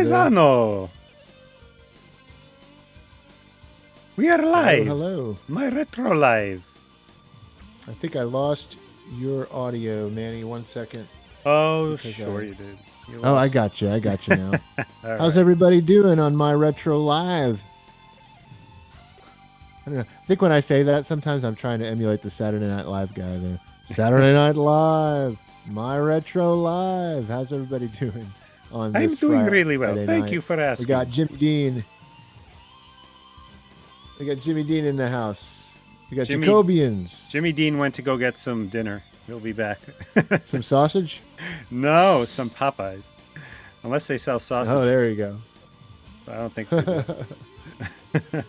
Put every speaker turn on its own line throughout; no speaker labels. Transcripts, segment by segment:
Paisano! We are live!
Hello.
My retro live!
I think I lost your audio, Manny. 1 second.
Oh, sure you did.
I got you. I got you now. How's
right.
everybody doing on my retro live? I don't know. I think when I say that, sometimes I'm trying to emulate the Saturday Night Live guy there. Saturday Night Live, my retro live. How's everybody doing on this
I'm doing
Friday
really well. Thank
night?
you for asking.
We got Jimmy Dean. We got Jimmy Dean in the house. We got Jacobians.
Jimmy Dean went to go get some dinner. He'll be back.
Some sausage?
No, some Popeyes. Unless they sell sausage.
Oh, there you go.
I don't think they do.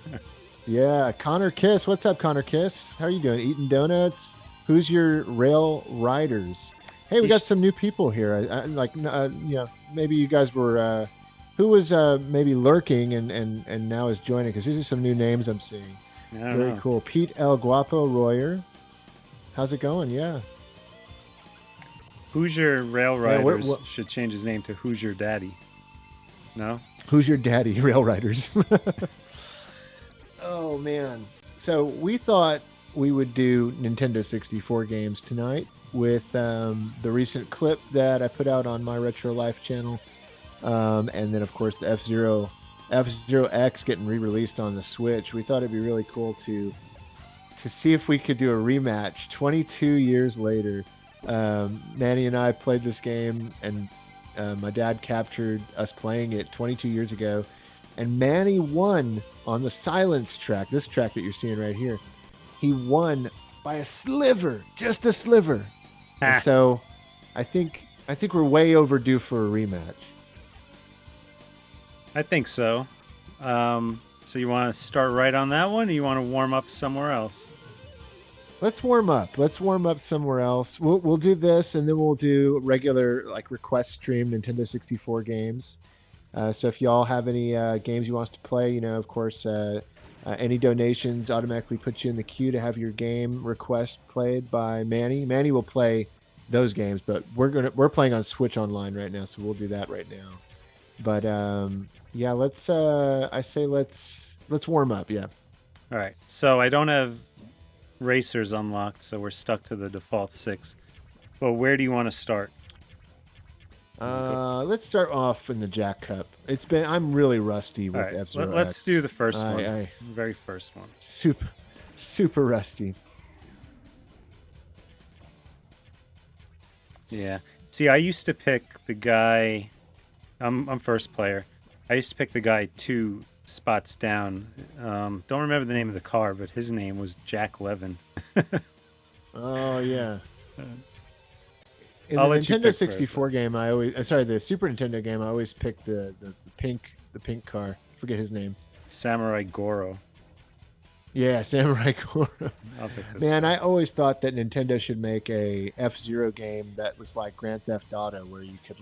Yeah, Connor Kiss. What's up, Connor Kiss? How are you doing? Eating donuts? Who's your rail riders? Hey, we got some new people here. Maybe you guys were. Who was maybe lurking and now is joining? Because these are some new names I'm seeing. Very cool. Pete El Guapo Royer. How's it going? Yeah.
Hoosier Rail Riders should change his name to Hoosier Daddy. No?
Who's your daddy, Rail Riders? Oh, man. So we thought we would do Nintendo 64 games tonight with the recent clip that I put out on my Retro Life channel. And then, of course, the F-Zero X getting re-released on the Switch. We thought it'd be really cool to see if we could do a rematch 22 years later. Manny and I played this game, and my dad captured us playing it 22 years ago. And Manny won on the silence track, this track that you're seeing right here. He won by a sliver, just a sliver. And so I think we're way overdue for a rematch.
I think so. So you want to start right on that one, or you want to warm up somewhere else?
Let's warm up. Let's warm up somewhere else. We'll do this, and then we'll do regular request stream Nintendo 64 games. So if y'all have any games you want us to play, of course, any donations automatically put you in the queue to have your game request played by Manny. Manny will play those games, but we're playing on Switch Online right now, so we'll do that right now. But yeah, let's warm up. Yeah.
All right. So I don't have racers unlocked, so we're stuck to the default 6. But where do you want to start?
Let's start off in the Jack Cup. I'm really rusty with F-Zero X.
Let's do the first one. Very first one.
Super rusty.
Yeah. See, I used to pick the guy. I'm first player. I used to pick the guy 2 spots down. Don't remember the name of the car, but his name was Jack Levin.
Oh yeah. In
I'll
the
let you
Nintendo
pick
64
first,
game, the Super Nintendo game, I always pick the pink car. Forget his name.
Samurai Goro.
Yeah, Samurai Goro. Man,
guy.
I always thought that Nintendo should make a F-Zero game that was like Grand Theft Auto, where you could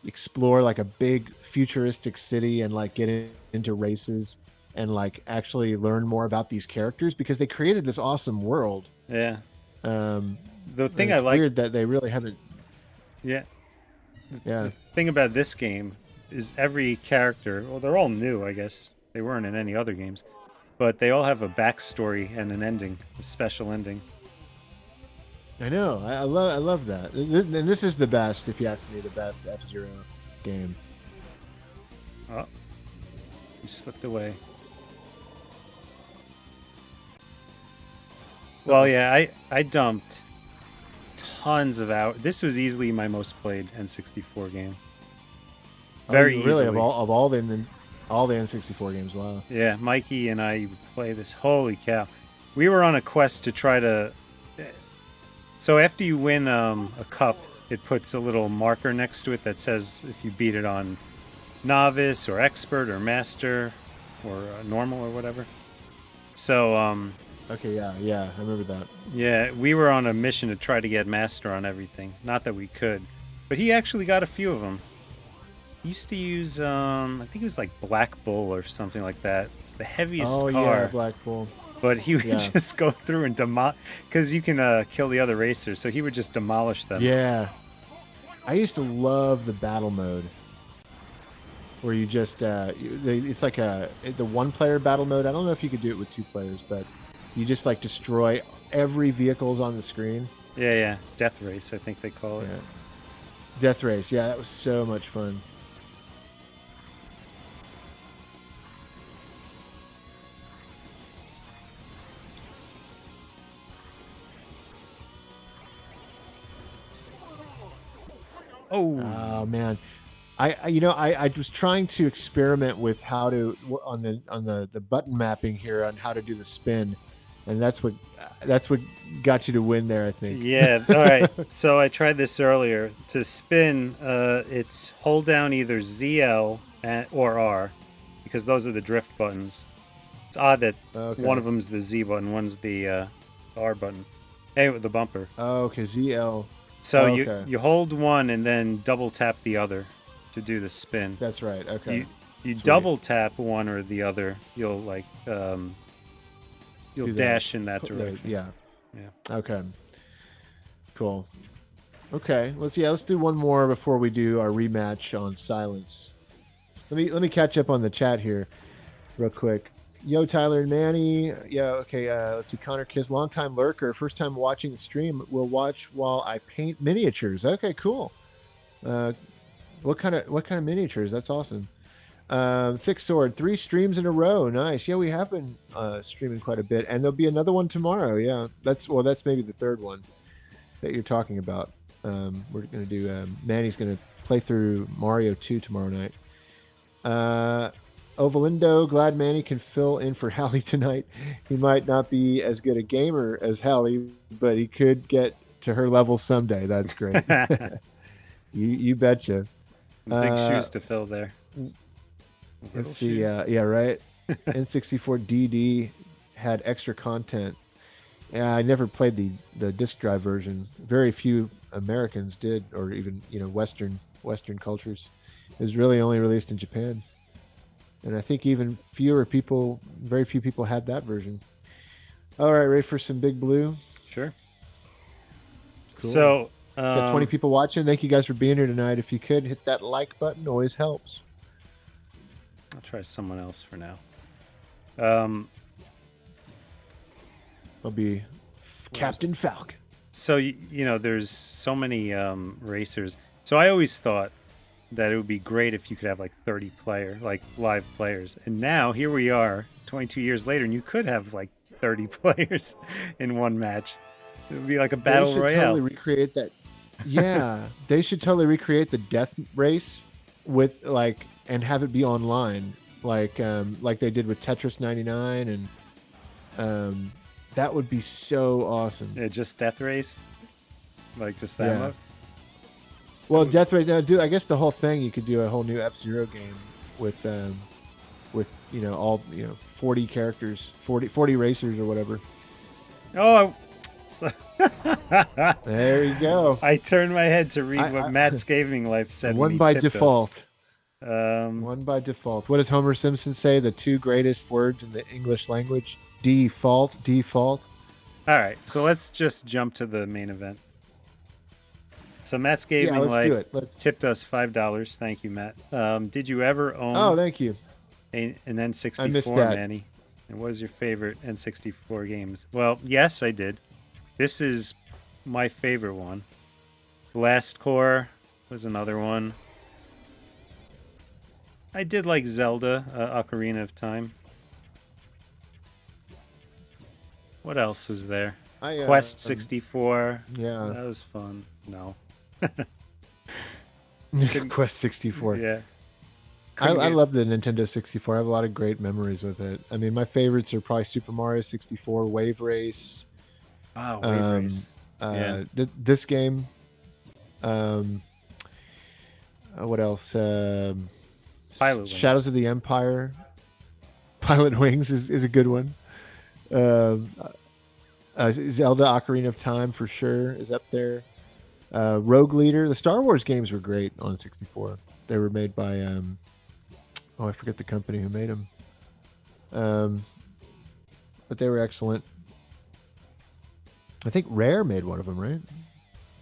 explore a big futuristic city and get into races and actually learn more about these characters, because they created this awesome world.
Yeah. The thing I like,
weird that they really haven't.
Yeah.
Yeah.
The thing about this game is every character, well, they're all new, I guess. They weren't in any other games, but they all have a backstory and an ending, a special ending.
I know. I love that. And this is the best, if you ask me, the best F-Zero game.
Oh, you slipped away. Well, yeah, I dumped tons of hours. This was easily my most played N64 game. Very
really,
easily.
of all the N64 games. Wow.
Yeah, Mikey and I would play this. Holy cow. We were on a quest to try to... So after you win a cup, it puts a little marker next to it that says if you beat it on novice or expert or master or normal or whatever. So...
Okay, yeah, I remember that.
Yeah, we were on a mission to try to get master on everything. Not that we could, but he actually got a few of them. He used to use, I think it was Black Bull or something like that. It's the heaviest car.
Oh yeah, Black Bull.
But he would just go through and demolish, because you can kill the other racers, so he would just demolish them.
Yeah. I used to love the battle mode. where you just it's like the one player battle mode. I don't know if you could do it with 2 players, but you just like destroy every vehicles on the screen.
Yeah. Death Race, I think they call it.
Yeah. Death Race. Yeah, that was so much fun. Oh man. I was trying to experiment with how to on the button mapping here on how to do the spin, and that's what got you to win there, I think.
Yeah. All right. So I tried this earlier. To spin, it's hold down either ZL or R, because those are the drift buttons. It's odd that one of them's the Z button, one's the R button. Hey, with the bumper.
Oh, okay, ZL.
So you hold one and then double tap the other to do the spin.
That's right. Okay.
You double tap one or the other, you'll like you'll dash in that direction.
Yeah. Okay. Cool. Okay. Let's do one more before we do our rematch on silence. Let me catch up on the chat here real quick. Yo, Tyler and Manny. Yeah, okay. Let's see. Connor Kiss, longtime lurker, first time watching the stream. Will watch while I paint miniatures. Okay, cool. What kind of miniatures? That's awesome. Thick Sword, 3 streams in a row. Nice. Yeah, we have been streaming quite a bit, and there'll be another one tomorrow. Yeah, that's maybe the 3rd one that you're talking about. We're gonna do. Manny's gonna play through Mario 2 tomorrow night. Ovalindo, glad Manny can fill in for Hallie tonight. He might not be as good a gamer as Hallie, but he could get to her level someday. That's great. you betcha.
Big shoes to fill there.
Let's see. Yeah, right. N64 DD had extra content. Yeah, I never played the disc drive version. Very few Americans did, or even Western cultures. It was really only released in Japan. And I think even very few people had that version. All right, ready for some Big Blue?
Sure.
Cool.
So,
got 20 people watching. Thank you guys for being here tonight. If you could, hit that like button. Always helps.
I'll try someone else for now.
I'll be Captain Falcon.
So, there's so many racers. So I always thought that it would be great if you could have like 30 live players. And now here we are 22 years later, and you could have like 30 players in one match. It would be like a battle royale.
Totally recreate that. Yeah, they should totally recreate the death race with and have it be online, like they did with Tetris 99, and that would be so awesome.
Yeah, just death race, like just that mode.
Well, death race. Now, I guess the whole thing, you could do a whole new F-Zero game with all 40 characters, 40 racers or whatever.
Oh.
There you go.
I turned my head to read what Matt's Gaming Life said.
One by default.
Us.
One by default. What does Homer Simpson say? The 2 greatest words in the English language? Default. All
right, so let's just jump to the main event. So Matt's Gaming Life tipped us $5. Thank you, Matt. Did you ever own?
Oh, thank you.
An N64, Manny? And what was your favorite N64 games? Well, yes, I did. This is my favorite one. Blast Corps was another one. I did like Zelda, Ocarina of Time. What else was there? Quest 64.
Yeah.
That was fun. No.
Quest 64.
Yeah.
I love the Nintendo 64. I have a lot of great memories with it. I mean, my favorites are probably Super Mario 64, Wave Race.
Oh, Wave Race. Yeah.
This game. What else?
Pilot Wings.
Shadows of the Empire. Pilot Wings is a good one. Zelda Ocarina of Time for sure is up there. Rogue Leader. The Star Wars games were great on 64. They were made by I forget the company who made them. But they were excellent. I think Rare made one of them, right?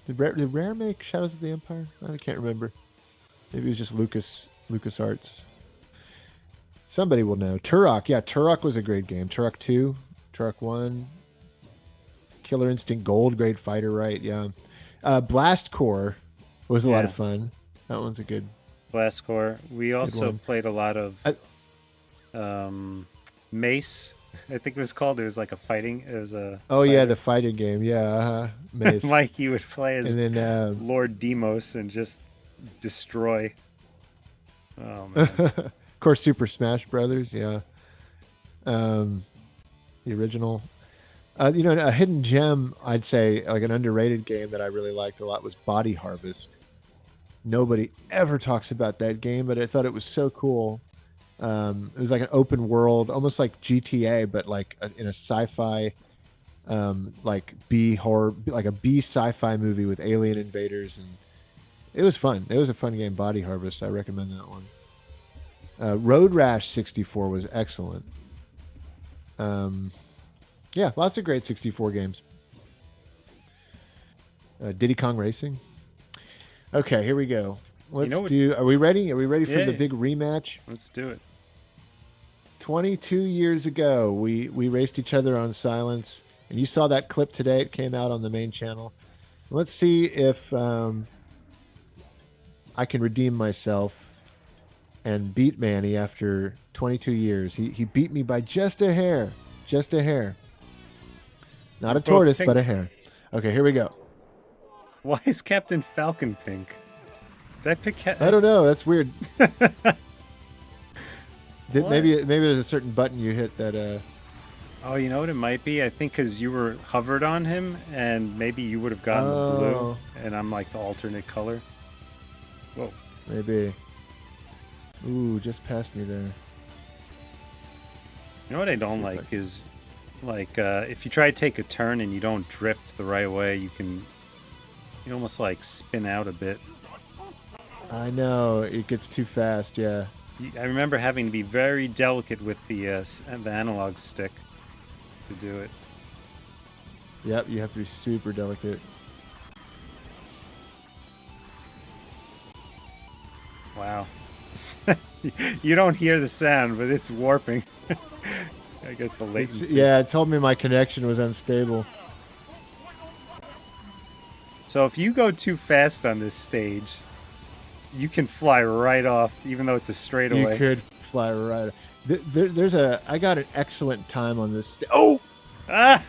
Did Rare make Shadows of the Empire? I can't remember. Maybe it was just LucasArts. Somebody will know. Turok, yeah, Turok was a great game. Turok 2, Turok 1, Killer Instinct Gold, great fighter, right? Yeah. Blast Core was a lot of
Yeah,
fun. That one's a
Blast Core. We
good
also
one.
played a lot of
Uh,
um, Mace. I think it was called. It was like a fighting. It was a
oh yeah, the
fighter.
fighting game. Yeah, Mace.
Mikey would play as
And then
Lord Demos and just destroy. Oh man.
of course Super Smash Brothers, yeah. Um the original. A hidden gem, I'd say, like an underrated game that I really liked a lot was Body Harvest. Nobody ever talks about that game, but I thought it was so cool. It was like an open world, almost like GTA, but like in a sci-fi, like B horror, like a B sci-fi movie with alien invaders, and it was fun. It was a fun game, Body Harvest. I recommend that one. Road Rash 64 was excellent. Um, yeah, lots of great 64 games. Diddy Kong Racing. Okay, here we go.
You know
Let's
what?
do. Are we ready? Are we ready for the
Yeah,
big rematch?
let's do it.
22 years ago, we raced each other on Silence, and you saw that clip today. It came out on the main channel. Let's see if I can redeem myself and beat Manny after 22 years. He beat me by just a hair, just a hair. Not
We're
a
both
tortoise, but a
pink.
hair. Okay, here we go.
Why is Captain Falcon pink? Did I pick?
I don't know. That's weird.
What?
Maybe there's a certain button you hit that.
Oh, you know what it might be? I think because you were hovered on him, and maybe you would have gotten the blue,
Oh,
and I'm like the alternate color. Whoa.
maybe. Ooh, just passed me there.
You know what I don't
See if
like is, like, if you try to take a turn and you don't drift the right way, you almost like spin out a bit.
I know it gets too fast. Yeah.
I remember having to be very delicate with the analog stick to do it.
Yep. You have to be super delicate.
Wow. You don't hear the sound, but it's warping. I guess the latency.
Yeah, it told me my connection was unstable.
So if you go too fast on this stage, you can fly right off, even though it's a
You
straightaway.
could fly right. There's a. I got an excellent time on this. Oh
Ah!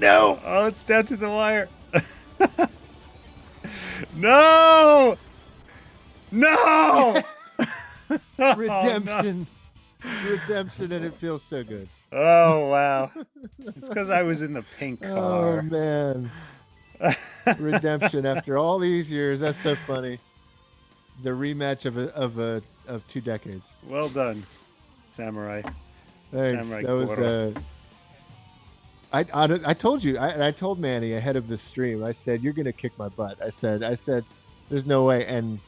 no!
Oh, it's down to the wire. No! No! Oh,
Redemption, redemption, and it feels so good.
oh wow. It's because I was in the pink
Oh
car.
man, redemption after all these years. That's so funny. The rematch of 2 decades.
Well done, Samurai.
Thanks.
Samurai
That was.
Goro.
I told you. I told Manny ahead of the stream. I said you're gonna kick my butt. I said. There's no way. And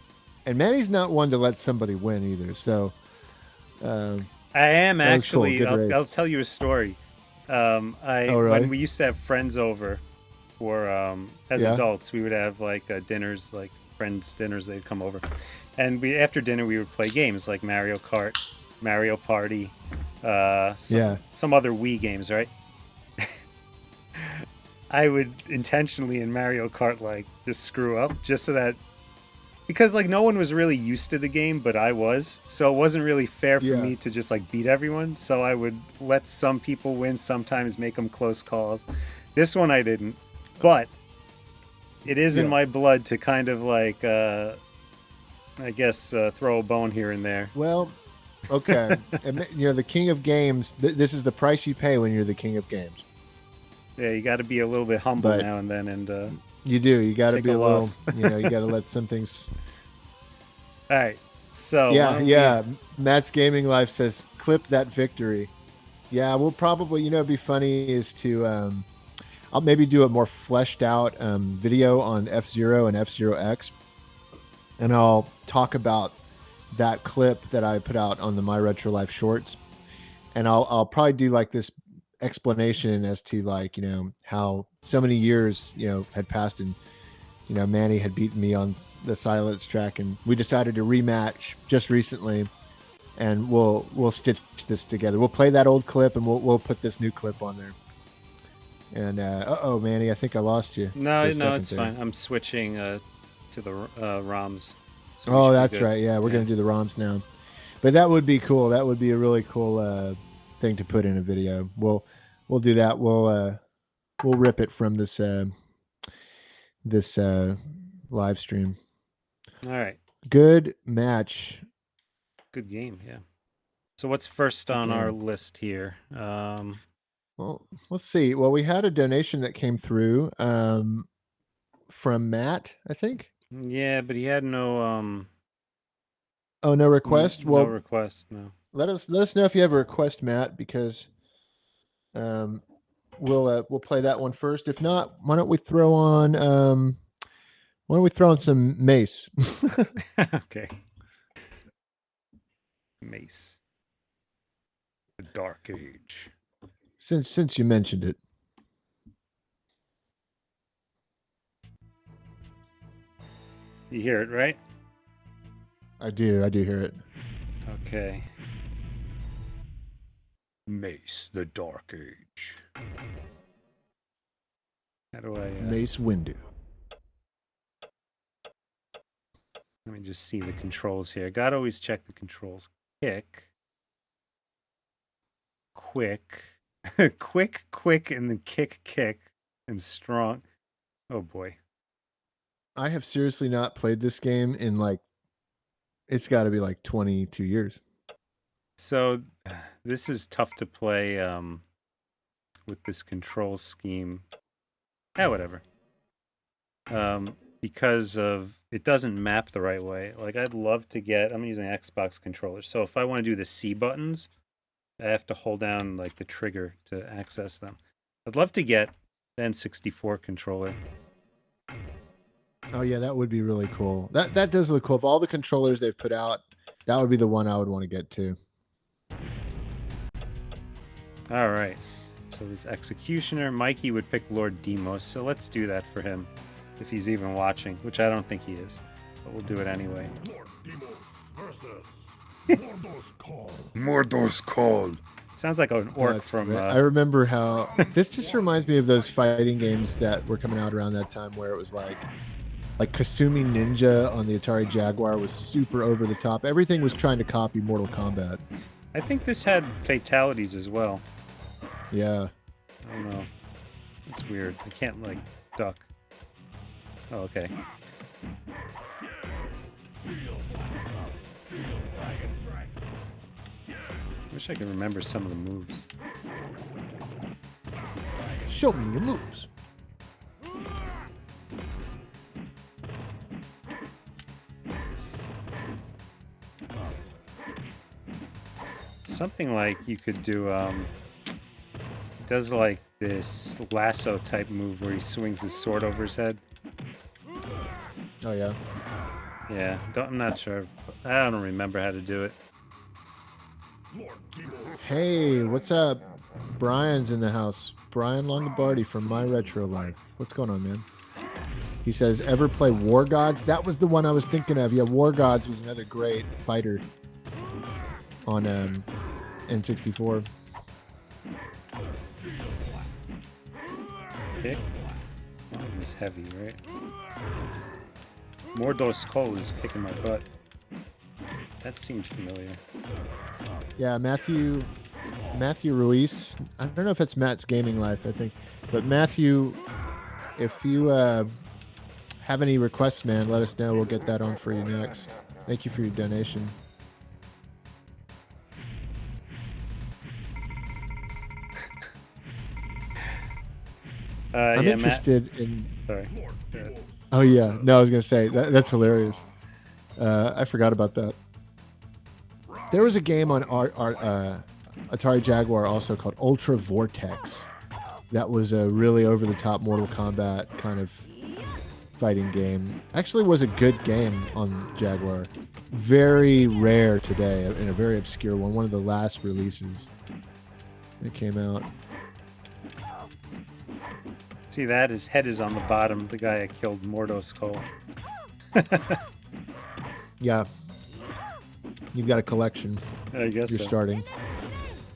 Manny's not one to let somebody win either. So.
I am
That was cool.
actually.
Good race.
I'll tell you a story. I
Oh, really?
When we used to have friends over, for as
Yeah.
adults, we would have like dinners, like friends dinners. They'd come over, and we after dinner we would play games like Mario Kart, Mario Party,
Yeah.
some other Wii games, right? I would intentionally in Mario Kart like just screw up just so that because like no one was really used to the game, but I was, so it wasn't really fair for
Yeah.
me to just like beat everyone. So I would let some people win, sometimes make them close calls. This one I didn't, but it is in
Yeah.
my blood to kind of like, I guess, throw a bone here and there.
Well, okay. And, the king of games. This is the price you pay when you're the king of games.
Yeah, you got to be a little bit humble
But-
now and then, and
You do. You got to
Take
be
a
a little.
loss.
You got to let some things.
all right. So why
Yeah,
don't
yeah. Matt's Gaming Life says clip that victory. Yeah, we'll probably. It'd be funny is to. I'll maybe do a more fleshed out video on F-Zero and F-Zero X, and I'll talk about that clip that I put out on the My Retro Life Shorts, and I'll probably do like this explanation as to like how so many years had passed, and Manny had beaten me on the silence track, and we decided to rematch just recently, and we'll stitch this together. We'll play that old clip, and we'll put this new clip on there. And uh-oh, Manny, I think I lost you.
No, it's fine. I'm switching to the ROMs.
So that's right. Yeah, we're gonna do the ROMs now. But that would be cool. That would be a really cool thing to put in a video. We'll do that. We'll rip it from this live stream.
All right.
Good match.
Good game. Yeah. So what's first on our list here?
Well, let's see. Well, we had a donation that came through from Matt, I think.
Yeah, but he had no
Oh, no request.
No request. No.
Let us know if you have a request, Matt, because we'll play that one first. If not, why don't we throw on some Mace?
Okay. Mace. The Dark Age.
Since you mentioned it.
You hear it, right?
I do hear it.
Okay. Mace, the Dark Age. How do I...
Mace Windu.
Let me just see the controls here. Gotta always check the controls. Kick. Quick. quick, and then kick, and strong. Oh, boy.
I have seriously not played this game in it's got to be 22 years.
So this is tough to play with this control scheme. Yeah, whatever. Because of it doesn't map the right way. I'd love to get. I'm using an Xbox controller, so if I want to do the C buttons, I have to hold down the trigger to access them. I'd love to get the N64 controller.
Oh yeah, that would be really cool. That does look cool. Of all the controllers they've put out, that would be the one I would want to get to.
All right. So this Executioner, Mikey would pick Lord Demos, so let's do that for him, if he's even watching, which I don't think he is, but we'll do it anyway.
Lord Demos versus Mordor's Call.
Mordor's Call. Sounds like an orc from...
I remember how... This just reminds me of those fighting games that were coming out around that time where it was like Kasumi Ninja on the Atari Jaguar was super over the top. Everything was trying to copy Mortal Kombat.
I think this had fatalities as well.
Yeah.
I don't know. It's weird. I can't, duck. Oh, okay. Wish I could remember some of the moves.
Show me your moves.
Something you could do, does this lasso type move where he swings his sword over his head.
Oh yeah.
Yeah, I'm not sure. I don't remember how to do it.
Hey, what's up? Brian's in the house. Brian Longobardi from My Retro Life. What's going on, man? He says, ever play War Gods? That was the one I was thinking of. Yeah, War Gods was another great fighter on N64.
Kick? Oh, it was heavy, right? Mordor's Call is kicking my butt. That seemed familiar.
Yeah, Matthew Ruiz. I don't know if it's Matt's Gaming Life, I think. But Matthew, if you have any requests, man, let us know. We'll get that on for you next. Thank you for your donation. I'm interested in...
Sorry.
Oh, yeah. No, I was going to say, that's hilarious. I forgot about that. There was a game on Atari Jaguar also called Ultra Vortex. That was a really over-the-top Mortal Kombat kind of fighting game. Actually was a good game on Jaguar. Very rare today, and a very obscure one. One of the last releases that came out.
See that? His head is on the bottom. The guy I killed, Mordos Cole.
Yeah. You've got a collection.
I guess
You're
so.
starting.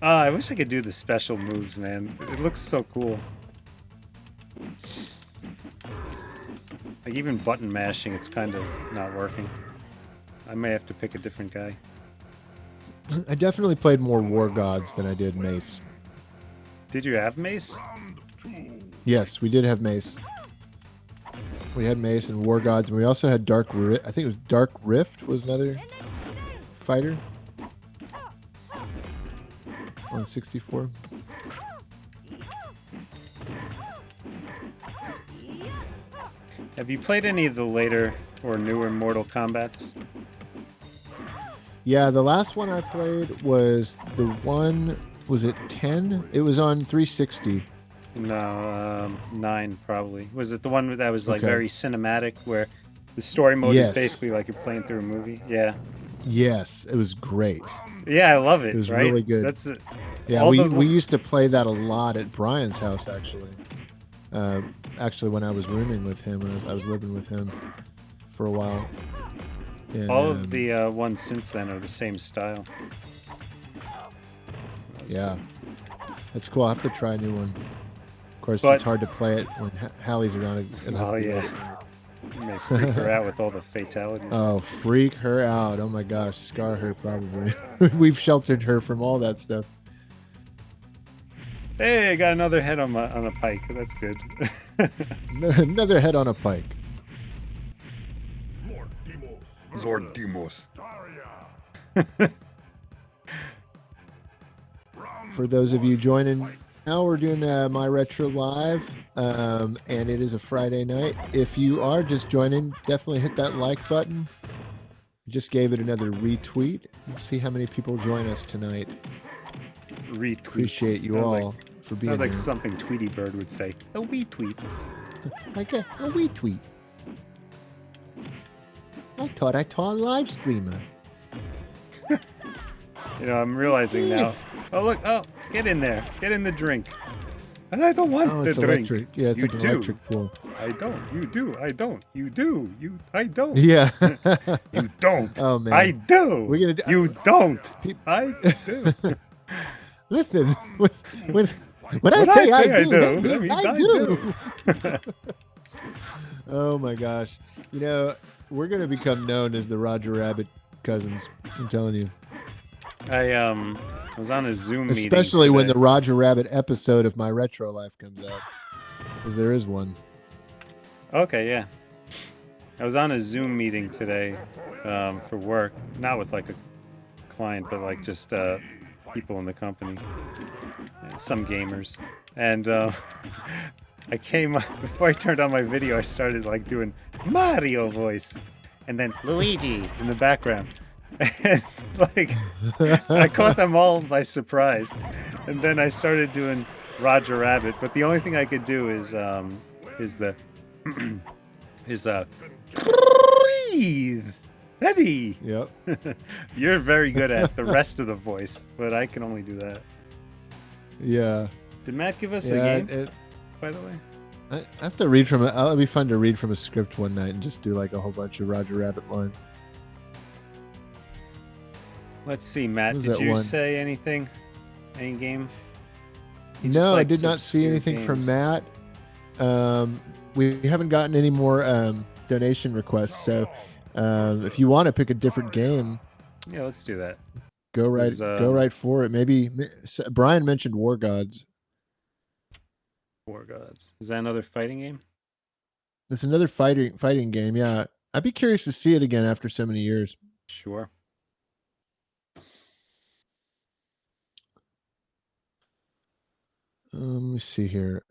I wish I could do the special moves, man. It looks so cool. Like even button mashing, it's kind of not working. I may have to pick a different guy.
I definitely played more War Gods than I did Mace.
Did you have Mace?
Yes, we did have Mace. We had Mace and War Gods, and we also had Dark Rift. I think it was Dark Rift was another fighter on 64.
Have you played any of the later or newer Mortal Kombats?
Yeah, the last one I played was the one, was it 10? It was on 360.
No, 9 probably. Was it the one that was like
Okay.
very cinematic, where the story mode is
Yes.
basically like you're playing through a movie? Yeah.
Yes, it was great.
Yeah, I love it.
It was
right?
really good.
That's it.
Yeah,
All
we used to play that a lot at Brian's house, actually. Actually, when I was rooming with him, I was living with him for a while. And,
all of the ones since then are the same style.
Yeah, that's cool. I have to try a new one. Of course,
But-
it's hard to play it when Hallie's around.
Oh, yeah. You may freak her out with all the fatalities.
Oh, freak her out. Oh my gosh, scar her probably. We've sheltered her from all that stuff.
Hey, I got another head on a pike. That's good.
Another head on a pike.
Lord Demos.
Lord Demos.
Daria.
For those of you joining now, we're doing My Retro Live, and it is a Friday night. If you are just joining, definitely hit that like button. Just gave it another retweet. Let's see how many people join us tonight.
Retweet.
Appreciate you
Sounds
all
like-
for being
Sounds like
here.
something Tweety Bird would say. A wee tweet.
Like a retweet. I thought I taught a live streamer.
You know, I'm realizing now. Oh, look. Oh, get in there. Get in the drink. I don't want
Oh,
the
it's
drink.
electric. Yeah, it's
You
like an
do.
electric pool.
I don't. You do. I don't. You do. You. I don't.
Yeah.
You don't.
Oh man.
I do.
We're gonna do-
You don't.
Pe-
I do.
Listen, when I
When
say
I
I
say
do,
I do,
that
I
means
mean,
I
I
do.
do.
Oh my gosh. You know, we're gonna become known as the Roger Rabbit cousins. I'm telling you.
I was on a Zoom meeting.
Especially when the
today.
Roger Rabbit episode of My Retro Life comes out. Because there is one.
Okay, yeah. I was on a Zoom meeting today for work, not with like a client, but like just people in the company, some gamers. And I came before I turned on my video, I started like doing Mario voice, and then Luigi in the background. And like I caught them all by surprise, and then I started doing Roger Rabbit. But the only thing I could do is the breathe, Eddie.
Yep.
You're very good at the rest of the voice, but I can only do that.
Yeah.
Did Matt give us a
Yeah.
game, by the way?
I have to read from it'll be fun to read from a script one night and just do like a whole bunch of Roger Rabbit lines.
Let's see, Matt.
What was
Did
that
you
one?
say anything? Any game? He just
No, I
likes
did not see
obscure
anything from
games.
Matt. We haven't gotten any more donation requests, so if you want to pick a different game,
Yeah, let's do that.
go right
Is,
go right for it. Maybe Brian mentioned War Gods.
War Gods. Is that another fighting game?
It's another fighting game. Yeah, I'd be curious to see it again after so many years.
Sure.
Let me see here.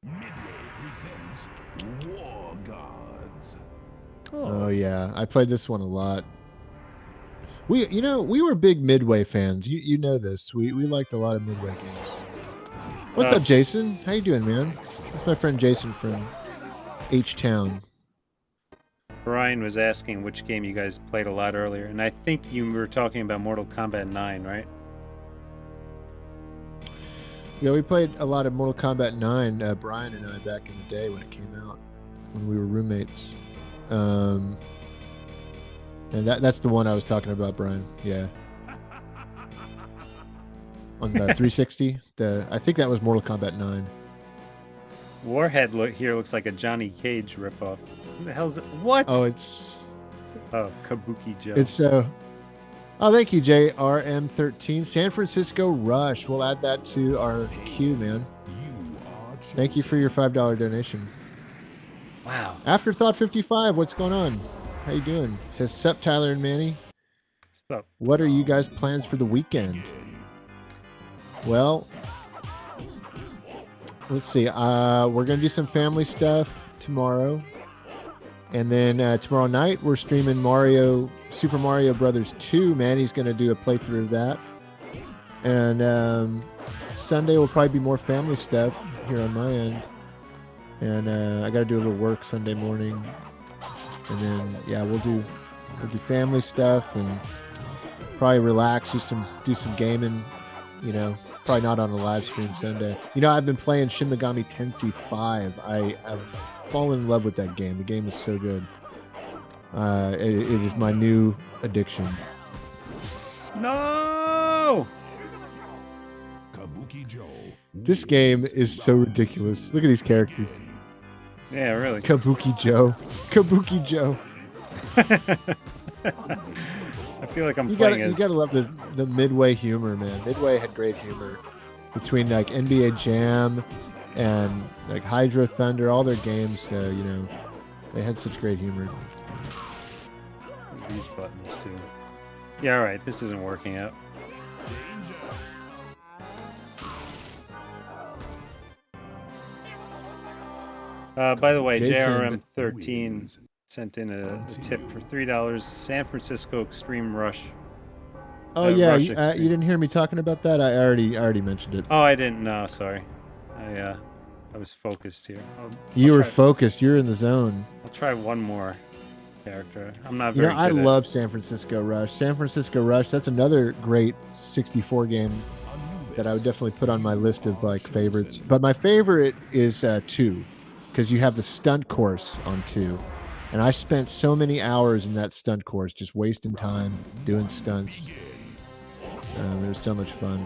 Midway presents War Gods.
Oh yeah, I played this one a lot. We were big Midway fans. You know this. We liked a lot of Midway games. What's up, Jason? How you doing, man? That's my friend Jason from H-Town.
Brian was asking which game you guys played a lot earlier, and I think you were talking about Mortal Kombat 9, right?
Yeah, we played a lot of Mortal Kombat 9, Brian and I, back in the day when it came out, when we were roommates. And that's the one I was talking about, Brian. Yeah. On the 360. I think that was Mortal Kombat 9.
Warhead here looks like a Johnny Cage ripoff. Who the hell's it? What?
Oh, it's
Kabuki Joe.
It's oh, thank you, JRM13. San Francisco Rush. We'll add that to our queue, man. Thank you for your $5 donation.
Wow.
Afterthought 55. What's going on? How you doing? Says sup, Tyler and Manny.
Sup?
What are you guys' plans for the weekend? Well, let's see. We're gonna do some family stuff tomorrow. And then tomorrow night, we're streaming Super Mario Brothers 2. Manny's going to do a playthrough of that. And Sunday will probably be more family stuff here on my end. And I got to do a little work Sunday morning. And then, yeah, we'll do family stuff and probably relax, do some gaming, you know. Probably not on a live stream Sunday. You know, I've been playing Shin Megami Tensei 5. I've fallen in love with that game. The game is so good. It is my new addiction.
No!
Kabuki Joe.
This game is so ridiculous. Look at these characters.
Yeah, really.
Kabuki Joe. Kabuki Joe.
I feel like I'm playing as...
You gotta love the Midway humor, man. Midway had great humor between like NBA Jam and like Hydro Thunder, all their games. You know, they had such great humor.
These buttons too. Yeah, all right. This isn't working out. By the way,
Jason
JRM13 sent in a tip for $3. San Francisco Extreme Rush.
Oh yeah,
Rush
you
Extreme.
didn't hear me talking about that? I already mentioned it.
Oh, I didn't know. Sorry, I was focused here.
You were focused. You're in the zone.
I'll try one more character. I'm not
You
very
know, I
good at...
love San Francisco Rush. San Francisco Rush. That's another great 64 game that I would definitely put on my list of like favorites. But my favorite is 2, because you have the stunt course on 2. And I spent so many hours in that stunt course just wasting time doing stunts. It was so much fun.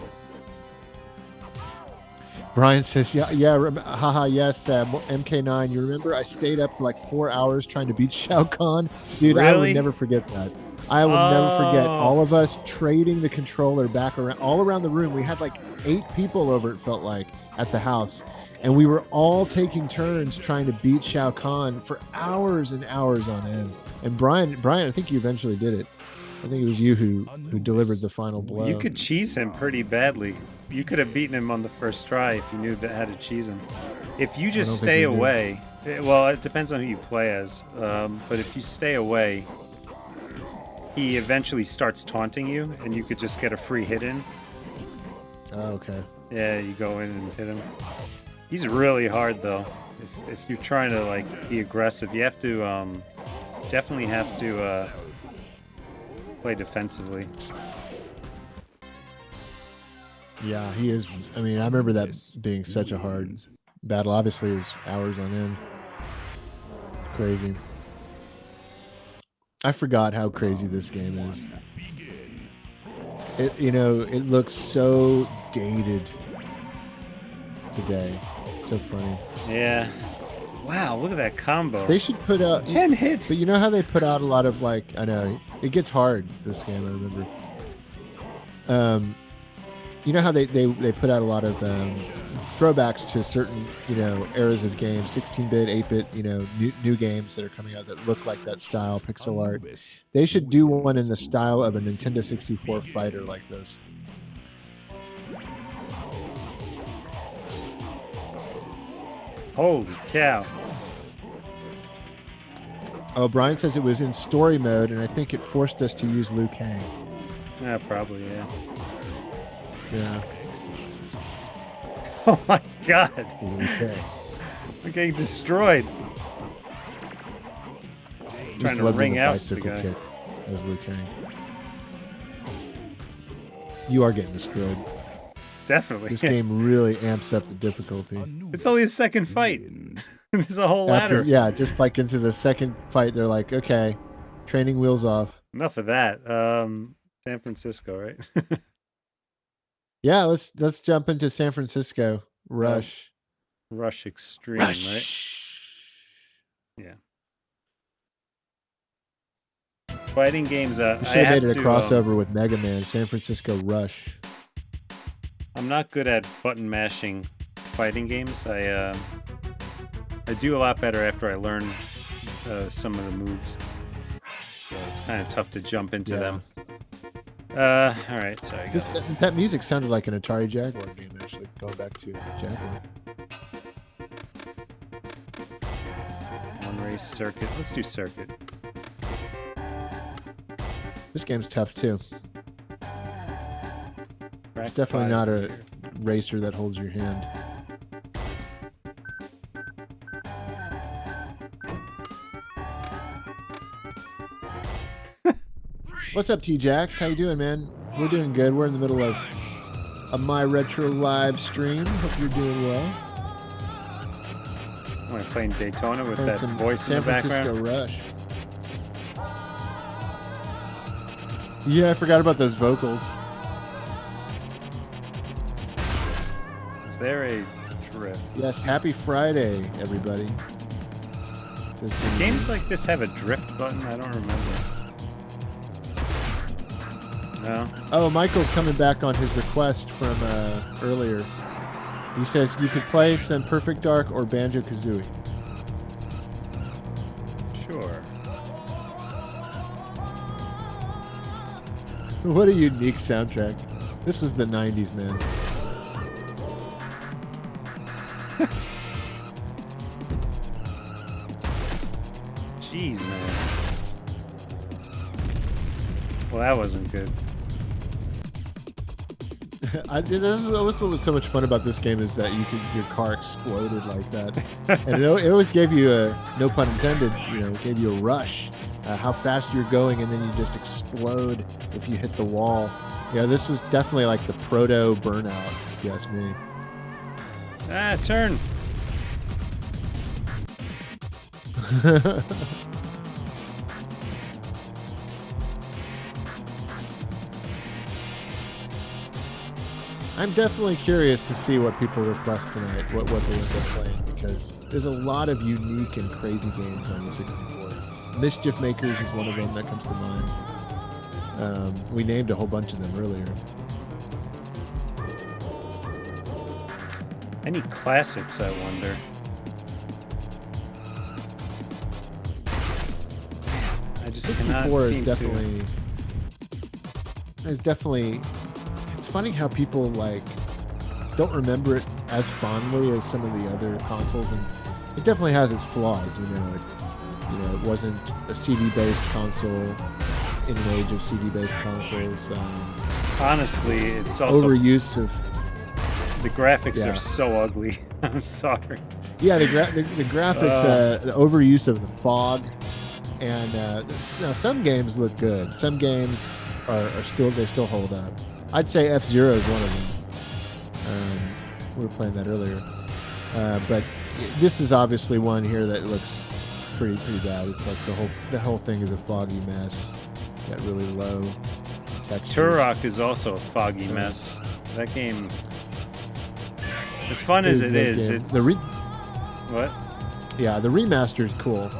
Brian says, haha, yes, MK9. You remember I stayed up for like 4 hours trying to beat Shao Kahn? Dude,
Really?
I will never forget that. I will never forget all of us trading the controller back around, all around the room. We had like 8 people over, it felt like, at the house. And we were all taking turns trying to beat Shao Kahn for hours and hours on end. And Brian, I think you eventually did it. I think it was you who delivered the final blow.
You could cheese him pretty badly. You could have beaten him on the first try if you knew how to cheese him. If you just stay away, well, it depends on who you play as. But if you stay away, he eventually starts taunting you, and you could just get a free hit in.
Oh, okay.
Yeah, you go in and hit him. He's really hard though. If you're trying to like be aggressive, you have to definitely have to play defensively.
Yeah, he is. I mean, I remember that being such a hard battle. Obviously, it was hours on end. Crazy. I forgot how crazy this game is. It looks so dated today. It's so funny.
Yeah. Wow, look at that combo.
They should put out
10 hits.
But you know how they put out a lot of like, I know it gets hard this game. I remember. You know how they put out a lot of throwbacks to certain eras of games, 16-bit, 8-bit, new games that are coming out that look like that style, pixel art. They should do one in the style of a Nintendo 64 fighter like this.
Holy cow.
Oh, Brian says it was in story mode, and I think it forced us to use Liu Kang.
Yeah, probably, yeah.
Yeah.
Oh my god.
Liu Kang.
We're getting destroyed. Trying to ring out the guy.
Kick as Liu Kang. You are getting destroyed.
Definitely.
This game really amps up the difficulty.
It's only a second fight.
Begins.
There's a whole
After,
ladder.
yeah, just like into the second fight, they're like, okay, training wheels off.
Enough of that. San Francisco, right?
Yeah, let's jump into San Francisco. Rush.
Rush Extreme,
Rush.
right? Yeah. Fighting games.
We
I
should have
have
made it a
to,
crossover with Mega Man. San Francisco Rush.
I'm not good at button mashing fighting games. I do a lot better after I learn some of the moves. So it's kind of tough to jump into them. All right, sorry.
That music sounded like an Atari Jaguar game, actually. Going back to Jaguar.
One race circuit. Let's do circuit.
This game's tough too.
Track
It's definitely
5
not a
here.
racer that holds your hand. What's up, T-Jax? How you doing, man? We're doing good. We're in the middle of a My Retro live stream. Hope you're doing well.
Am I playing Daytona with
And
that
some
voice in
San
the background?
Francisco Rush. Yeah, I forgot about those vocals.
Is there a drift?
Yes, happy Friday, everybody.
Games like this have a drift button? I don't remember. No?
Oh, Michael's coming back on his request from earlier. He says you could play some Perfect Dark or Banjo-Kazooie.
Sure.
What a unique soundtrack. This is the 90s, man.
Jeez, man. Well, that wasn't good.
That was what was so much fun about this game is that your car exploded like that, and it always gave you a, no pun intended, gave you a rush, how fast you're going, and then you just explode if you hit the wall. Yeah, this was definitely like the proto Burnout, if you ask me.
Ah, turn.
I'm definitely curious to see what people request tonight, what they end up playing, because there's a lot of unique and crazy games on the 64. Mischief Makers is one of them that comes to mind. We named a whole bunch of them earlier.
Any classics, I wonder? I just cannot
64 is
seem
definitely. It's funny how people don't remember it as fondly as some of the other consoles, and it definitely has its flaws. It wasn't a CD-based console in an age of CD-based consoles.
Honestly, it's also
Overuse of
the graphics are so ugly. I'm sorry.
the graphics, the overuse of the fog, and now some games look good. Some games are still hold up. I'd say F-Zero is one of them. We were playing that earlier, but this is obviously one here that looks pretty bad. It's like the whole thing is a foggy mess. Got really low texture.
Turok is also a foggy mess. That game, as fun as it is,
game.
it's what?
Yeah, the remaster is cool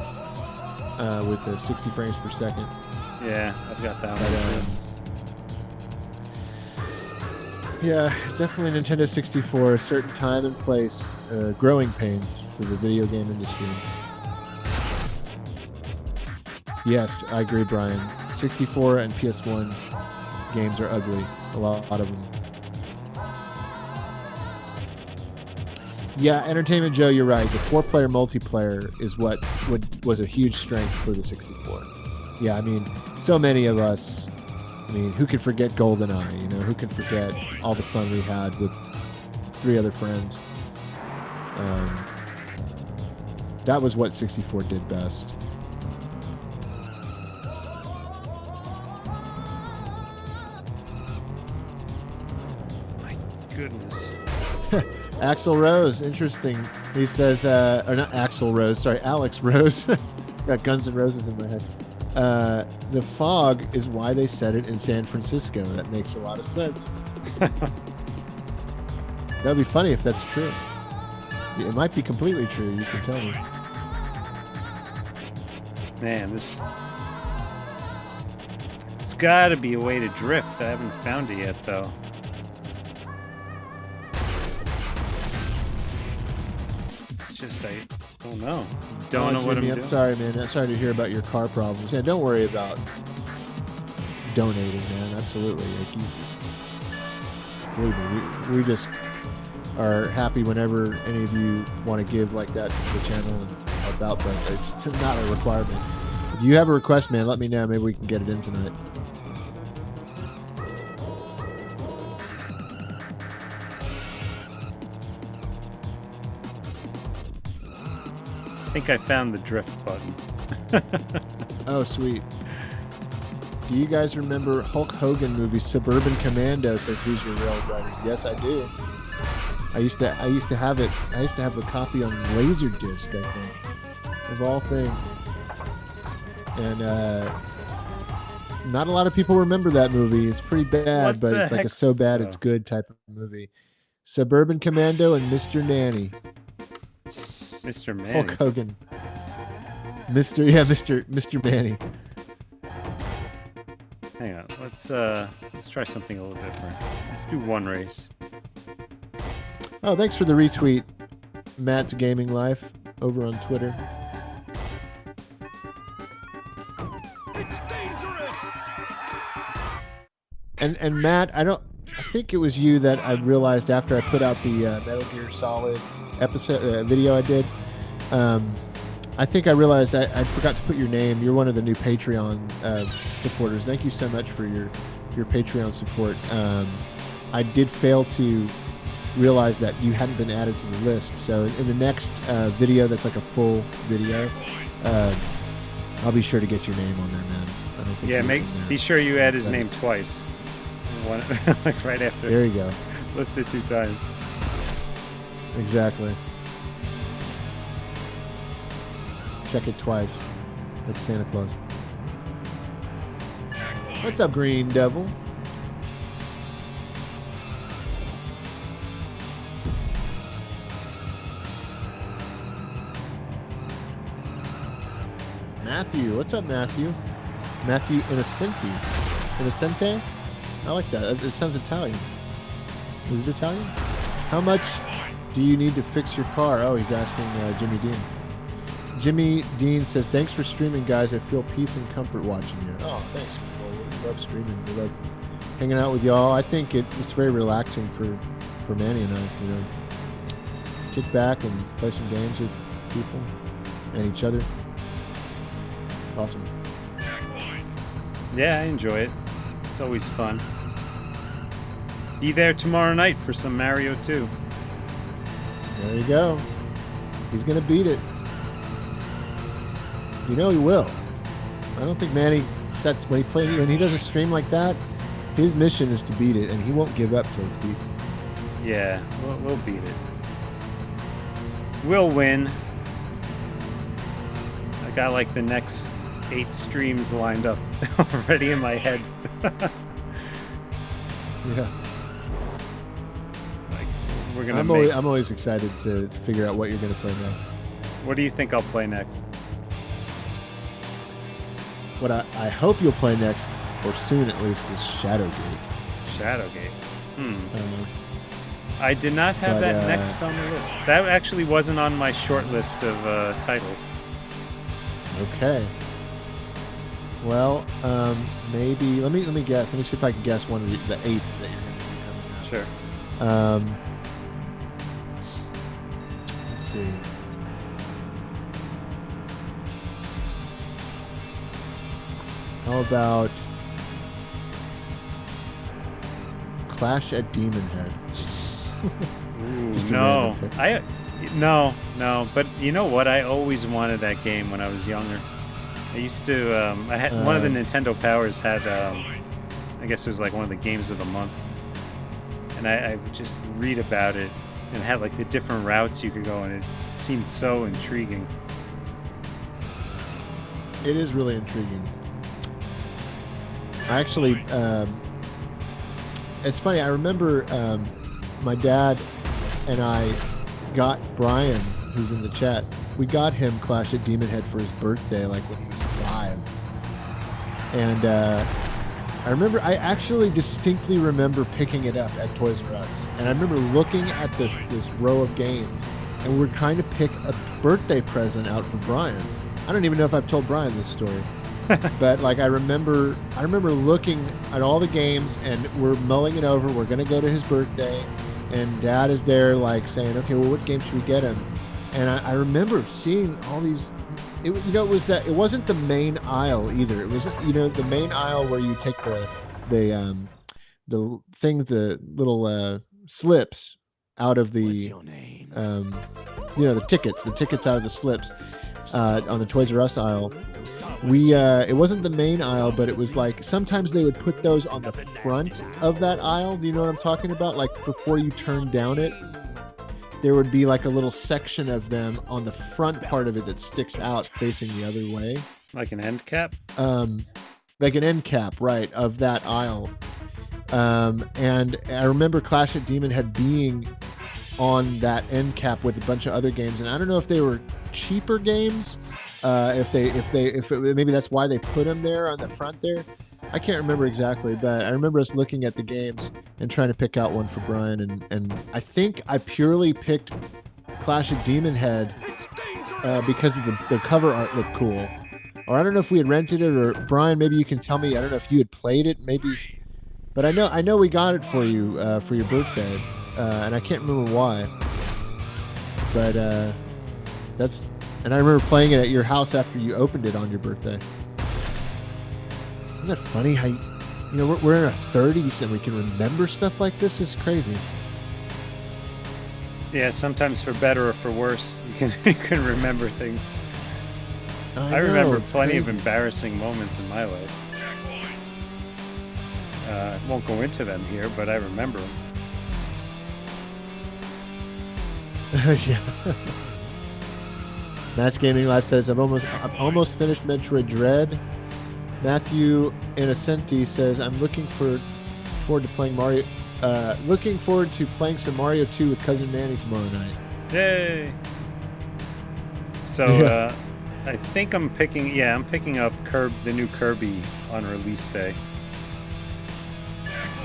with the 60 frames per second.
Yeah, I've got that
But,
one.
yeah, definitely Nintendo 64, a certain time and place, growing pains for the video game industry. Yes, I agree, Brian. 64 and PS1 games are ugly. A lot of them. Yeah, Entertainment Joe, you're right. The 4-player multiplayer is what was a huge strength for the 64. Yeah, I mean, so many of us. I mean, who can forget GoldenEye? Who can forget all the fun we had with 3 other friends? That was what 64 did best.
My goodness.
Axl Rose, interesting. He says, or not Axl Rose, sorry, Alex Rose. Got Guns N' Roses in my head. The fog is why they said it in San Francisco. That makes a lot of sense. That'd be funny if that's true. It might be completely true. You can tell me.
Man, it's got to be a way to drift. I haven't found it yet, though. It's just I don't know. Don't know what
Jimmy,
I'm doing.
Sorry, man. I'm sorry to hear about your car problems. Yeah, don't worry about donating, man. Absolutely. Like believe me, we just are happy whenever any of you want to give like that to the channel and help out, but it's not a requirement. If you have a request, man, let me know. Maybe we can get it in tonight.
I think I found the drift button.
Oh, sweet. Do you guys remember Hulk Hogan movie Suburban Commando? Says Who's Your Rail Drivers? Yes, I do. I used to have it. I used to have a copy on Laserdisc, I think, of all things. And not a lot of people remember that movie. It's pretty bad, but it's like a so bad it's good type of movie. Suburban Commando and Mr. Nanny.
Mr. Manny.
Hulk Hogan. Mr. Manny.
Hang on. Let's try something a little different. Let's do one race.
Oh, thanks for the retweet, Matt's Gaming Life over on Twitter.
It's dangerous.
And Matt, I think it was you that I realized after I put out the Metal Gear Solid episode video I did. I think I realized I forgot to put your name. You're one of the new Patreon supporters. Thank you so much for your Patreon support. I did fail to realize that you hadn't been added to the list. So in the next video, that's like a full video, I'll be sure to get your name on there, man. I don't think
be sure you add his name twice. One, like right after.
There you go.
List it 2 times.
Exactly. Check it twice, like Santa Claus. What's up, Green Devil? Matthew, what's up, Matthew? Matthew Innocente? I like that. It sounds Italian. Is it Italian? How much do you need to fix your car? Oh, he's asking Jimmy Dean. Jimmy Dean says, thanks for streaming, guys. I feel peace and comfort watching you. Oh, thanks. Well, we love streaming. We love hanging out with y'all. I think it's very relaxing for Manny and I, kick back and play some games with people and each other. It's awesome.
Yeah, I enjoy it. It's always fun. Be there tomorrow night for some Mario 2.
There you go. He's going to beat it. You know he will. I don't think Manny sets when he does a stream like that, his mission is to beat it, and he won't give up till it's beat.
Yeah, we'll beat it. We'll win. I got like the next 8 streams lined up already in my head.
Yeah.
Like we're gonna.
I'm always excited to figure out what you're gonna play next.
What do you think I'll play next?
What I hope you'll play next, or soon at least, is Shadowgate.
Shadowgate. I did not have that next on the list. That actually wasn't on my short list of titles.
Okay. Well, maybe let me guess. Let me see if I can guess one of the 8 that you're going to be coming out.
Sure.
Let's see. How about Clash at Demon Head?
Ooh, no. No. But you know what? I always wanted that game when I was younger. I used to. I had one of the Nintendo Powers had. I guess it was like one of the games of the month, and I would just read about it and had like the different routes you could go, and it seemed so intriguing.
It is really intriguing. I actually, it's funny. I remember my dad and I got Brian, who's in the chat. We got him Clash at Demon Head for his birthday, like when he was 5. And I actually distinctly remember picking it up at Toys R Us. And I remember looking at this row of games, and we were trying to pick a birthday present out for Brian. I don't even know if I've told Brian this story. But like I remember looking at all the games, and we're mulling it over. We're gonna go to his birthday, and Dad is there like saying, "Okay, well, what game should we get him?" And I remember seeing all these. It wasn't the main aisle either. It was the main aisle where you take the things, the little slips out of the.
What's your name?
The tickets out of the slips on the Toys R Us aisle. It wasn't the main aisle, but it was like sometimes they would put those on the front of that aisle. Do you know what I'm talking about? Like before you turn down it, there would be like a little section of them on the front part of it that sticks out facing the other way.
Like an end cap?
Like an end cap, right, of that aisle. And I remember Clash at Demon Head being on that end cap with a bunch of other games, and I don't know if they were cheaper games, maybe that's why they put them there on the front there. I can't remember exactly, but I remember us looking at the games and trying to pick out one for Brian, and I think I purely picked Clash of Demon Head because of the cover art looked cool. Or I don't know if we had rented it, or Brian, maybe you can tell me. I don't know if you had played it, maybe. But I know we got it for you for your birthday, and I can't remember why. But and I remember playing it at your house after you opened it on your birthday. Isn't that funny how we're in our 30s and we can remember stuff like this? It's crazy.
Yeah, sometimes for better or for worse, you can remember things. I remember plenty of embarrassing moments in my life. I won't go into them here, but I remember them.
Yeah. Match Gaming Live says, I've almost finished Metroid Dread. Matthew Innocenti says, I'm looking forward to playing Mario. Looking forward to playing some Mario 2 with cousin Manny tomorrow night.
Yay! So I think I'm picking up the new Kirby on release day.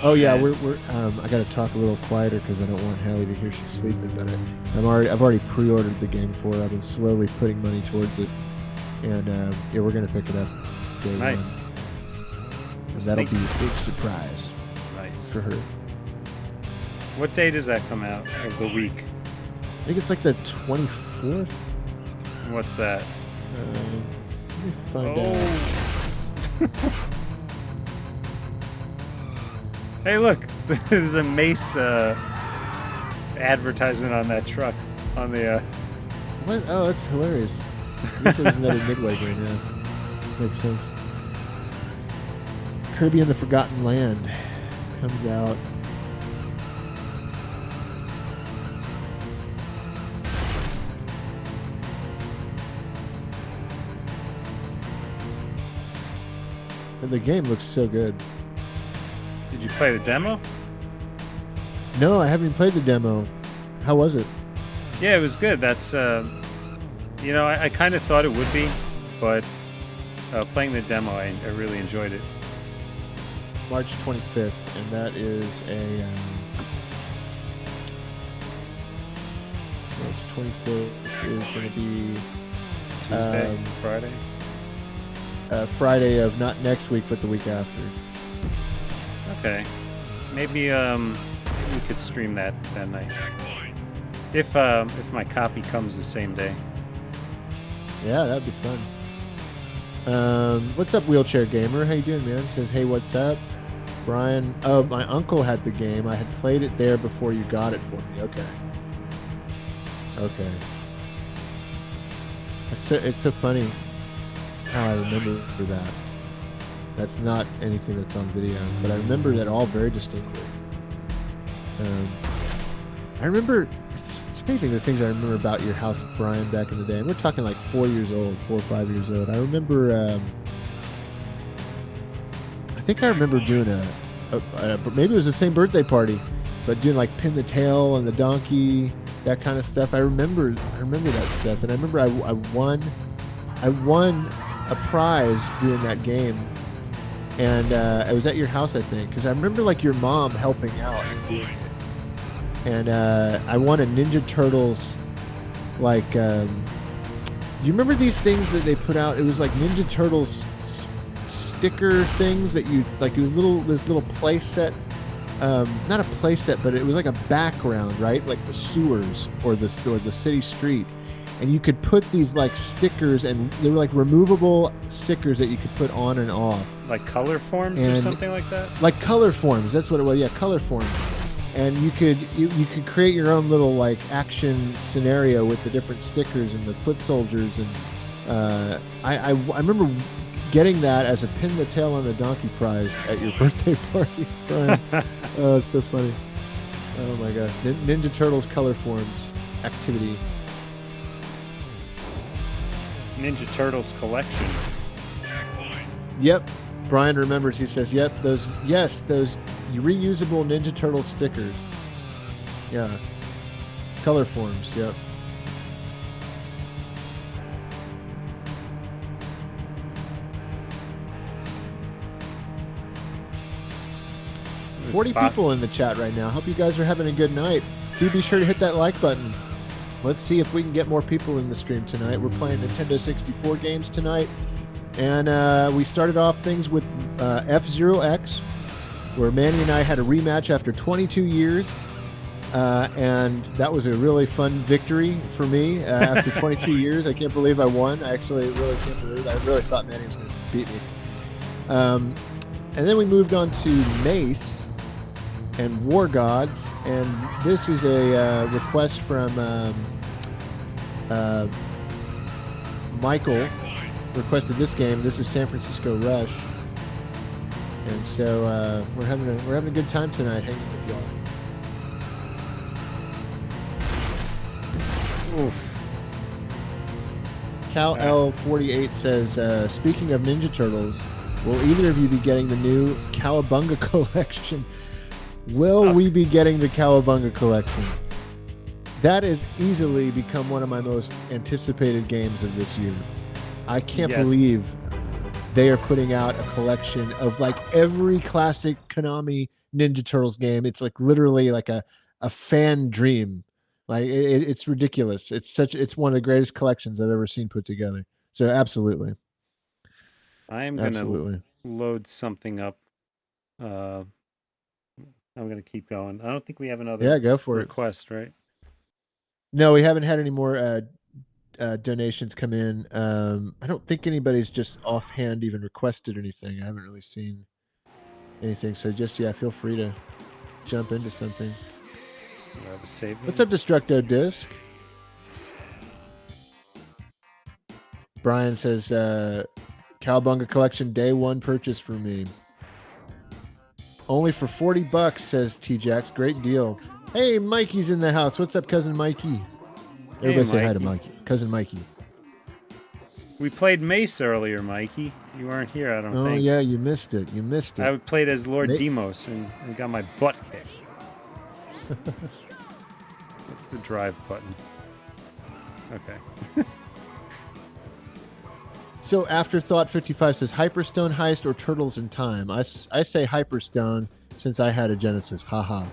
Oh yeah, we're I got to talk a little quieter because I don't want Hallie to hear she's sleeping. But I've already pre-ordered the game for her. I've been slowly putting money towards it, and we're gonna pick it up.
Nice.
And that'll be a big surprise.
Nice
for her.
What day does that come out of the week?
I think it's like the 24th.
What's that?
Let me find out.
Hey, look! There's a Mace advertisement on that truck. On the.
What? Oh, that's hilarious. I guess there's another Midway game. Yeah, makes sense. Kirby and the Forgotten Land comes out. And the game looks so good.
Did you play the demo?
No, I haven't even played the demo. How was it?
Yeah, it was good. That's, I kind of thought it would be, but playing the demo, I really enjoyed it.
March 25th, and that is a March 25th is going to be
Tuesday, Friday.
Friday of not next week, but the week after.
Okay, maybe we could stream that night. If my copy comes the same day.
Yeah, that'd be fun. What's up, Wheelchair Gamer? How you doing, man? Says, hey, what's up? Brian, oh, my uncle had the game. I had played it there before you got it for me. Okay. It's so funny how I remember that. That's not anything that's on video, but I remember that all very distinctly. I remember, it's amazing the things I remember about your house, Brian, back in the day. And we're talking like 4 or 5 years old. I remember, I think I remember doing maybe it was the same birthday party, but doing like pin the tail on the donkey, that kind of stuff. I remember that stuff. And I remember I won a prize doing that game. And I was at your house, I think, because I remember like your mom helping out and doing it. And I won a Ninja Turtles, like, do you remember these things that they put out? It was like Ninja Turtles sticker things that you, like, it was this little play set, not a play set, but it was like a background, right? Like the sewers or the city street. And you could put these like stickers, and they were like removable stickers that you could put on and off.
Like color forms or something like that?
Like color forms, that's what it was, yeah, color forms. And you could create your own little like action scenario with the different stickers and the foot soldiers. And I remember getting that as a pin the tail on the donkey prize at your birthday party, Brian. Oh, it's so funny. Oh my gosh. Ninja Turtles color forms activity.
Ninja Turtles collection.
Yep. Brian remembers, he says, yep, those reusable Ninja Turtle stickers. Yeah. Color forms, yep. There's 40 people in the chat right now. Hope you guys are having a good night. Do be sure to hit that like button. Let's see if we can get more people in the stream tonight. We're playing Nintendo 64 games tonight. And we started off things with F-Zero X, where Manny and I had a rematch after 22 years. And that was a really fun victory for me after 22 years. I can't believe I won. I actually really can't believe it. I really thought Manny was going to beat me. And then we moved on to Mace and War Gods. And this is a request from Michael. Requested this game. This is San Francisco Rush, and so we're having a good time tonight hanging with y'all. Oof. Cal L48 says, speaking of Ninja Turtles, will either of you be getting the new Cowabunga collection? Will we be getting the Cowabunga collection? That has easily become one of my most anticipated games of this year. I can't believe they are putting out a collection of like every classic Konami Ninja Turtles game. It's like literally like a fan dream. Like it's ridiculous. It's one of the greatest collections I've ever seen put together. So absolutely.
I am going to load something up. I'm going to keep going. I don't think we have another
go for
request, right?
No, we haven't had any more donations come in. I don't think anybody's just offhand even requested anything. I haven't really seen anything. So just, feel free to jump into something. What's up, Destructo Disc? Brian says, Cowabunga collection day one purchase for me. Only for $40, says T-Jax. Great deal. Hey, Mikey's in the house. What's up, cousin Mikey? Everybody say hi to Mikey. Cousin Mikey.
We played Mace earlier, Mikey. You weren't here, I don't think.
Oh, yeah, you missed it. I
played as Lord Demos and got my butt kicked. What's the drive button? Okay.
So Afterthought 55 says, Hyperstone Heist or Turtles in Time? I say Hyperstone since I had a Genesis. Haha.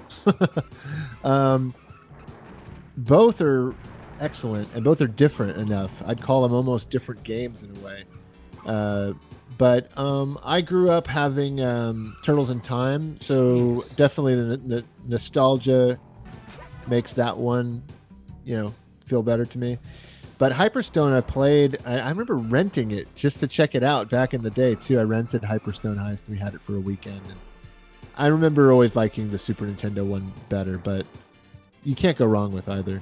Both are excellent and both are different enough. I'd call them almost different games in a way. But I grew up having Turtles in Time, so definitely the nostalgia makes that one, feel better to me. But Hyperstone, I remember renting it just to check it out back in the day, too. I rented Hyperstone Heist. We had it for a weekend. And I remember always liking the Super Nintendo one better, but you can't go wrong with either.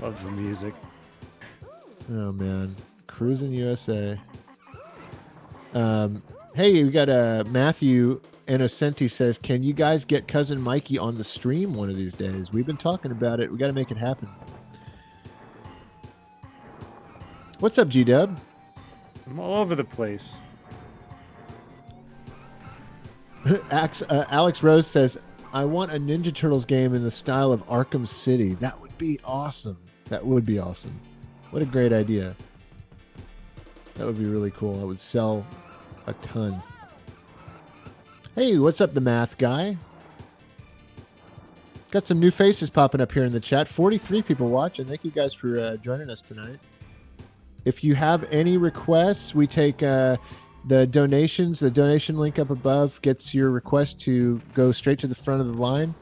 Love the music.
Oh, man. Cruising USA. Hey, we got Matthew Innocenti says, can you guys get Cousin Mikey on the stream one of these days? We've been talking about it. We got to make it happen. What's up, G-Dub?
I'm all over the place.
Alex Rose says, I want a Ninja Turtles game in the style of Arkham City. That would be awesome. That would be awesome. What a great idea. That would be really cool. I would sell a ton. Hey, what's up, the math guy? Got some new faces popping up here in the chat. 43 people watching. Thank you guys for joining us tonight. If you have any requests, we take the donations. The donation link up above gets your request to go straight to the front of the line.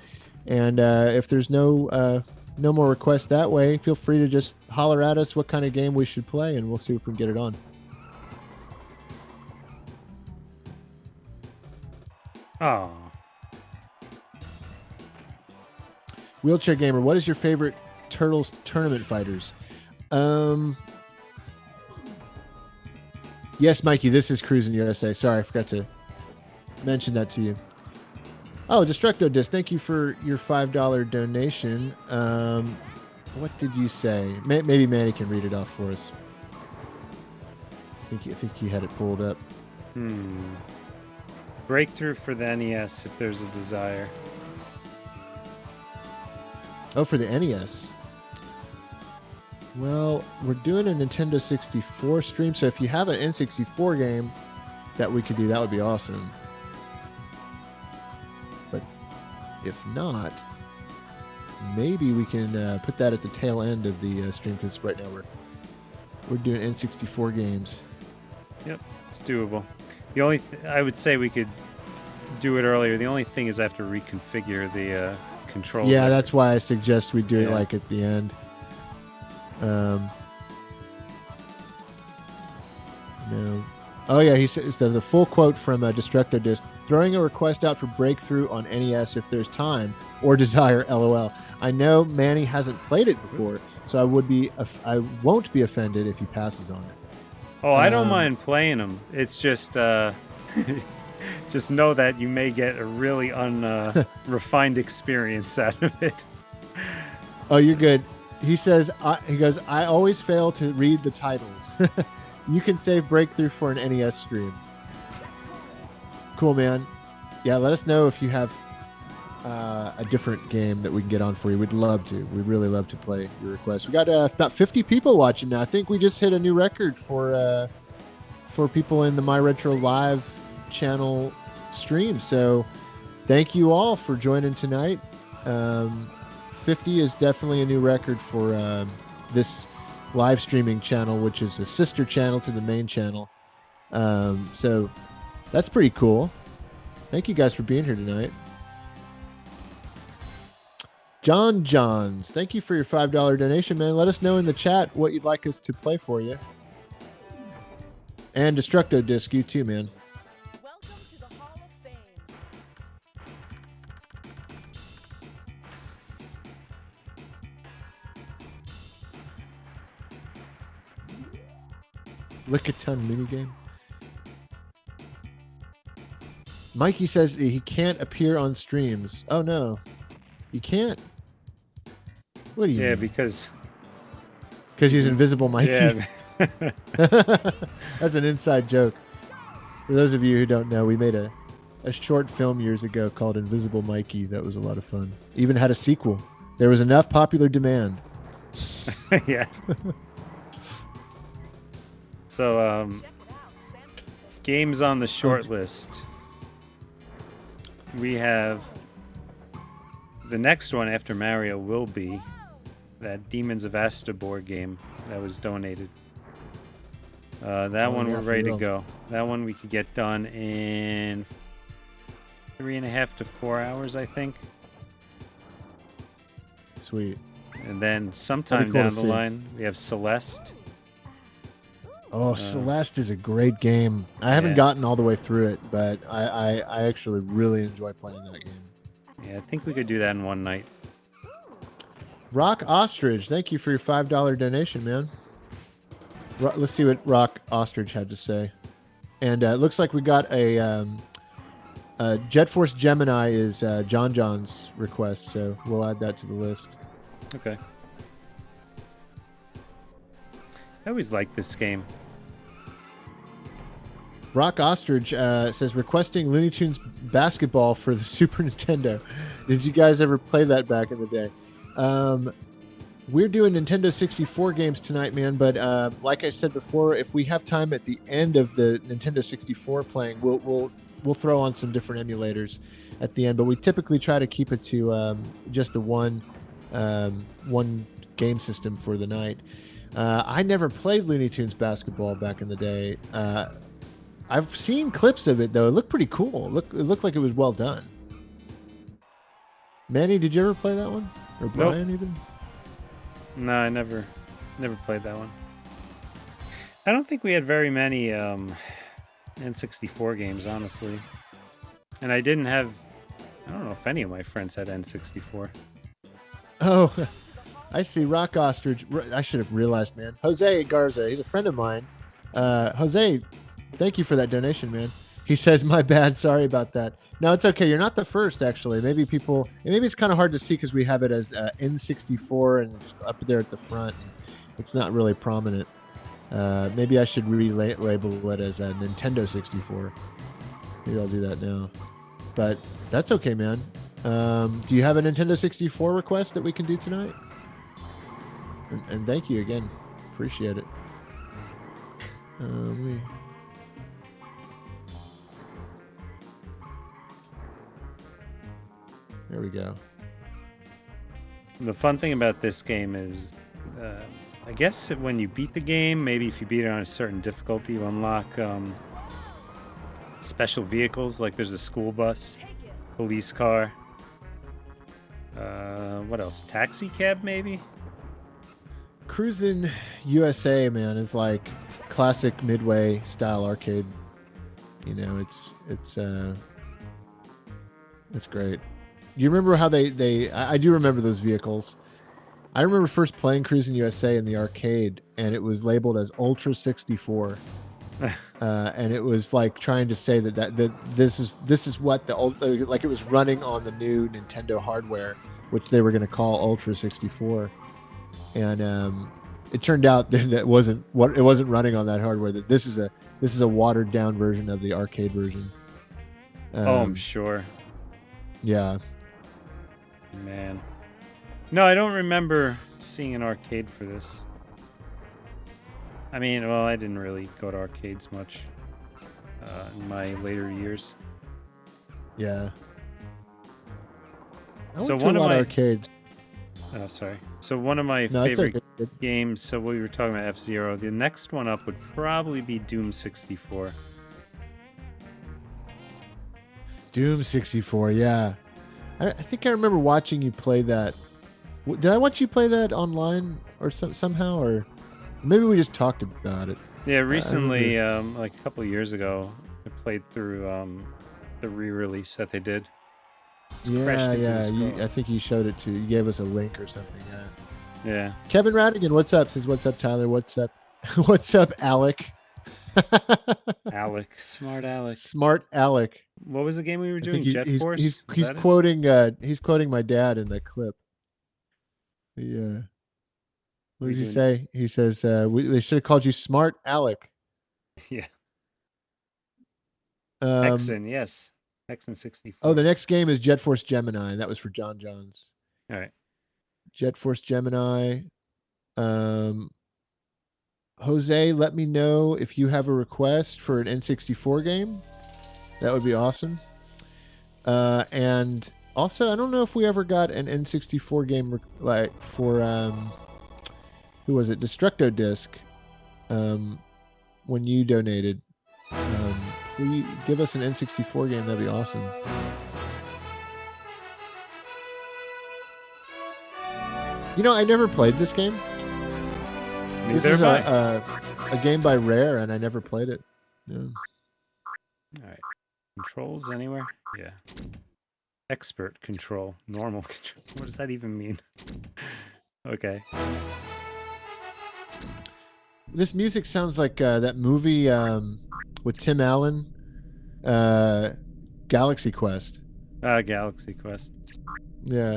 And if there's no more requests that way, feel free to just holler at us what kind of game we should play, and we'll see if we can get it on.
Oh.
Wheelchair Gamer, what is your favorite Turtles tournament fighters? Yes, Mikey, this is Cruising USA. Sorry, I forgot to mention that to you. Oh, Destructo Disc, thank you for your $5 donation. What did you say? Maybe Manny can read it off for us. I think he had it pulled up.
Breakthrough for the NES if there's a desire.
Oh, for the NES. Well, we're doing a Nintendo 64 stream, so if you have an N64 game that we could do, that would be awesome. But if not, maybe we can put that at the tail end of the stream, because right now we're doing N64 games.
Yep, it's doable. The only I would say we could do it earlier. The only thing is I have to reconfigure the controls.
Yeah, that's why I suggest we do it like at the end. No. Oh yeah, he says the full quote from Destructo Disc: throwing a request out for Breakthrough on NES if there's time or desire. LOL. I know Manny hasn't played it before, so I won't be offended if he passes on it.
Oh, I don't mind playing them. It's just just know that you may get a really refined experience out of it.
Oh, you're good. He says, he goes, I always fail to read the titles. You can save Breakthrough for an NES stream. Cool, man. Yeah, let us know if you have a different game that we can get on for you. We'd love to. We'd really love to play your request. We got about 50 people watching now. I think we just hit a new record for people in the My Retro Live channel stream. So thank you all for joining tonight. 50 is definitely a new record for this live streaming channel, which is a sister channel to the main channel. So that's pretty cool. Thank you guys for being here tonight. John Johns, thank you for your $5 donation, man. Let us know in the chat what you'd like us to play for you. And Destructo Disc, you too, man.
Welcome to the Hall of Fame.
Lick-a-ton minigame. Mikey says he can't appear on streams. Oh no, you can't. What do you mean?
Because
he's Invisible Mikey.
Yeah.
That's an inside joke. For those of you who don't know, we made a short film years ago called Invisible Mikey. That was a lot of fun. Even had a sequel. There was enough popular demand.
Yeah. So, games on the short list. We have the next one after Mario will be that Demons of Astapor game that was donated. That one we're ready to go. That one we could get done in 3.5 to 4 hours, I think.
Sweet.
And then sometime down the line, we have Celeste.
Oh, Celeste is a great game. I haven't gotten all the way through it, but I actually really enjoy playing that game.
Yeah, I think we could do that in one night.
Rock Ostrich, thank you for your $5 donation, man. Let's see what Rock Ostrich had to say. And it looks like we got a Jet Force Gemini is John John's request, so we'll add that to the list.
Okay. I always liked this game.
Rock Ostrich says requesting Looney Tunes basketball for the Super Nintendo. Did you guys ever play that back in the day? We're doing Nintendo 64 games tonight, man. But like I said before, if we have time at the end of the Nintendo 64 playing, we'll throw on some different emulators at the end. But we typically try to keep it to just the one game system for the night. I never played Looney Tunes basketball back in the day. I've seen clips of it though. It looked pretty cool. It looked like it was well done. Manny, did you ever play that one? Or Brian even?
No, I never played that one. I don't think we had very many N64 games, honestly. And I don't know if any of my friends had N64.
Oh, I see. Rock Ostrich. I should have realized, man. Jose Garza, he's a friend of mine. Jose, thank you for that donation, man. He says, my bad. Sorry about that. No, it's okay. You're not the first, actually. Maybe it's kind of hard to see because we have it as N64 and it's up there at the front. It's not really prominent. Maybe I should relabel it as a Nintendo 64. Maybe I'll do that now. But that's okay, man. Do you have a Nintendo 64 request that we can do tonight? And thank you again. Appreciate it. There we go.
The fun thing about this game is, I guess when you beat the game, maybe if you beat it on a certain difficulty, you unlock special vehicles. Like there's a school bus, police car. What else? Taxi cab, maybe?
Cruisin' USA, man, is like classic Midway style arcade. You know, it's great. Do you remember how I do remember those vehicles. I remember first playing Cruisin' USA in the arcade, and it was labeled as Ultra 64. And it was like trying to say that this is what like it was running on the new Nintendo hardware, which they were going to call Ultra 64. And it turned out that it wasn't running on that hardware. That this is a watered down version of the arcade version.
I'm sure.
Yeah.
Man. No, I don't remember seeing an arcade for this. I mean, well, I didn't really go to arcades much in my later years.
Yeah.
So one of my
arcades.
Oh, sorry. So one of my favorite games. So we were talking about F-Zero. The next one up would probably be Doom 64.
Doom 64, yeah. I think I remember watching you play that. Did I watch you play that online or somehow, or maybe we just talked about it?
Yeah, recently, like a couple of years ago, I played through the re-release that they did.
I think you showed it to. You gave us a link or something.
Yeah.
Kevin Radigan, what's up? Says, what's up, Tyler? What's up? What's up, Alec?
Alec, smart Alec.
Smart Alec.
What was the game we were doing? Jet Force.
He's quoting. He's quoting my dad in that clip. Yeah. What does he say? He says, "They should have called you Smart Alec."
Yeah. Hexen, yes. Hexen 64.
Oh, the next game is Jet Force Gemini. That was for John Johns.
All right.
Jet Force Gemini. Jose, let me know if you have a request for an N64 game. That would be awesome. And also, I don't know if we ever got an N64 game like for who was it? Destructo Disc. When you donated, will you give us an N64 game? That'd be awesome. You know, I never played this game. This is a game by Rare, and I never played it. Yeah.
All right. Controls anywhere? Yeah. Expert control. Normal control. What does that even mean? Okay.
This music sounds like that movie with Tim Allen, Galaxy Quest.
Galaxy Quest.
Yeah.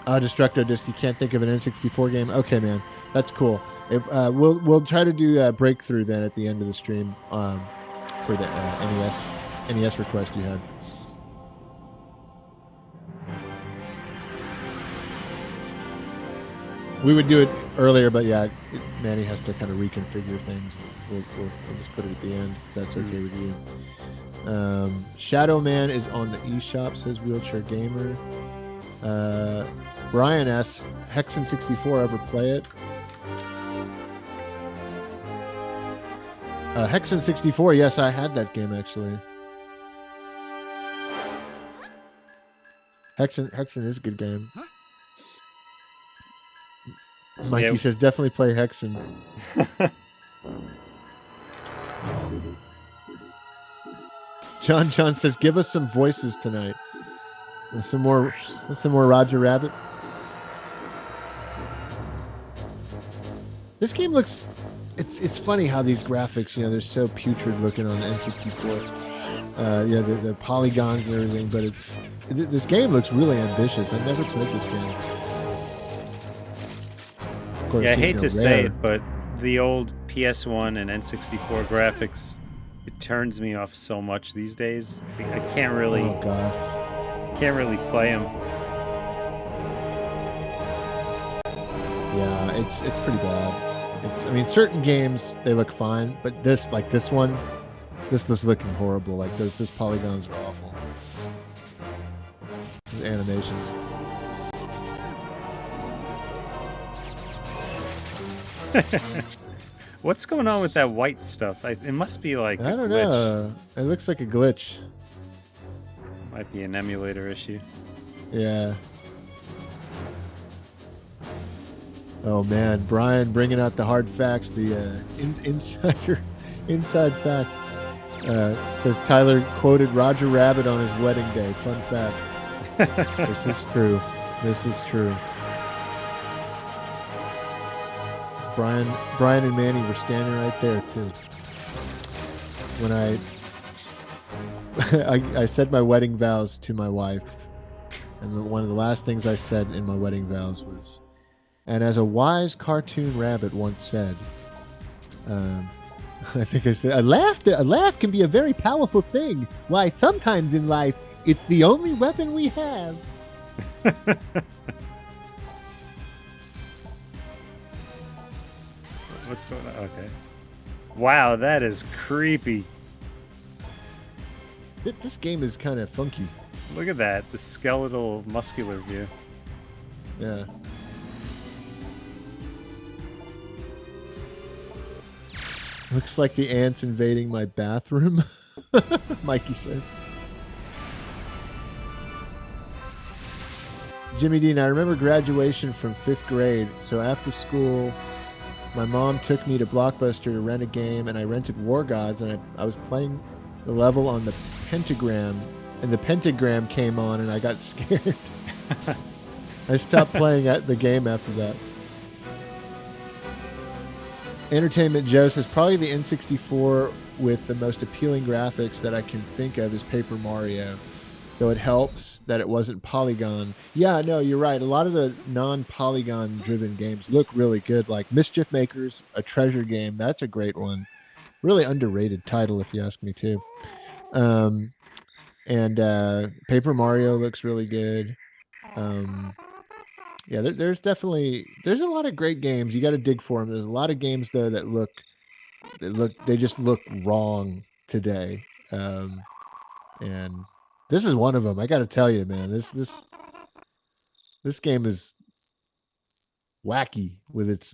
Destructo Disc. You can't think of an N64 game. Okay, man, that's cool. If we'll try to do Breakthrough then at the end of the stream for the NES request you had. We would do it earlier, but yeah, Manny has to kind of reconfigure things. We'll just put it at the end. If that's okay with you. Shadow Man is on the eShop, says Wheelchair Gamer. Brian asks, Hexen 64, ever play it? Hexen 64, yes, I had that game actually. Hexen is a good game. Mikey says, definitely play Hexen. John says, give us some voices tonight. Some more Roger Rabbit. This game looks... It's funny how these graphics, they're so putrid looking on the N64. The polygons and everything, but this game looks really ambitious. I've never played this game. Of course,
I hate to say it, but the old PS1 and N64 graphics, it turns me off so much these days. I can't really...
Oh, God.
Can't really play them.
Yeah, it's pretty bad. Certain games they look fine, but this one, this is looking horrible. Like those polygons are awful. These animations.
What's going on with that white stuff? It must be like
I
a
don't
glitch.
know. It looks like a glitch.
Might be an emulator issue.
Yeah. Oh man, Brian bringing out the hard facts, the inside facts. Says Tyler quoted Roger Rabbit on his wedding day. Fun fact. This is true. This is true. Brian and Manny were standing right there too. When I said my wedding vows to my wife, and one of the last things I said in my wedding vows was, and as a wise cartoon rabbit once said, I think I said, a laugh can be a very powerful thing. Why, sometimes in life, it's the only weapon we have.
What's going on? Okay. Wow, that is creepy.
This game is kind of funky.
Look at that, the skeletal muscular view.
Yeah. Looks like the ants invading my bathroom, Mikey says. Jimmy Dean, I remember graduation from 5th grade, so after school, my mom took me to Blockbuster to rent a game, and I rented War Gods, and I was playing the level on the pentagram, and the pentagram came on, and I got scared. I stopped playing the game after that. Entertainment Joe says, probably the N64 with the most appealing graphics that I can think of is Paper Mario, though it helps that it wasn't polygon. Yeah, no, you're right. A lot of the non-polygon driven games look really good, like Mischief Makers, a treasure game. That's a great one. Really underrated title, if you ask me, too. And Paper Mario looks really good. Yeah, there's a lot of great games. You got to dig for them. There's a lot of games though that they just look wrong today. And this is one of them. I got to tell you, man, this game is wacky with its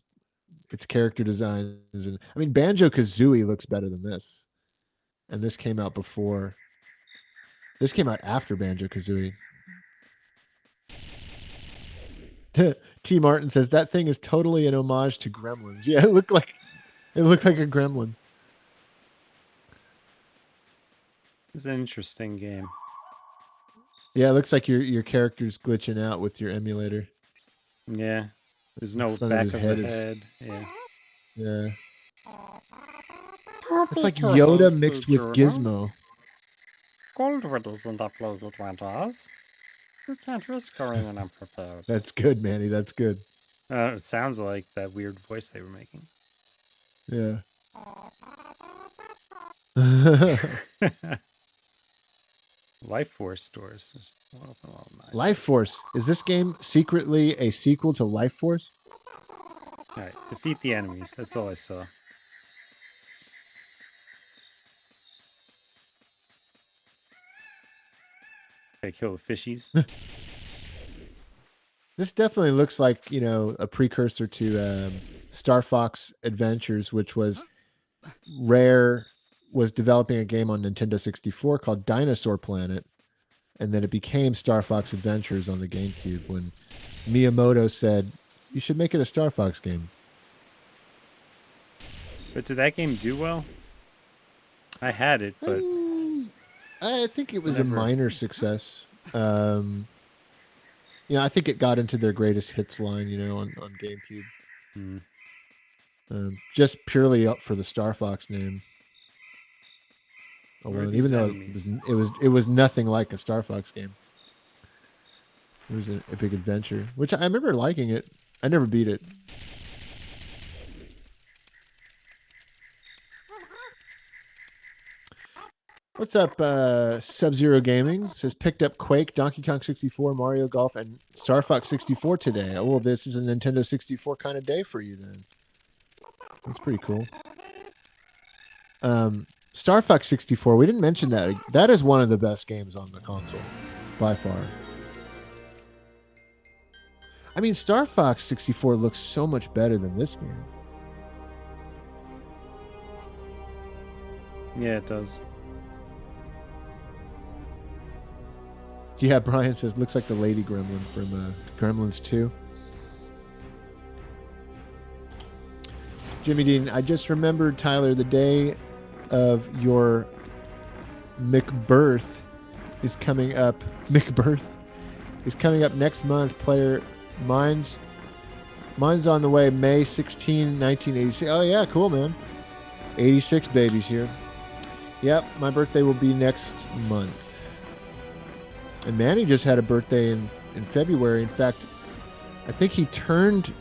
character designs, and Banjo-Kazooie looks better than this. And this came out before. This came out after Banjo-Kazooie. T. Martin says that thing is totally an homage to Gremlins. Yeah, it looked like a gremlin.
It's an interesting game.
Yeah, it looks like your character's glitching out with your emulator.
Yeah. There's no
Front of
back
his
of
head
the
is-
head. Yeah.
Yeah. It's like Yoda mixed with Gizmo.
Goldwood is in the place it winters. You can't risk going in unprepared.
That's good, Manny. That's good.
It sounds like that weird voice they were making.
Yeah.
Life Force stores.
Life Force. Is this game secretly a sequel to Life Force?
All right, defeat the enemies. That's all I saw. Okay, kill the fishies.
This definitely looks like, a precursor to Star Fox Adventures, which was Rare was developing a game on Nintendo 64 called Dinosaur Planet, and then it became Star Fox Adventures on the GameCube when Miyamoto said, you should make it a Star Fox game.
But did that game do well? I had it, but
I think it was a
whatever.
minor success. I think it got into their greatest hits line, on GameCube.
Hmm.
Just purely up for the Star Fox name
Where are
alone,
these
even though
enemies?
it was nothing like a Star Fox game. It was an epic adventure, which I remember liking it. I never beat it. What's up, Sub-Zero Gaming? Says picked up Quake, Donkey Kong 64, Mario Golf, and Star Fox 64 today. Oh, well, this is a Nintendo 64 kind of day for you then. That's pretty cool. Star Fox 64, we didn't mention that. That is one of the best games on the console, by far. I mean, Star Fox 64 looks so much better than this game.
Yeah, it does.
Yeah, Brian says, looks like the Lady Gremlin from Gremlins 2. Jimmy Dean, I just remembered, Tyler, the day of your McBirth is coming up. McBirth is coming up next month. Player, mine's on the way, May 16, 1986. Oh, yeah, cool, man. 86 babies here. Yep, my birthday will be next month. And Manny just had a birthday in February. In fact, I think he turned...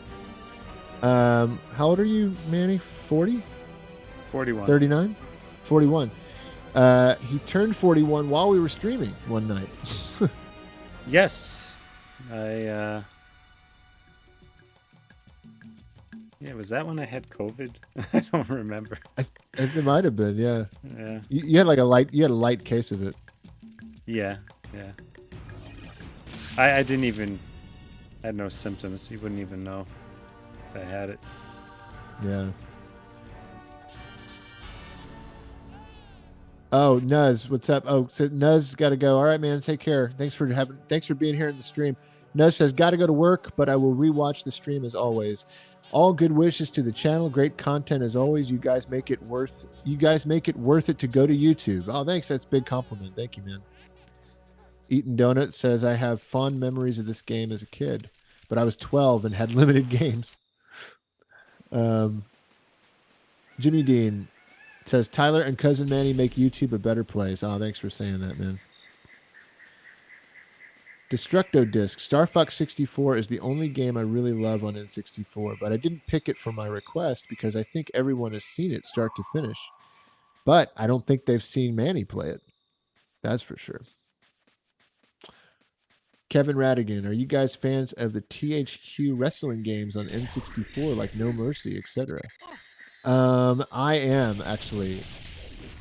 how old are you, Manny? 40?
41.
39? 41. He turned 41 while we were streaming one night.
Yes. Yeah, was that when I had COVID? I don't remember.
It might have been, yeah.
Yeah.
You had like a light case of it.
Yeah. I didn't even... I had no symptoms. You wouldn't even know if I had it.
Yeah. Oh, Nuz, what's up? Oh, so Nuz got to go. All right, man. Take care. Thanks for being here in the stream. Nuz says, got to go to work, but I will rewatch the stream as always. All good wishes to the channel. Great content as always. You guys make it worth it to go to YouTube. Oh, thanks. That's a big compliment. Thank you, man. Eaton Donut says, I have fond memories of this game as a kid, but I was 12 and had limited games. Jimmy Dean says, Tyler and Cousin Manny make YouTube a better place. Oh, thanks for saying that, man. Destructo Disc. Star Fox 64 is the only game I really love on N64, but I didn't pick it for my request because I think everyone has seen it start to finish. But I don't think they've seen Manny play it. That's for sure. Kevin Radigan, are you guys fans of the THQ wrestling games on N64 like No Mercy, etc.? I am, actually.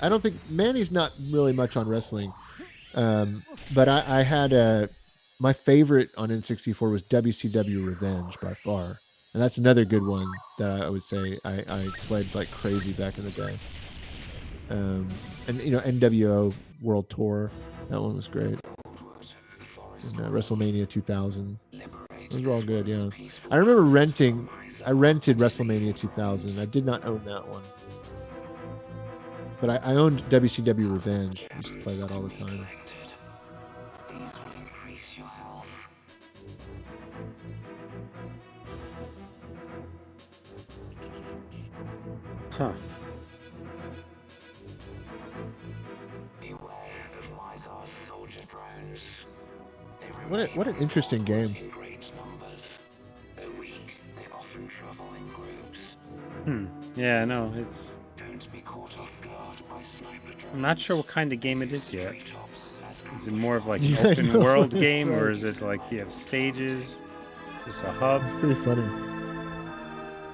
I don't think Manny's not really much on wrestling, but I had my favorite on N64 was WCW Revenge by far, and that's another good one that I would say I played like crazy back in the day. And NWO World Tour, that one was great. And, WrestleMania 2000, those were all good. Yeah, I remember I rented WrestleMania 2000. I did not own that one. But I owned WCW Revenge. I used to play that all the time.
Huh.
What an interesting game.
Yeah, I know. I'm not sure what kind of game it is yet. Is it more of like an
Yeah, I
open
know,
world
that's
game, or
right.
is it like, do you have stages? Is this a hub?
It's pretty funny.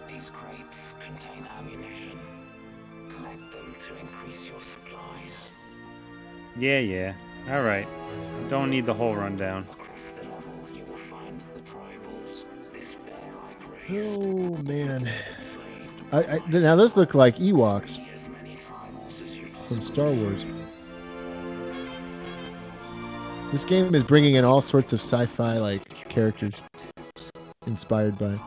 These crates contain ammunition. Collect them to increase your supplies.
Yeah. All right. Don't need the whole rundown.
Across the level, you will find the tribals. This bear-like race
Oh man. Now those look like Ewoks
as many tribals as you
from Star Wars. This game is bringing in all sorts of sci-fi like characters inspired by.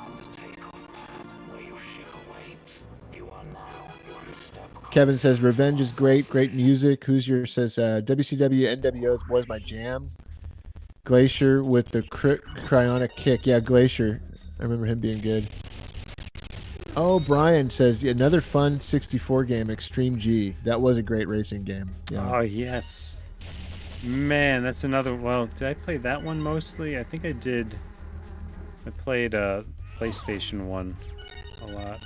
Kevin says Revenge is great music. Hoosier says WCW NWO was my jam. Glacier with the cryonic kick. Yeah, Glacier. I remember him being good. Oh, Brian says another fun 64 game, Extreme G. That was a great racing game. Yeah.
Oh, yes. Man, that's another... Well, did I play that one mostly? I think I did. I played PlayStation 1 a lot.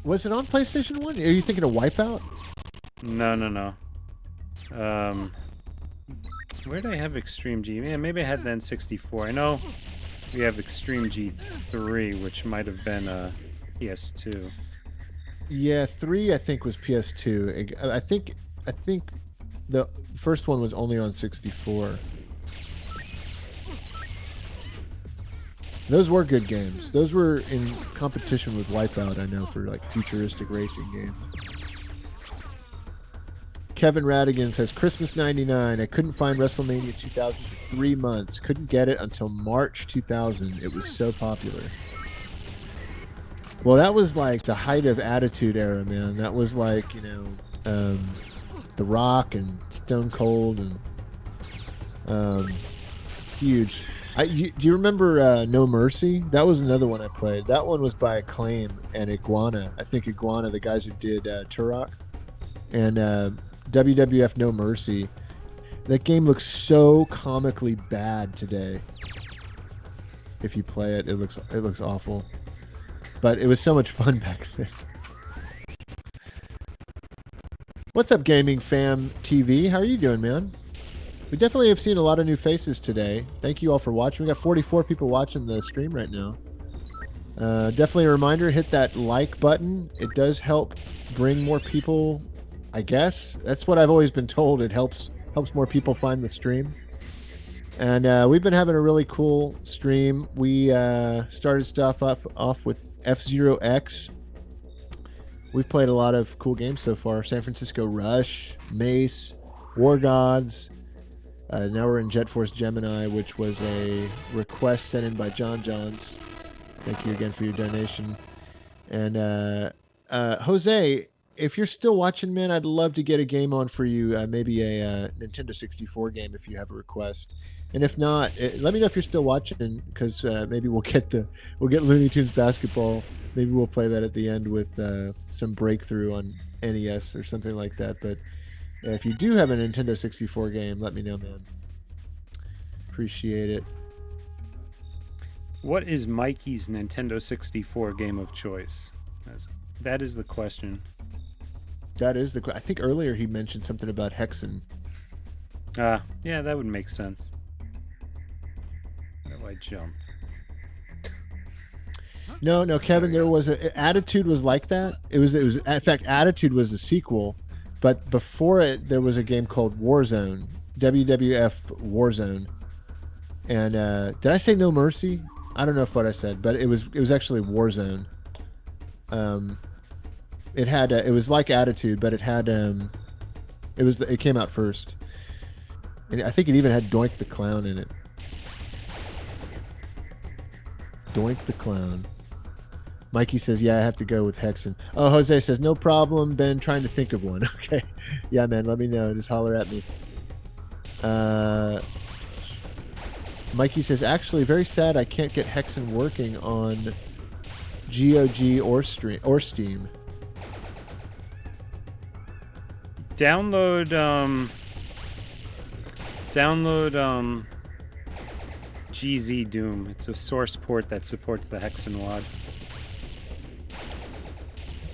Was it on PlayStation 1? Are you thinking of Wipeout?
No. Where did I have Extreme G? Yeah, maybe I had the N64. I know we have Extreme G3, which might have been PS2.
Yeah, 3 I think was PS2. I think the first one was only on 64. Those were good games. Those were in competition with Wipeout, I know, for like futuristic racing games. Kevin Radigan says, Christmas 99. I couldn't find WrestleMania 2000 for 3 months. Couldn't get it until March 2000. It was so popular. Well, that was like the height of Attitude Era, man. That was like, The Rock and Stone Cold and huge. Do you remember No Mercy? That was another one I played. That one was by Acclaim and Iguana. I think Iguana, the guys who did Turok. And WWF No Mercy. That game looks so comically bad today. If you play it, it looks awful. But it was so much fun back then. What's up, Gaming Fam TV? How are you doing, man? We definitely have seen a lot of new faces today. Thank you all for watching. We got 44 people watching the stream right now. Definitely a reminder, hit that like button. It does help bring more people, I guess. That's what I've always been told. It helps more people find the stream. And we've been having a really cool stream. We started stuff off with F-Zero X. We've played a lot of cool games so far. San Francisco Rush, Mace, War Gods. Now we're in Jet Force Gemini, which was a request sent in by John Johns. Thank you again for your donation. And Jose, if you're still watching, man, I'd love to get a game on for you. Maybe a Nintendo 64 game if you have a request. And if not, let me know if you're still watching, because maybe we'll get Looney Tunes Basketball. Maybe we'll play that at the end with some breakthrough on NES or something like that. But if you do have a Nintendo 64 game, let me know, man. Appreciate it.
What is Mikey's Nintendo 64 game of choice? That is the question.
That is I think earlier he mentioned something about Hexen.
Yeah, that would make sense. Where do I jump?
No, Kevin. There was Attitude was like that. It was. In fact, Attitude was a sequel, but before it, there was a game called Warzone, WWF Warzone. And did I say No Mercy? I don't know what I said, but it was actually Warzone. It had it was like Attitude, but it had it came out first, and I think it even had Doink the Clown in it. Doink the Clown. Mikey says, yeah, I have to go with Hexen. Oh, Jose says, no problem, Ben, trying to think of one. Okay. Yeah, man, let me know. Just holler at me. Mikey says, actually, very sad I can't get Hexen working on GOG or Steam.
Download GZ Doom. It's a source port that supports the Hexen WAD.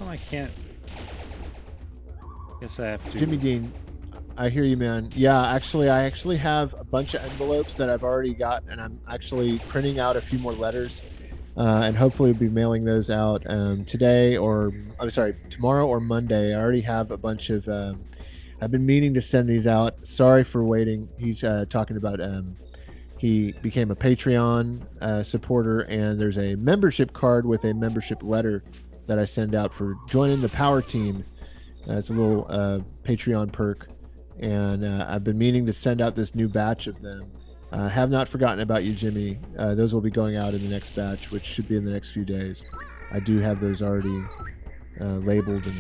Oh, I can't. Guess I have to.
Jimmy Dean, I hear you, man. Yeah, actually, I actually have a bunch of envelopes that I've already got, and I'm actually printing out a few more letters, and hopefully we'll be mailing those out today, or I'm sorry, tomorrow or Monday. I already have a bunch of. I've been meaning to send these out. Sorry for waiting. He's talking about. He became a Patreon supporter, and there's a membership card with a membership letter that I send out for joining the Power Team. It's a little Patreon perk, and I've been meaning to send out this new batch of them. Have not forgotten about you, Jimmy. Those will be going out in the next batch, which should be in the next few days. I do have those already labeled, and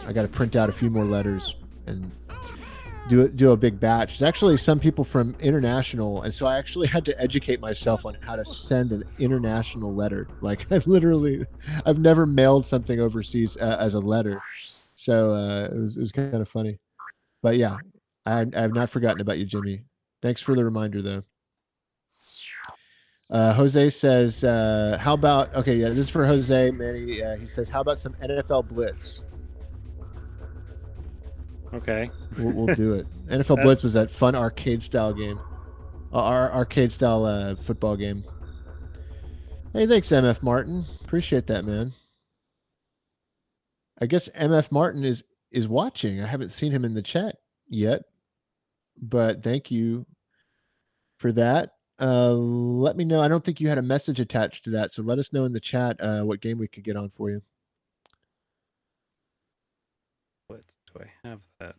I got to print out a few more letters and do a big batch. There's actually some people from international, and so I actually had to educate myself on how to send an international letter. Like I've never mailed something overseas as a letter. So it was kind of funny, but yeah, I have not forgotten about you, Jimmy. Thanks for the reminder, though. Jose says, "How about?" Okay, yeah, this is for Jose Manny. He says, "How about some NFL Blitz?"
Okay,
We'll do it. NFL Blitz was that fun arcade style game, our arcade style football game. Hey, thanks, MF Martin. Appreciate that, man. I guess MF Martin is watching. I haven't seen him in the chat yet, but thank you for that. Let me know. I don't think you had a message attached to that, so let us know in the chat what game we could get on for you.
what do I have that?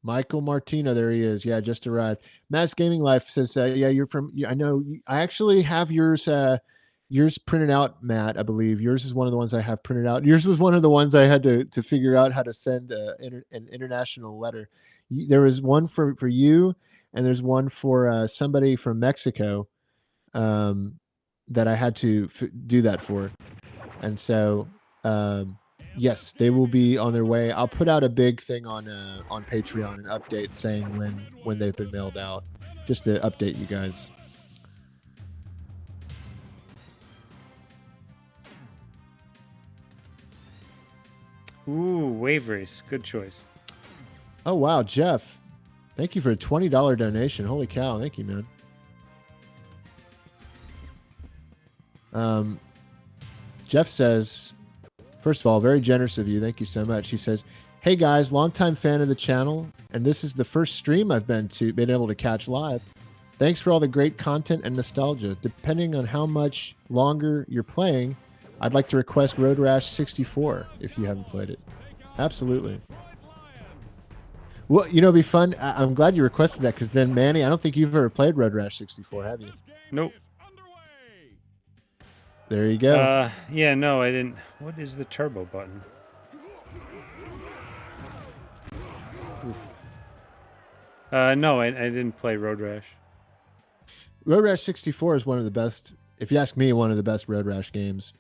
Michael Martino, there he is. Yeah, just arrived. Mass Gaming Life says, "Yeah, you're from. I know. I actually have yours. Yours printed out, Matt. I believe yours is one of the ones I have printed out. Yours was one of the ones I had to figure out how to send an international letter. There was one for you, and there's one for somebody from Mexico that I had to do that for, and so." Yes, they will be on their way. I'll put out a big thing on Patreon, an update saying when they've been mailed out, just to update you guys.
Ooh, Wave Race, good choice.
Oh wow, Jeff, thank you for a $20 donation. Holy cow, thank you, man. Jeff says, first of all, very generous of you. Thank you so much. He says, "Hey guys, longtime fan of the channel, and this is the first stream I've been able to catch live. Thanks for all the great content and nostalgia. Depending on how much longer you're playing, I'd like to request Road Rash 64 if you haven't played it." Absolutely. Well, it'd be fun. I'm glad you requested that, because then, Manny, I don't think you've ever played Road Rash 64, have you?
Nope.
There you go.
Yeah, no, I didn't. What is the turbo button? Oof. No, I didn't play Road Rash.
Road Rash 64 is one of the best, if you ask me, one of the best Road Rash games.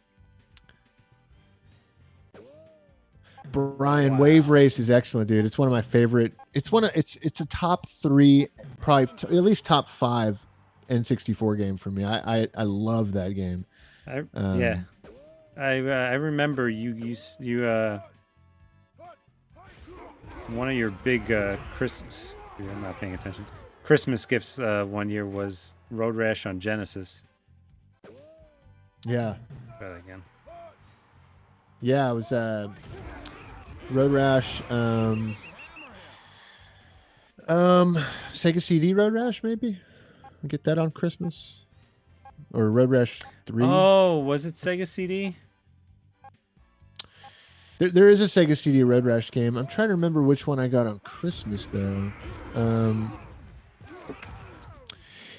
Brian,
Wow.
Wave Race is excellent, dude. It's one of my favorite. It's a top 3, probably at least top 5 N64 game for me. I love that game.
Yeah, I remember you one of your big Christmas. I'm not paying attention. Christmas gifts one year was Road Rash on Genesis.
Yeah.
Try that again.
Yeah, it was Road Rash. Sega CD Road Rash, maybe. We'll get that on Christmas. Or Road Rash 3.
Oh, was it Sega CD?
There is a Sega CD Road Rash game. I'm trying to remember which one I got on Christmas, though.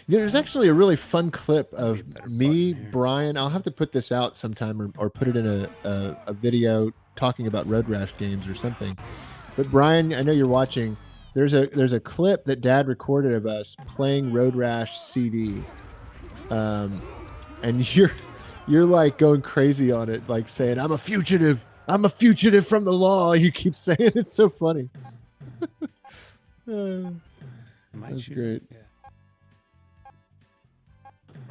There's actually a really fun clip of me, Brian. I'll have to put this out sometime, or put it in a video talking about Road Rash games or something. But Brian, I know you're watching. There's a clip that Dad recorded of us playing Road Rash CD, and you're like going crazy on it, like saying, "I'm a fugitive from the law." You keep saying it's so funny. That's great.
Yeah.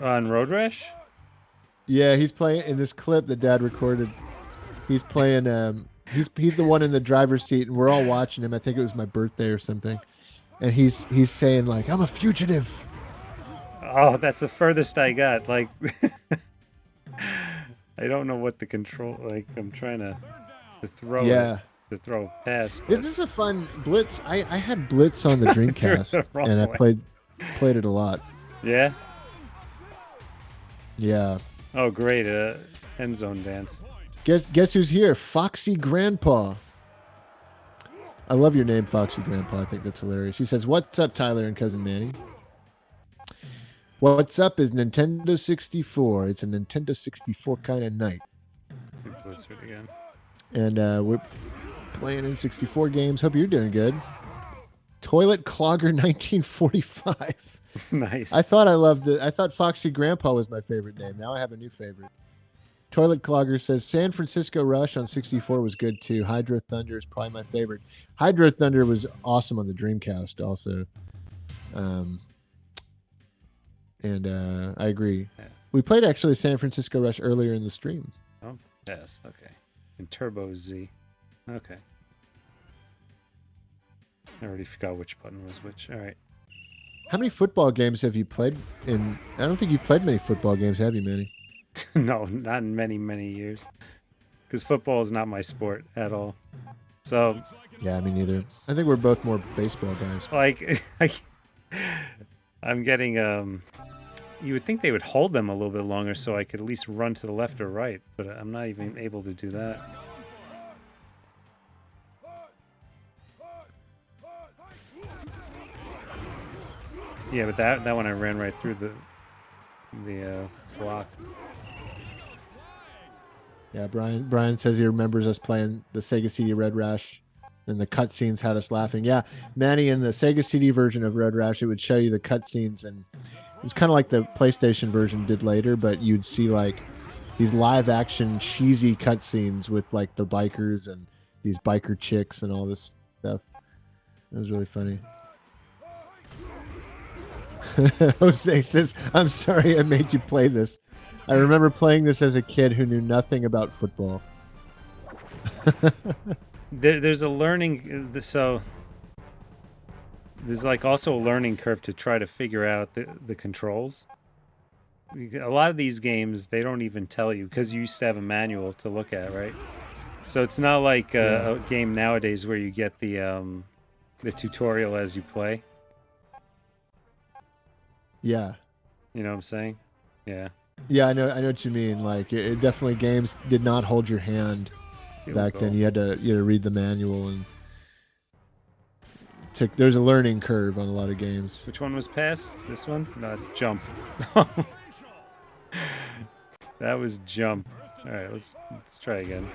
On Road Rash?
Yeah, he's playing in this clip that Dad recorded. He's playing. He's the one in the driver's seat, and we're all watching him. I think it was my birthday or something, and he's saying like, "I'm a fugitive."
Oh, that's the furthest I got. Like, I don't know what the control. Like, I'm trying to throw
Yeah.
it, to throw past.
This is a fun Blitz. I had Blitz on the Dreamcast,
wrong
and I
way.
played it a lot.
Yeah.
Yeah.
Oh, great! End zone dance.
Guess who's here? Foxy Grandpa. I love your name, Foxy Grandpa. I think that's hilarious. He says, "What's up, Tyler and Cousin Manny? What's up is Nintendo 64. It's a Nintendo 64 kind of night."
Blizzard again.
And we're playing N64 games. Hope you're doing good. Toilet Clogger 1945.
Nice.
I thought I loved it. I thought Foxy Grandpa was my favorite name. Now I have a new favorite. Toilet Clogger says San Francisco Rush on 64 was good too. Hydro Thunder is probably my favorite. Hydro Thunder was awesome on the Dreamcast also. And I agree.
Yeah.
We played actually San Francisco Rush earlier in the stream.
Oh, yes. Okay. And Turbo Z. Okay. I already forgot which button was which. All right.
How many football games have you played in? I don't think you've played many football games, have you, Manny?
No, not in many, many years. Because football is not my sport at all. So,
Yeah, me neither. I think we're both more baseball guys.
like, I'm getting, you would think they would hold them a little bit longer so I could at least run to the left or right, but I'm not even able to do that. Yeah, but that one I ran right through the block.
Yeah, Brian says he remembers us playing the Sega CD Red Rash, and the cutscenes had us laughing. Yeah, Manny, in the Sega CD version of Red Rash, it would show you the cutscenes, and it was kind of like the PlayStation version did later, but you'd see like these live action cheesy cutscenes with like the bikers and these biker chicks and all this stuff. It was really funny. Jose says, "I'm sorry I made you play this. I remember playing this as a kid who knew nothing about football."
There's a learning, so there's like also a learning curve to try to figure out the controls. A lot of these games, they don't even tell you because you used to have a manual to look at, right? So it's not like a game nowadays where you get the tutorial as you play.
Yeah.
You know what I'm saying? Yeah.
Yeah, I know what you mean. Like it definitely games did not hold your hand back then. You had to read the manual, and there's a learning curve on a lot of games.
Which one was pass? This one? No, it's jump. That was jump. All right, let's try again.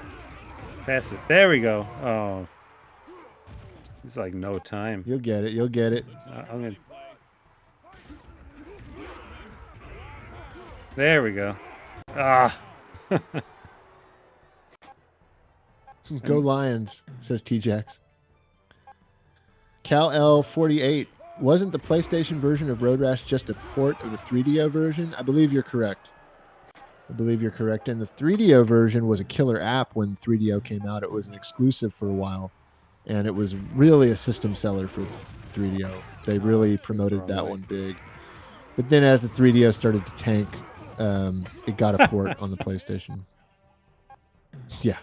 Pass it. There we go. Oh, it's like no time.
You'll get it. You'll get it.
I'm gonna. There we go. Ah.
Go Lions, says T-Jax. Cal L48. Wasn't the PlayStation version of Road Rash just a port of the 3DO version? I believe you're correct. And the 3DO version was a killer app when 3DO came out. It was an exclusive for a while, and it was really a system seller for 3DO. They really promoted that one big. But then as the 3DO started to tank, it got a port on the PlayStation. Yeah.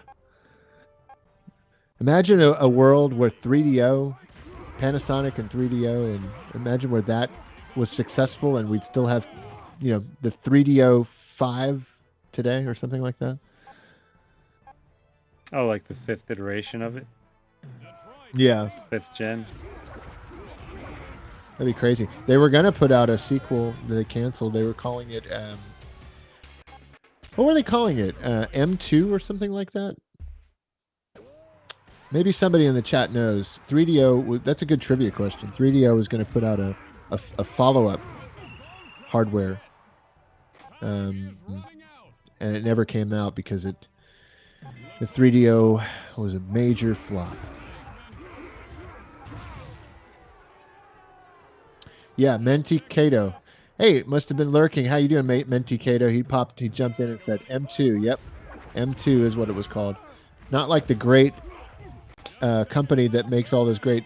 Imagine a world where 3DO, Panasonic and 3DO, and imagine where that was successful and we'd still have, the 3DO 5 today or something like that.
Oh, like the 5th iteration of it?
Yeah.
5th gen?
That'd be crazy. They were going to put out a sequel that they canceled. They were calling it, what were they calling it? M2 or something like that? Maybe somebody in the chat knows. 3DO, that's a good trivia question. 3DO was going to put out a follow-up hardware. And it never came out because the 3DO was a major flop. Yeah, Menti Kato. Hey, it must have been lurking. How you doing, mate? Menti Kato. He jumped in and said M2. Yep, M2 is what it was called. Not like the great company that makes all those great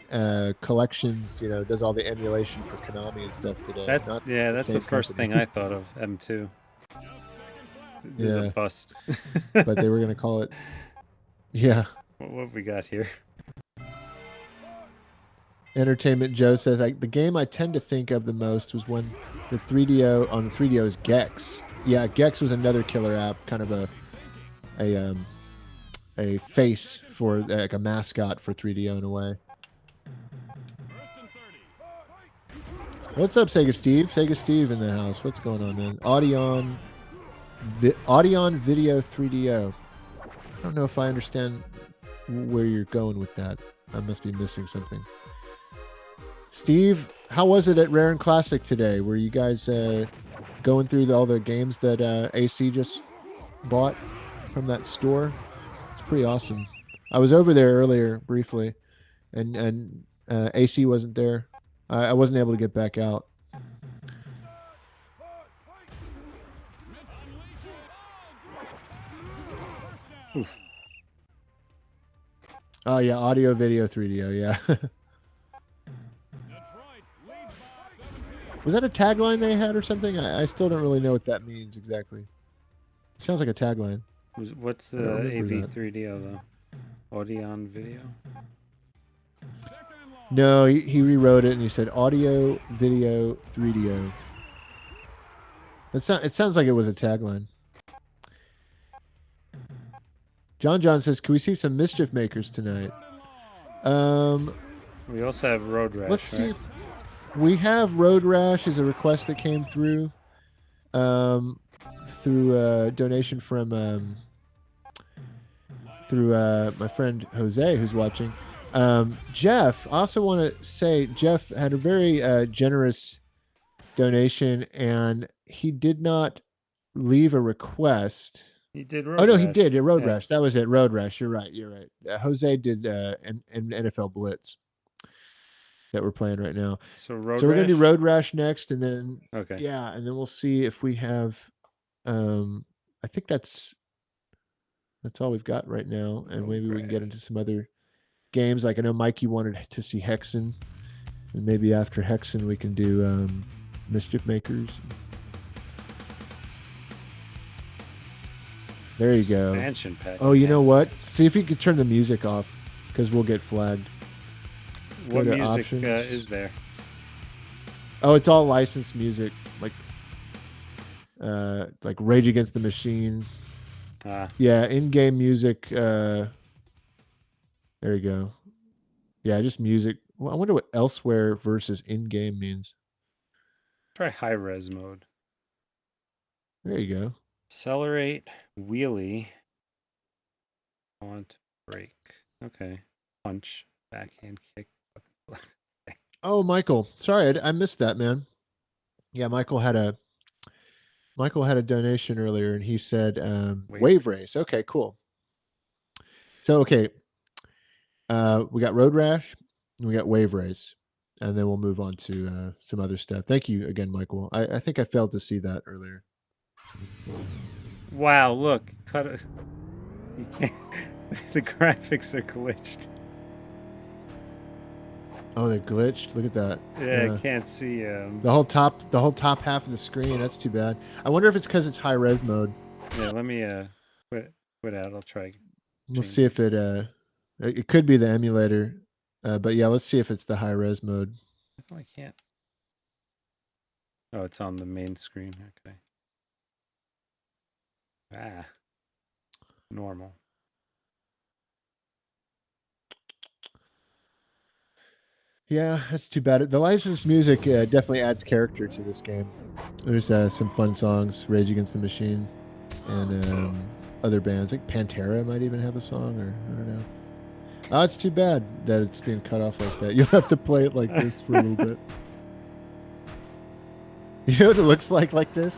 collections, does all the emulation for Konami and stuff today.
That's the first thing I thought of, M2. It was a bust.
But they were going to call it... Yeah.
What have we got here?
Entertainment Joe says, the game I tend to think of the most was when the 3DO, on the 3DO is Gex. Yeah, Gex was another killer app, kind of a face for, like a mascot for 3DO in a way. What's up, Sega Steve? Sega Steve in the house. What's going on, man? Audion Video 3DO. I don't know if I understand where you're going with that. I must be missing something. Steve, how was it at Rare and Classic today? Were you guys going through all the games that AC just bought from that store? It's pretty awesome. I was over there earlier briefly, and AC wasn't there. I wasn't able to get back out. Oof. Oh yeah, audio video 3DO, yeah. Was that a tagline they had or something? I still don't really know what that means exactly. It sounds like a tagline.
What's the AV3DO though? Audion video?
No, he rewrote it and he said audio video 3DO. It sounds like it was a tagline. John says, "Can we see some Mischief Makers tonight?"
We also have Road Rash.
Let's see if we have Road Rash as a request that came through through a donation from through my friend Jose who's watching. Jeff, I also want to say Jeff had a very generous donation, and he did not leave a request.
He did Road
Rash.
Rash.
He did. Road Rash. That was it. Road Rash. You're right. Jose did an NFL Blitz that we're playing right now.
So
we're going to do Road Rash next, and then and then we'll see if we have. I think that's all we've got right now, and maybe we can get into some other games. Like I know Mikey wanted to see Hexen, and maybe after Hexen we can do Mischief Makers. There you go.
Expansion pack.
Oh, you know what? See if you could turn the music off, because we'll get flagged.
What music is there?
Oh, it's all licensed music, like Rage Against the Machine. Yeah, in-game music. There you go. Yeah, just music. Well, I wonder what elsewhere versus in-game means.
Try high-res mode.
There you go.
Accelerate, wheelie, taunt, break. Okay. Punch, backhand kick.
Oh, Michael. Sorry, I missed that, man. Yeah, Michael had a donation earlier, and he said Wave Race. Okay, cool. So, okay. We got Road Rash, and we got Wave Race, and then we'll move on to some other stuff. Thank you again, Michael. I think I failed to see that earlier.
Wow, look. Cut it. You can't. The graphics are glitched.
Oh, they're glitched. Look at that.
Yeah, I can't see
the whole top half of the screen. That's too bad. I wonder if it's because it's high res mode.
Yeah, let me quit out. I'll try.
We'll see if it could be the emulator, but yeah, let's see if it's the high res mode.
I can't. Oh, it's on the main screen. Okay. Normal.
Yeah, that's too bad. The licensed music definitely adds character to this game. There's some fun songs, Rage Against the Machine, and other bands. Like Pantera might even have a song, or I don't know. Oh, it's too bad that it's being cut off like that. You'll have to play it like this for a little bit. You know what it looks like this?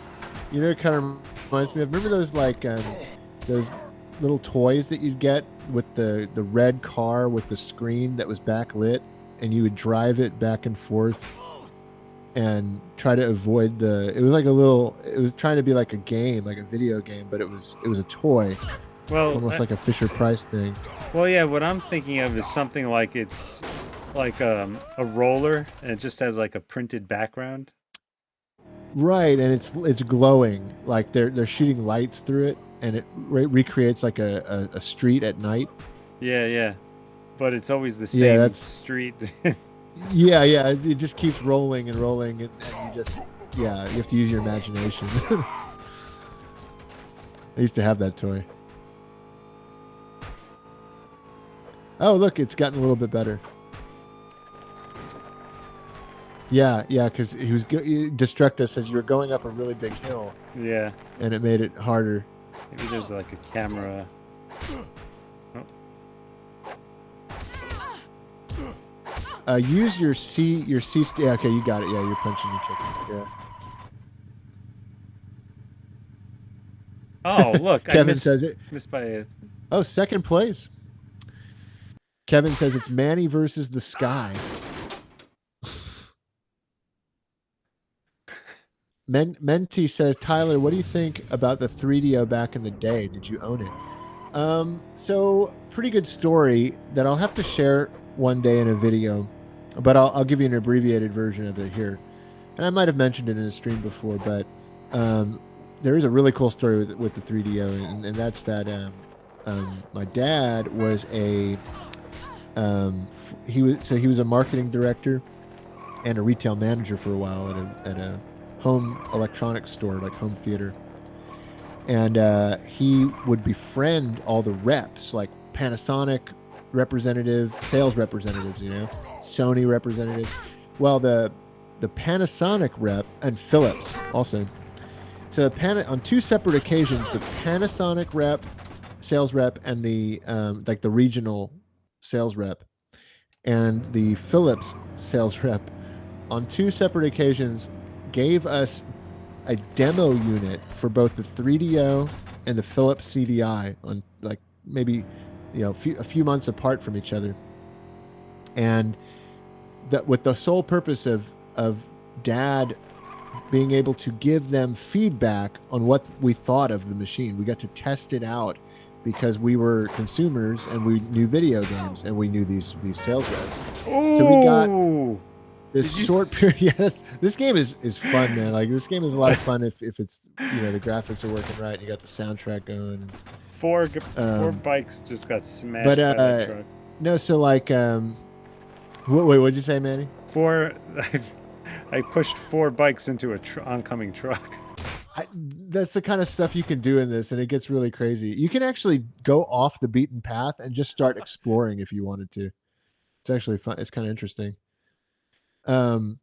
You know, it kind of reminds me of, remember those those little toys that you'd get with the red car with the screen that was backlit, and you would drive it back and forth and try to avoid it was like it was trying to be like a game, like a video game, but it was a toy,
Well,
almost like a Fisher Price thing.
well, yeah. What I'm thinking of is something like it's like a roller, and it just has like a printed background.
Right, and it's glowing, like they're shooting lights through it, and it recreates like a street at night.
Yeah, yeah. But it's always the
Yeah,
same
that's-
street.
Yeah, it just keeps rolling and rolling, and you just, yeah, you have to use your imagination. I used to have that toy. Oh, look, it's gotten a little bit better. Yeah, because Destructus says you were going up a really big hill,
Yeah.
and it made it harder.
Maybe there's like a camera.
Use your C. Yeah, okay, you got it. Yeah, you're punching and kicking. Yeah.
Oh, look! I
Kevin says it.
missed by a.
Oh, second place. Kevin says it's Manny versus the sky. Menti says, Tyler, what do you think about the 3DO back in the day? Did you own it? So pretty good story that I'll have to share one day in a video, but I'll give you an abbreviated version of it here. And I might have mentioned it in a stream before, but there is a really cool story with the 3DO, and that's that my dad was he was a marketing director and a retail manager for a while at a home electronics store, like home theater. And he would befriend all the reps, like Panasonic sales representatives, Sony representatives. Well, the Panasonic rep, and Philips also. So on two separate occasions, the Panasonic sales rep, and the like the regional sales rep, and the Philips sales rep, on two separate occasions, gave us a demo unit for both the 3DO and the Philips CDI on like maybe a few months apart from each other, and that with the sole purpose of Dad being able to give them feedback on what we thought of the machine. We got to test it out because we were consumers and we knew video games and we knew these sales reps.
Ooh.
So we got this
Did you
short period. Yes, this game is fun, man. Like, this game is a lot of fun if it's the graphics are working right and you got the soundtrack going.
Four bikes just got smashed
But
by that truck.
no, so like what'd you say, Manny?
I pushed 4 bikes into a oncoming truck.
That's the kind of stuff you can do in this, and it gets really crazy. You can actually go off the beaten path and just start exploring if you wanted to. It's actually fun. It's kind of interesting. But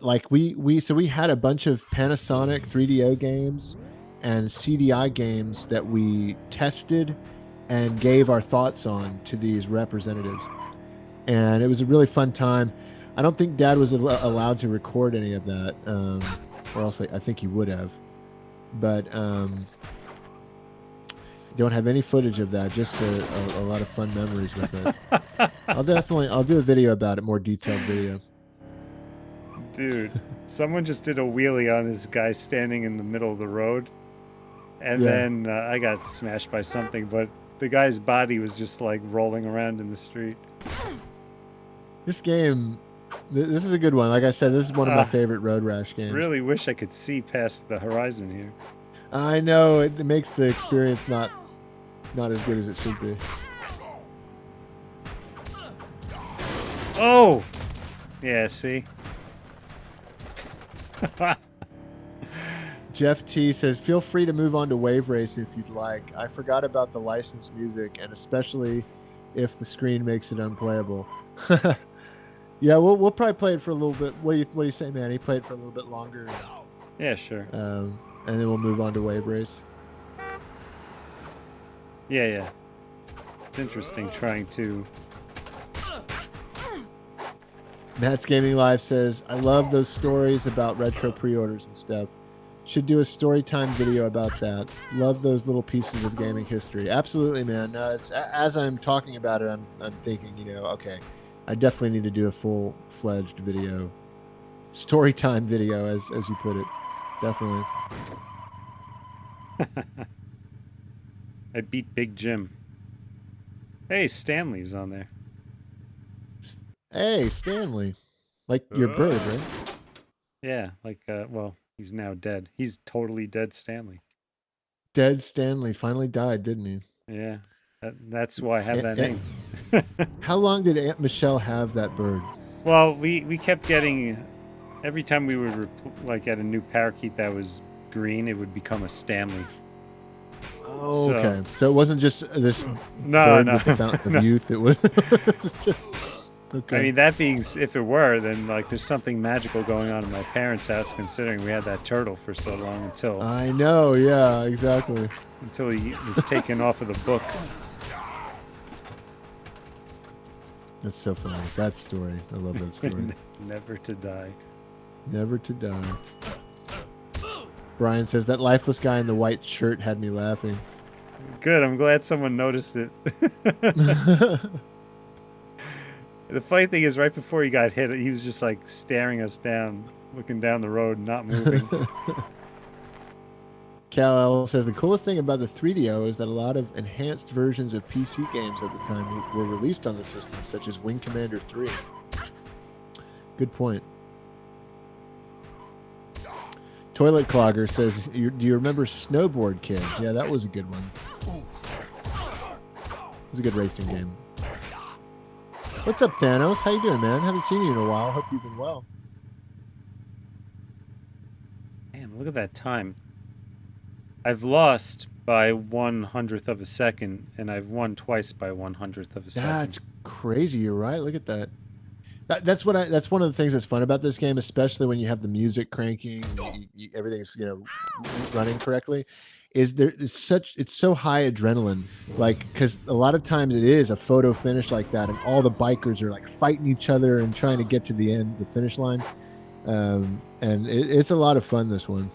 like we had a bunch of Panasonic 3DO games and CDI games that we tested and gave our thoughts on to these representatives, and it was a really fun time. I don't think Dad was allowed to record any of that, or else I think he would have. But don't have any footage of that. Just a lot of fun memories with it. I'll do a video about it, more detailed video.
Dude, someone just did a wheelie on this guy standing in the middle of the road, and then I got smashed by something, but the guy's body was just like rolling around in the street.
This game, this is a good one. Like I said, this is one of my favorite Road Rash games.
Really wish I could see past the horizon here.
I know, it makes the experience not as good as it should be.
Oh! Yeah, see?
Jeff T says, feel free to move on to Wave Race if you'd like. I forgot about the licensed music, and especially if the screen makes it unplayable. Yeah, we'll probably play it for a little bit. What do you say, Manny? Play it for a little bit longer.
Yeah, sure.
And then we'll move on to Wave Race.
Yeah. It's interesting trying to.
Matt's Gaming Live says, I love those stories about retro pre-orders and stuff. Should do a story time video about that. Love those little pieces of gaming history. Absolutely, man. As I'm talking about it, I'm thinking, okay, I definitely need to do a full-fledged video, story time video, as you put it. Definitely.
I beat Big Jim. Hey, Stanley's on there.
Hey, Stanley. Like your bird, right?
Yeah, well, he's now dead. He's totally dead, Stanley.
Dead Stanley finally died, didn't he?
Yeah, that's why I have that name.
How long did Aunt Michelle have that bird?
Well, we kept getting, every time we would get a new parakeet that was green, it would become a Stanley.
Oh, okay. So it wasn't just this
No,
bird with the fountain of youth. It was just, okay.
I mean, if it were, then there's something magical going on in my parents' house, considering we had that turtle for so long until
I know, yeah, exactly.
Until he was taken off of the book.
That's so funny. That story. I love that story.
Never to die.
Never to die. Brian says, that lifeless guy in the white shirt had me laughing.
Good. I'm glad someone noticed it. The funny thing is, right before he got hit, he was just staring us down, looking down the road, not moving.
Cal L says, the coolest thing about the 3DO is that a lot of enhanced versions of PC games at the time were released on the system, such as Wing Commander 3. Good point. Toilet Clogger says, do you remember Snowboard Kids? Yeah, that was a good one. It was a good racing game. What's up, Thanos? How you doing, man? Haven't seen you in a while. Hope you've been well.
Damn, look at that time. I've lost by 1/100th of a second, and I've won twice by 1/100th of a second.
That's crazy. You're right. Look at that. That's one of the things that's fun about this game, especially when you have the music cranking, everything's running correctly. It's so high adrenaline, because a lot of times it is a photo finish like that, and all the bikers are fighting each other and trying to get to the finish line, and it's a lot of fun, this one.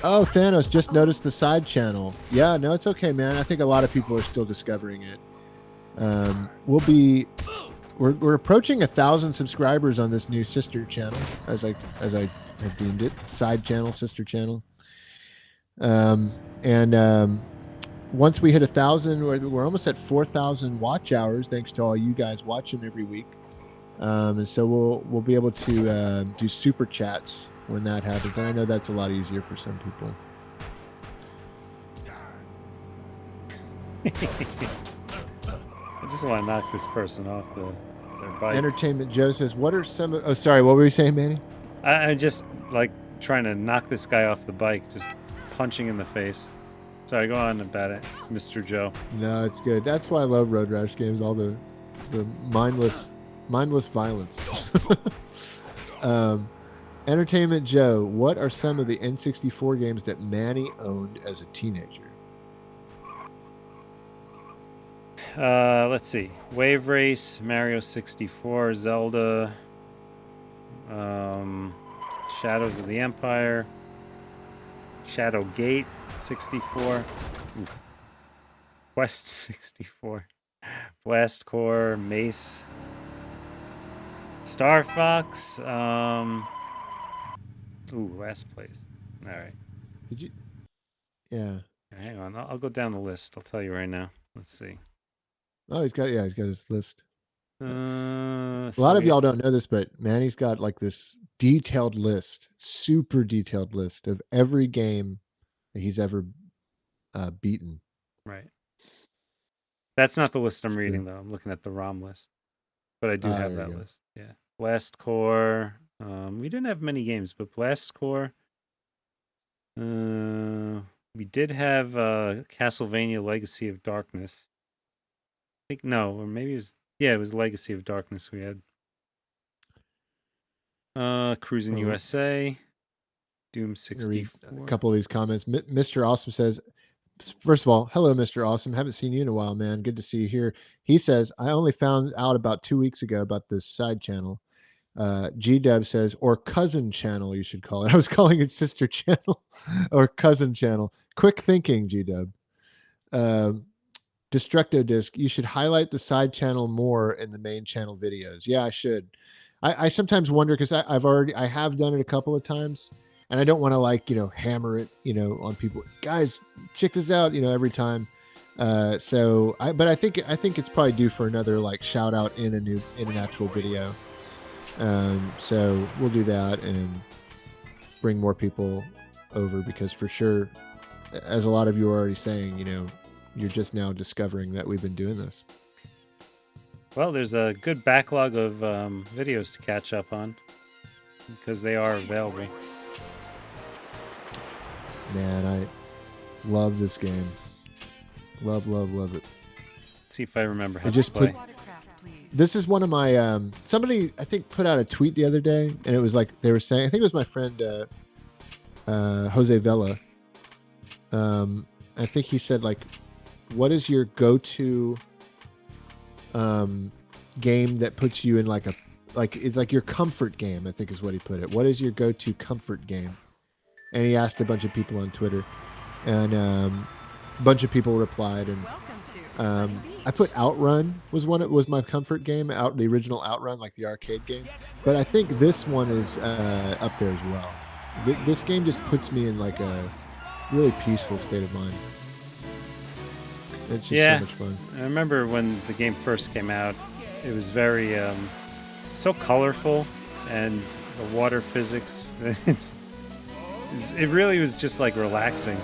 Oh, Thanos, just noticed the side channel. Yeah, no, it's okay, man. I think a lot of people are still discovering it. We're approaching 1,000 subscribers on this new sister channel, as I have deemed it, side channel, sister channel. Once we hit 1,000, we're almost at 4,000 watch hours, thanks to all you guys watching every week. And so we'll be able to do super chats when that happens, and I know that's a lot easier for some people.
I just want to knock this person off their bike.
Entertainment Joe says, what are some of... Oh, sorry, what were you saying, Manny?
I'm just trying to knock this guy off the bike, just punching in the face. Sorry, go on about it, Mr. Joe.
No, it's good. That's why I love Road Rash games, all the mindless violence. Entertainment Joe, what are some of the N64 games that Manny owned as a teenager?
Let's see. Wave Race, Mario 64, Zelda, Shadows of the Empire, Shadow Gate 64, Quest 64, Blast Corps, Mace, Star Fox, last place. All right.
Did you? Yeah.
Hang on. I'll go down the list. I'll tell you right now. Let's see.
Oh, he's got his list. A
So
lot of y'all don't know this, but Manny's got this detailed list, super detailed list of every game that he's ever beaten.
Right. That's not the list I'm reading, though. I'm looking at the ROM list. But I do have that list. Yeah. Blast Corps. We didn't have many games, but Blast Corps. We did have Castlevania Legacy of Darkness. I think or maybe it was Legacy of Darkness we had. Cruising USA. Doom 64.
A couple of these comments. Mr. Awesome says, First of all, hello, Mr. Awesome. Haven't seen you in a while, man. Good to see you here. He says, I only found out about 2 weeks ago about this side channel. G-Dub says, or cousin channel, you should call it. I was calling it sister channel or cousin channel. Quick thinking, G-Dub. Destructo Disc, you should highlight the side channel more in the main channel videos. Yeah, I should. I sometimes wonder because I have done it a couple of times, and I don't want to like hammer it on people. Guys, check this out every time. But I think it's probably due for another like shout out in an actual video. So we'll do that and bring more people over because for sure, as a lot of you are already saying, you're just now discovering that we've been doing this.
Well, there's a good backlog of videos to catch up on because they are available.
Man, I love this game. Love it.
Let's see if I remember how
I just
to play.
This is one of my somebody I think put out a tweet the other day, and it was like they were saying, I think it was my friend Jose Vela. I think he said like, what is your go-to game that puts you in it's like your comfort game, I think is what he put it. What is your go-to comfort game? And he asked a bunch of people on Twitter, and a bunch of people replied, and I put Outrun was my comfort game, the original Outrun, like the arcade game. But I think this one is up there as well. This game just puts me in like a really peaceful state of mind. It's just so much fun.
I remember when the game first came out, it was very so colorful, and the water physics. It really was just like relaxing.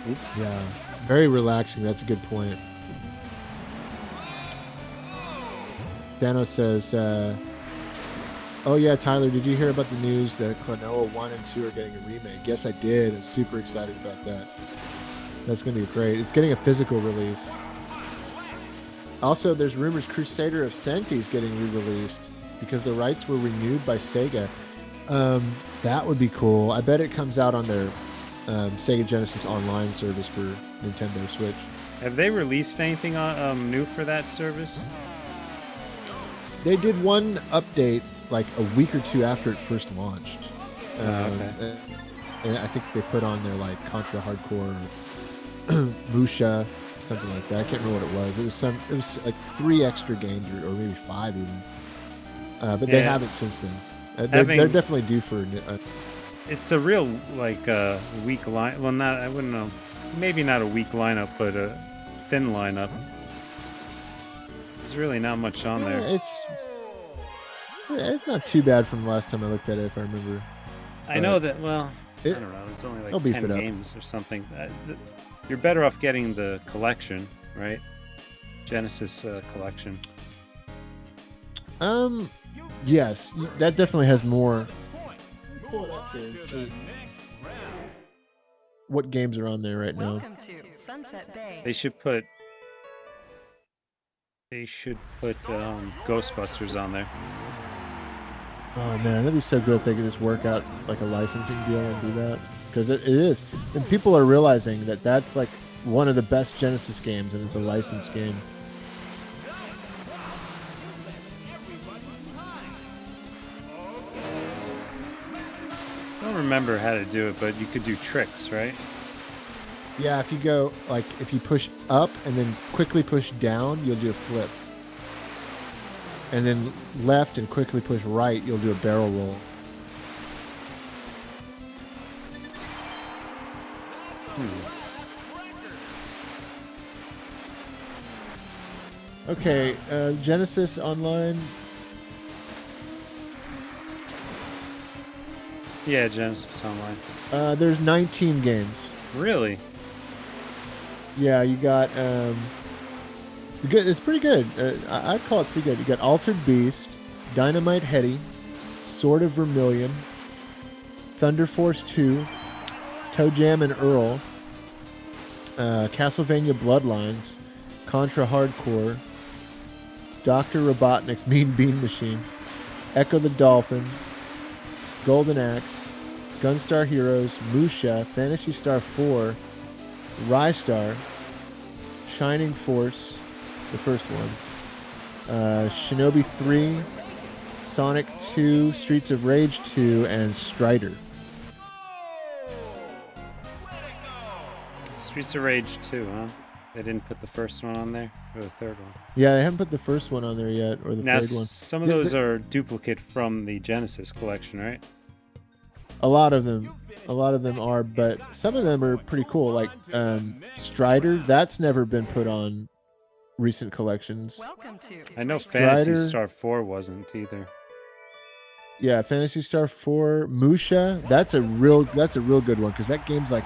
Oops.
Yeah, very relaxing. That's a good point. Thanos says, oh yeah, Tyler, did you hear about the news that Klonoa 1 and 2 are getting a remake? Yes, I did. I'm super excited about that. That's going to be great. It's getting a physical release. Also, there's rumors Crusader of Senti is getting re-released because the rights were renewed by Sega. That would be cool. I bet it comes out on their Sega Genesis Online service for Nintendo Switch.
Have they released anything new for that service?
They did one update like a week or two after it first launched.
Okay.
And I think they put on their like Contra Hardcore, Musha, something like that. I can't remember what it was. It was like 3 extra games or maybe 5 even. But they haven't since then. They're definitely due for.
It's a real like weak line. Well, I wouldn't know. Maybe not a weak lineup, but a thin lineup. There's really not much on there.
It's not too bad from the last time I looked at it, if I remember.
I know that. Well, I don't know. It's only like 10 games or something. You're better off getting the collection, right? Genesis collection.
Yes, that definitely has more. What games are on there right now?
They should put Ghostbusters on there.
Oh man, that'd be so good if they could just work out like a licensing deal and do that. Because it is, and people are realizing that that's like one of the best Genesis games, and it's a licensed game.
I don't remember how to do it, but you could do tricks, right?
Yeah, if you push up and then quickly push down, you'll do a flip. And then left and quickly push right, you'll do a barrel roll. Okay, Genesis Online.
Yeah, Genesis Online.
There's 19 games.
Really?
Yeah, you got good. It's pretty good. I'd call it pretty good. You got Altered Beast, Dynamite Heady, Sword of Vermilion, Thunder Force 2, ToeJam and Earl, Castlevania Bloodlines, Contra Hardcore, Dr. Robotnik's Mean Bean Machine, Echo the Dolphin, Golden Axe, Gunstar Heroes, Musha, Phantasy Star 4, Rystar, Shining Force, the first one, Shinobi 3, Sonic 2, Streets of Rage 2, and Strider.
Streets of Rage 2, huh? They didn't put the first one on there, or the third one.
Yeah, they haven't put the first one on there yet, or the
Now,
third one.
some of those are duplicate from the Genesis collection, right?
A lot of them are, but some of them are pretty cool. Like Strider, that's never been put on recent collections.
Welcome to.
I know Phantasy
Strider.
Star 4 wasn't either.
Yeah, Phantasy Star 4, Musha, that's a real good one because that game's like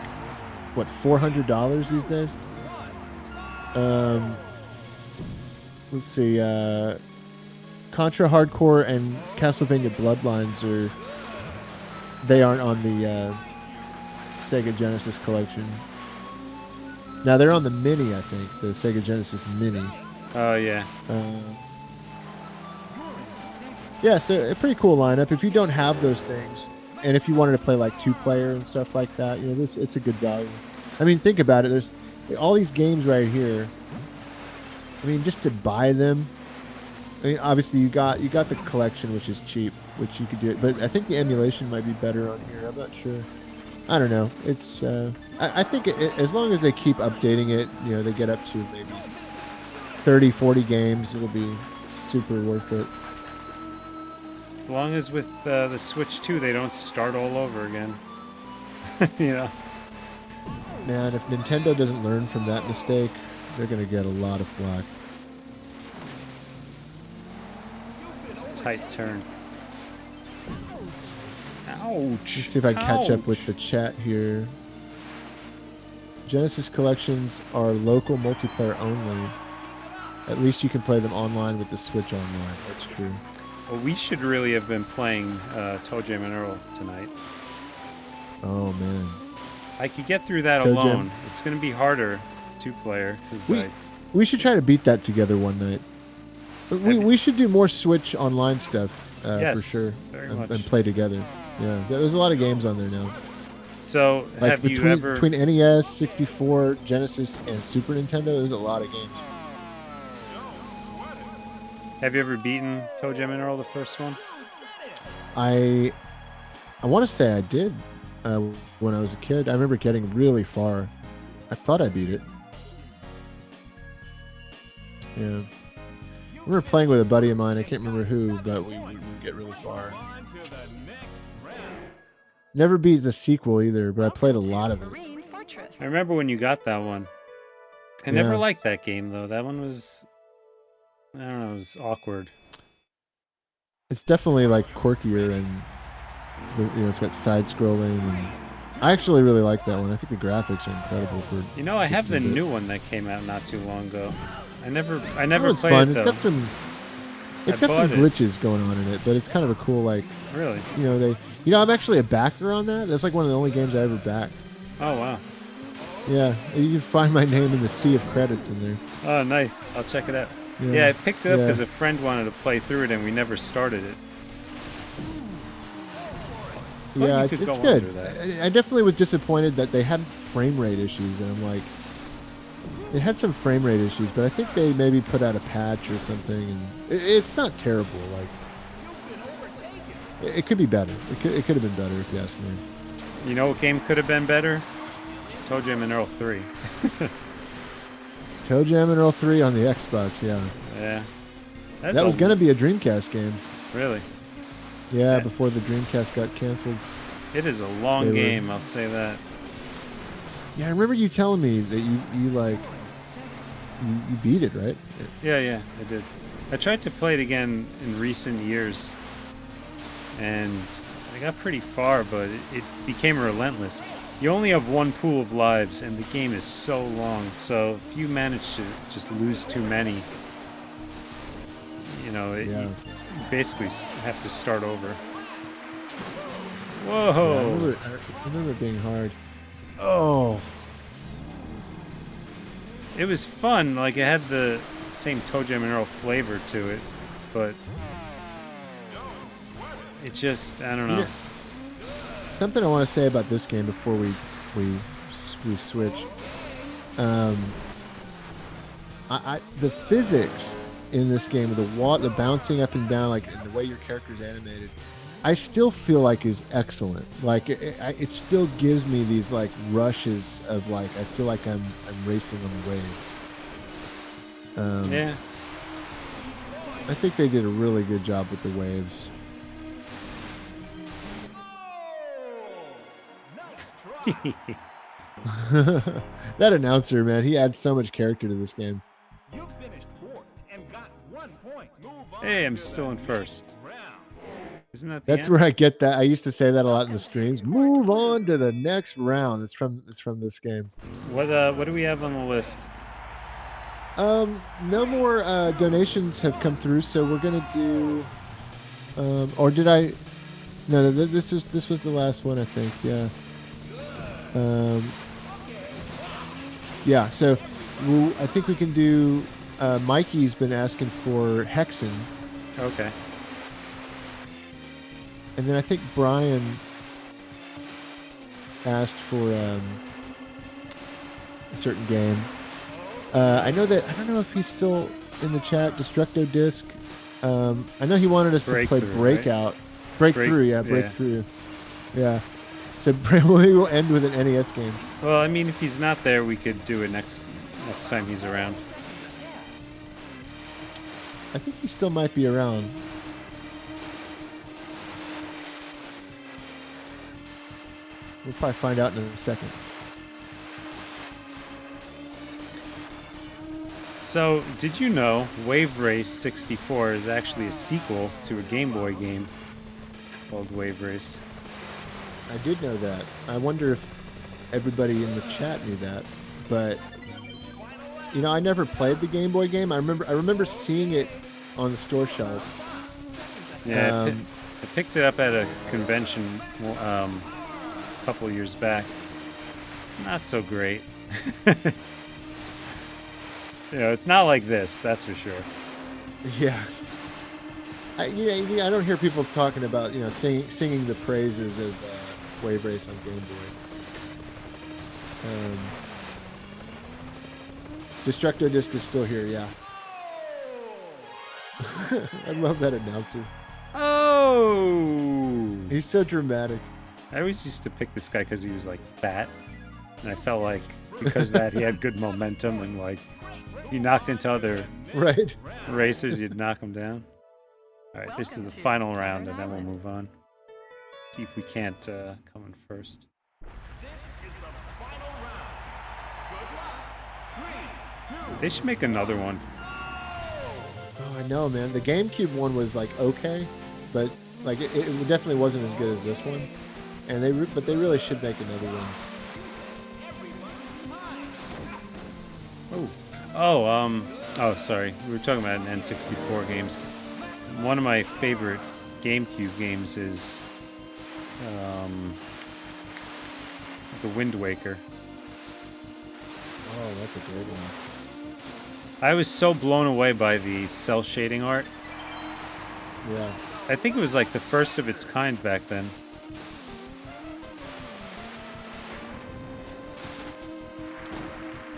what, $400 these days. Let's see, Contra Hardcore and Castlevania Bloodlines aren't on the Sega Genesis collection. Now they're on the Mini, I think, the Sega Genesis Mini.
Oh, yeah.
Yeah, so a pretty cool lineup. If you don't have those things, and if you wanted to play like 2-player and stuff like that, it's a good value. I mean, think about it. There's all these games right here. I mean, just to buy them. I mean, obviously you got the collection, which is cheap, which you could do it. But I think the emulation might be better on here. I'm not sure. I don't know. It's I think as long as they keep updating it, they get up to maybe 30, 40 games, it'll be super worth it.
As long as with the Switch 2, they don't start all over again.
Man, if Nintendo doesn't learn from that mistake, they're going to get a lot of flack.
It's a tight turn. Ouch.
Let's see if I can catch up with
Ouch.
the chat here. Genesis collections are local multiplayer only. At least you can play them online with the Switch Online. That's true.
Well, we should really have been playing ToeJam Earl tonight.
Oh, man.
I could get through that
ToeJam.
alone. It's going to be harder, 2-player, because
We should try to beat that together one night. But we should do more Switch Online stuff
Yes,
for sure.
very
and,
much.
and play together. Yeah, there's a lot of games on there now.
So,
Like
have you
between,
ever...
between NES, 64, Genesis, and Super Nintendo, there's a lot of games.
Have you ever beaten ToeJam and Earl, the first one?
I want to say I did when I was a kid. I remember getting really far. I thought I beat it. Yeah. I remember playing with a buddy of mine. I can't remember who, but we would get really far. Never beat the sequel either, but I played a lot of it.
Marine Fortress.
I remember when you got that one. I never
Yeah.
liked that game, though. That one was... I don't know, it was awkward.
It's definitely like quirkier and it's got side scrolling and I actually really like that one. I think the graphics are incredible for
I have the
16-bit.
new one that came out not too long ago. I never
It's
played
fun.
it, though.
It's got some
I
some
bought it.
glitches going on in it, but it's kind of a cool like
Really?
I'm actually a backer on that. That's like one of the only games I ever backed.
Oh, wow.
Yeah, you can find my name in the sea of credits in there.
Oh, nice. I'll check it out. Yeah, I picked it up because a friend wanted to play through it, and we never started it. Well,
Yeah,
you
it's
could go
good.
under that.
I definitely was disappointed that they had frame rate issues, and I'm like, it had some frame rate issues, but I think they maybe put out a patch or something, and it's not terrible. Like, it could be better. It could have been better if you ask me.
You know what game could have been better? ToeJam and Earl 3.
ToeJam and Earl 3 on the Xbox, yeah.
Yeah.
That was going to be a Dreamcast game.
Really?
Yeah, before the Dreamcast got canceled.
It is a long game, I'll say that.
Yeah, I remember you telling me that you beat it, right?
Yeah, I did. I tried to play it again in recent years, and I got pretty far, but it became relentless. You only have one pool of lives, and the game is so long, so if you manage to just lose too many, you basically have to start over. Whoa!
Yeah, I remember it being hard. Oh.
It was fun, like it had the same ToeJam and Earl flavor to it, but it just, I don't know.
Something I want to say about this game before we switch. The physics in this game, the bouncing up and down, like and the way your character's animated, I still feel like is excellent. Like it still gives me these like rushes of like I feel like I'm racing on the waves.
Yeah.
I think they did a really good job with the waves. That announcer, man, he adds so much character to this game.
You finished fourth and got 1 point. Move on
Hey, I'm
to
still
the
in
next
first.
round.
Isn't that the
That's
end?
where I get that. I used to say that a lot in the streams. Move on to the next round. It's from this game.
What do we have on the list?
No more donations have come through, so we're gonna do. Or did I? No, this was the last one, I think. Yeah. Yeah. So, I think we can do. Mikey's been asking for Hexen,
Okay.
and then I think Brian asked for a certain game. I know that I don't know if he's still in the chat. Destructo Disc. I know he wanted us to play
Breakthrough, right?
Breakout. Breakthrough, yeah,
Yeah.
Breakthrough. Yeah. So we will end with an NES game.
Well, I mean, if he's not there, we could do it next time he's around.
I think he still might be around. We'll probably find out in a second.
So, did you know Wave Race 64 is actually a sequel to a Game Boy game called Wave Race?
I did know that. I wonder if everybody in the chat knew that. But you know, I never played the Game Boy game. I remember seeing it on the store shelf.
Yeah, I picked it up at a convention a couple years back. Not so great. You know, it's not like this, that's for sure.
Yeah. I don't hear people talking about, you know, singing the praises of Wave Race on Game Boy. Destructo Disc is still here, yeah. I love that announcer.
Oh!
He's so dramatic.
I always used to pick this guy because he was like fat, and I felt like because of that he had good momentum and like he knocked into other
Right.
racers, you'd knock him down. All right, this is the final round, and then we'll move on. See if we can't come in first. They should make another one.
Oh, I know, man. The GameCube one was like okay, but like it definitely wasn't as good as this one. And but they really should make another one.
Oh, sorry. We were talking about N64 games. One of my favorite GameCube games is The Wind Waker.
Oh, that's a great one.
I was so blown away by the cell shading art.
Yeah.
I think it was like the first of its kind back then.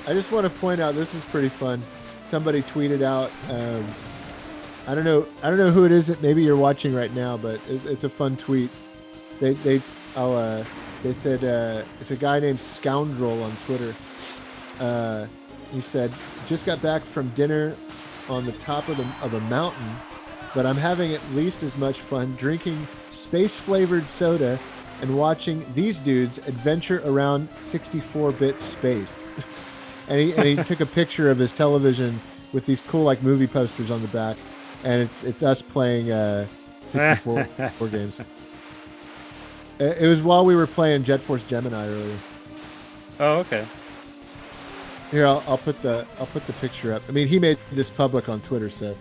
I just want to point out this is pretty fun. Somebody tweeted out. I don't know who it is that maybe you're watching right now, but it's a fun tweet. They said it's a guy named Scoundrel on Twitter. He said, "Just got back from dinner on the top of a mountain, but I'm having at least as much fun drinking space-flavored soda and watching these dudes adventure around 64-bit space." and he took a picture of his television with these cool like movie posters on the back, and it's us playing 64 games. It was while we were playing Jet Force Gemini earlier.
Oh, okay.
Here, I'll put the picture up. I mean, he made this public on Twitter, so.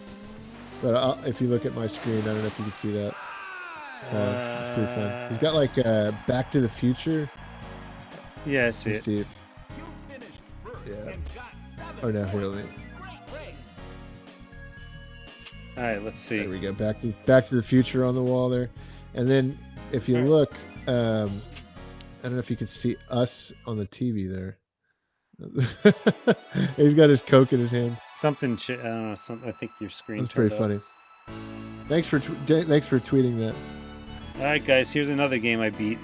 But if you look at my screen, I don't know if you can see that. It's pretty fun. He's got like Back to the Future.
Yeah, I see it.
See it. Yeah. Oh no, here, let me.
All right, let's see.
There we go. Back to the Future on the wall there, and then if you look, I don't know if you can see us on the TV there. He's got his Coke in his hand.
Something. I don't know. I think your screen
That's
turned
pretty
off.
funny. Thanks for tweeting that.
All right, guys. Here's another game I beat.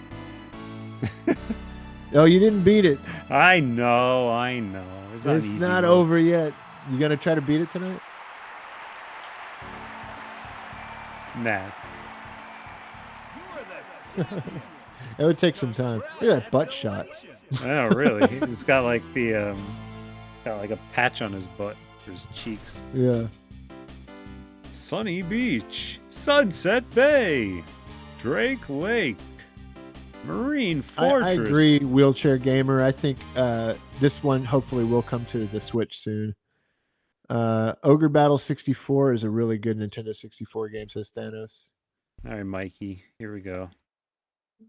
Oh, you didn't beat it.
I know. It's not,
It's not over yet. You gonna try to beat it tonight?
Nah.
It would take some time. Look at that butt shot.
I know, really. He's got like the got like a patch on his butt for his cheeks.
Yeah.
Sunny Beach, Sunset Bay, Drake Lake, Marine Fortress.
I agree, Wheelchair Gamer. I think this one hopefully will come to the Switch soon. Ogre Battle 64 is a really good Nintendo 64 game, says Thanos.
All right, Mikey, here we go.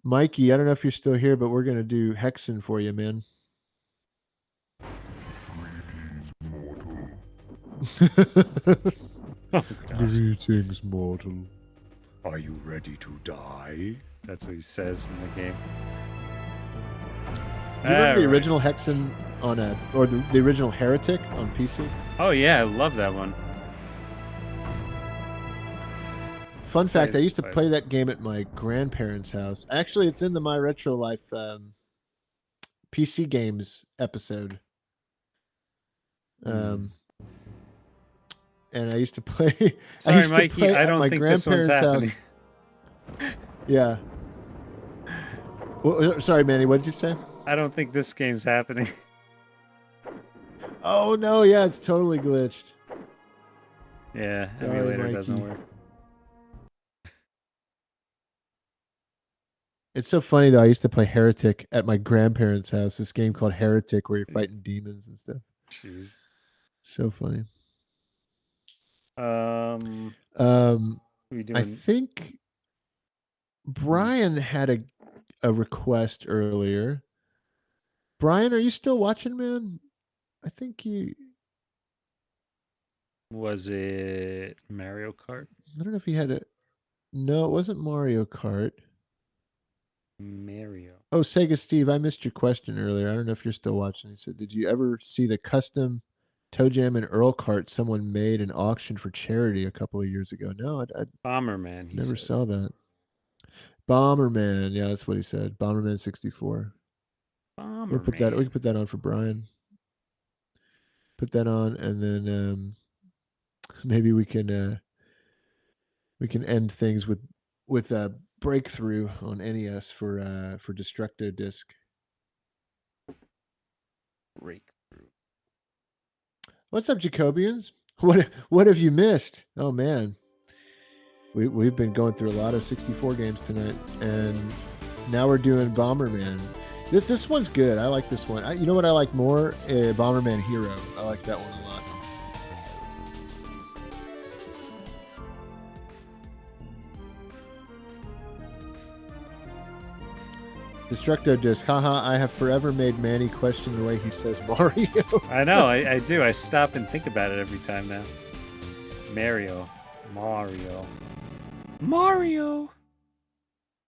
Mikey, I don't know if you're still here, but we're going to do Hexen for you, man.
Oh,
Greetings, mortal.
are you ready to die? That's what he says in the game.
You remember the
All
original Hexen on the original Heretic on PC?
Oh yeah, I love that one.
Fun fact, I
Nice
used to
play.
play that game at my grandparents' house. Actually, it's in the My Retro Life PC games episode. And I used to play.
Sorry, Mikey, I don't think this one's happening.
Yeah. Well, sorry, Manny. What did you say?
I don't think this game's happening.
Oh no! Yeah, it's totally glitched.
Yeah,
Sorry,
emulator doesn't
Mikey.
work.
It's so funny though. I used to play Heretic at my grandparents' house. This game called Heretic, where you're fighting demons and stuff.
Jeez.
So funny.
What are you doing?
I think Brian had a request earlier. Brian, are you still watching, man? I think you.
Was it Mario Kart?
I don't know if he had a. No, it wasn't Mario Kart.
Mario.
Oh, Sega Steve, I missed your question earlier. I don't know if you're still watching. He said, "Did you ever see the custom ToeJam and Earl cart someone made an auction for charity a couple of years ago?" No, I
Bomberman. He
never
says.
saw that. Bomberman, yeah, that's what he said. Bomberman 64.
Bomberman.
We'll put that. We can put that on for Brian. Put that on, and then maybe we can end things with a breakthrough on NES for Destructo Disc.
Breakthrough.
What's up, Jacobians? What have you missed? Oh man, we've been going through a lot of 64 games tonight, and now we're doing Bomberman. This one's good. I like this one. You know what I like more? Bomberman Hero. I like that one a lot. Destructo Disc. Haha, I have forever made Manny question the way he says Mario.
I know, I do. I stop and think about it every time now. Mario.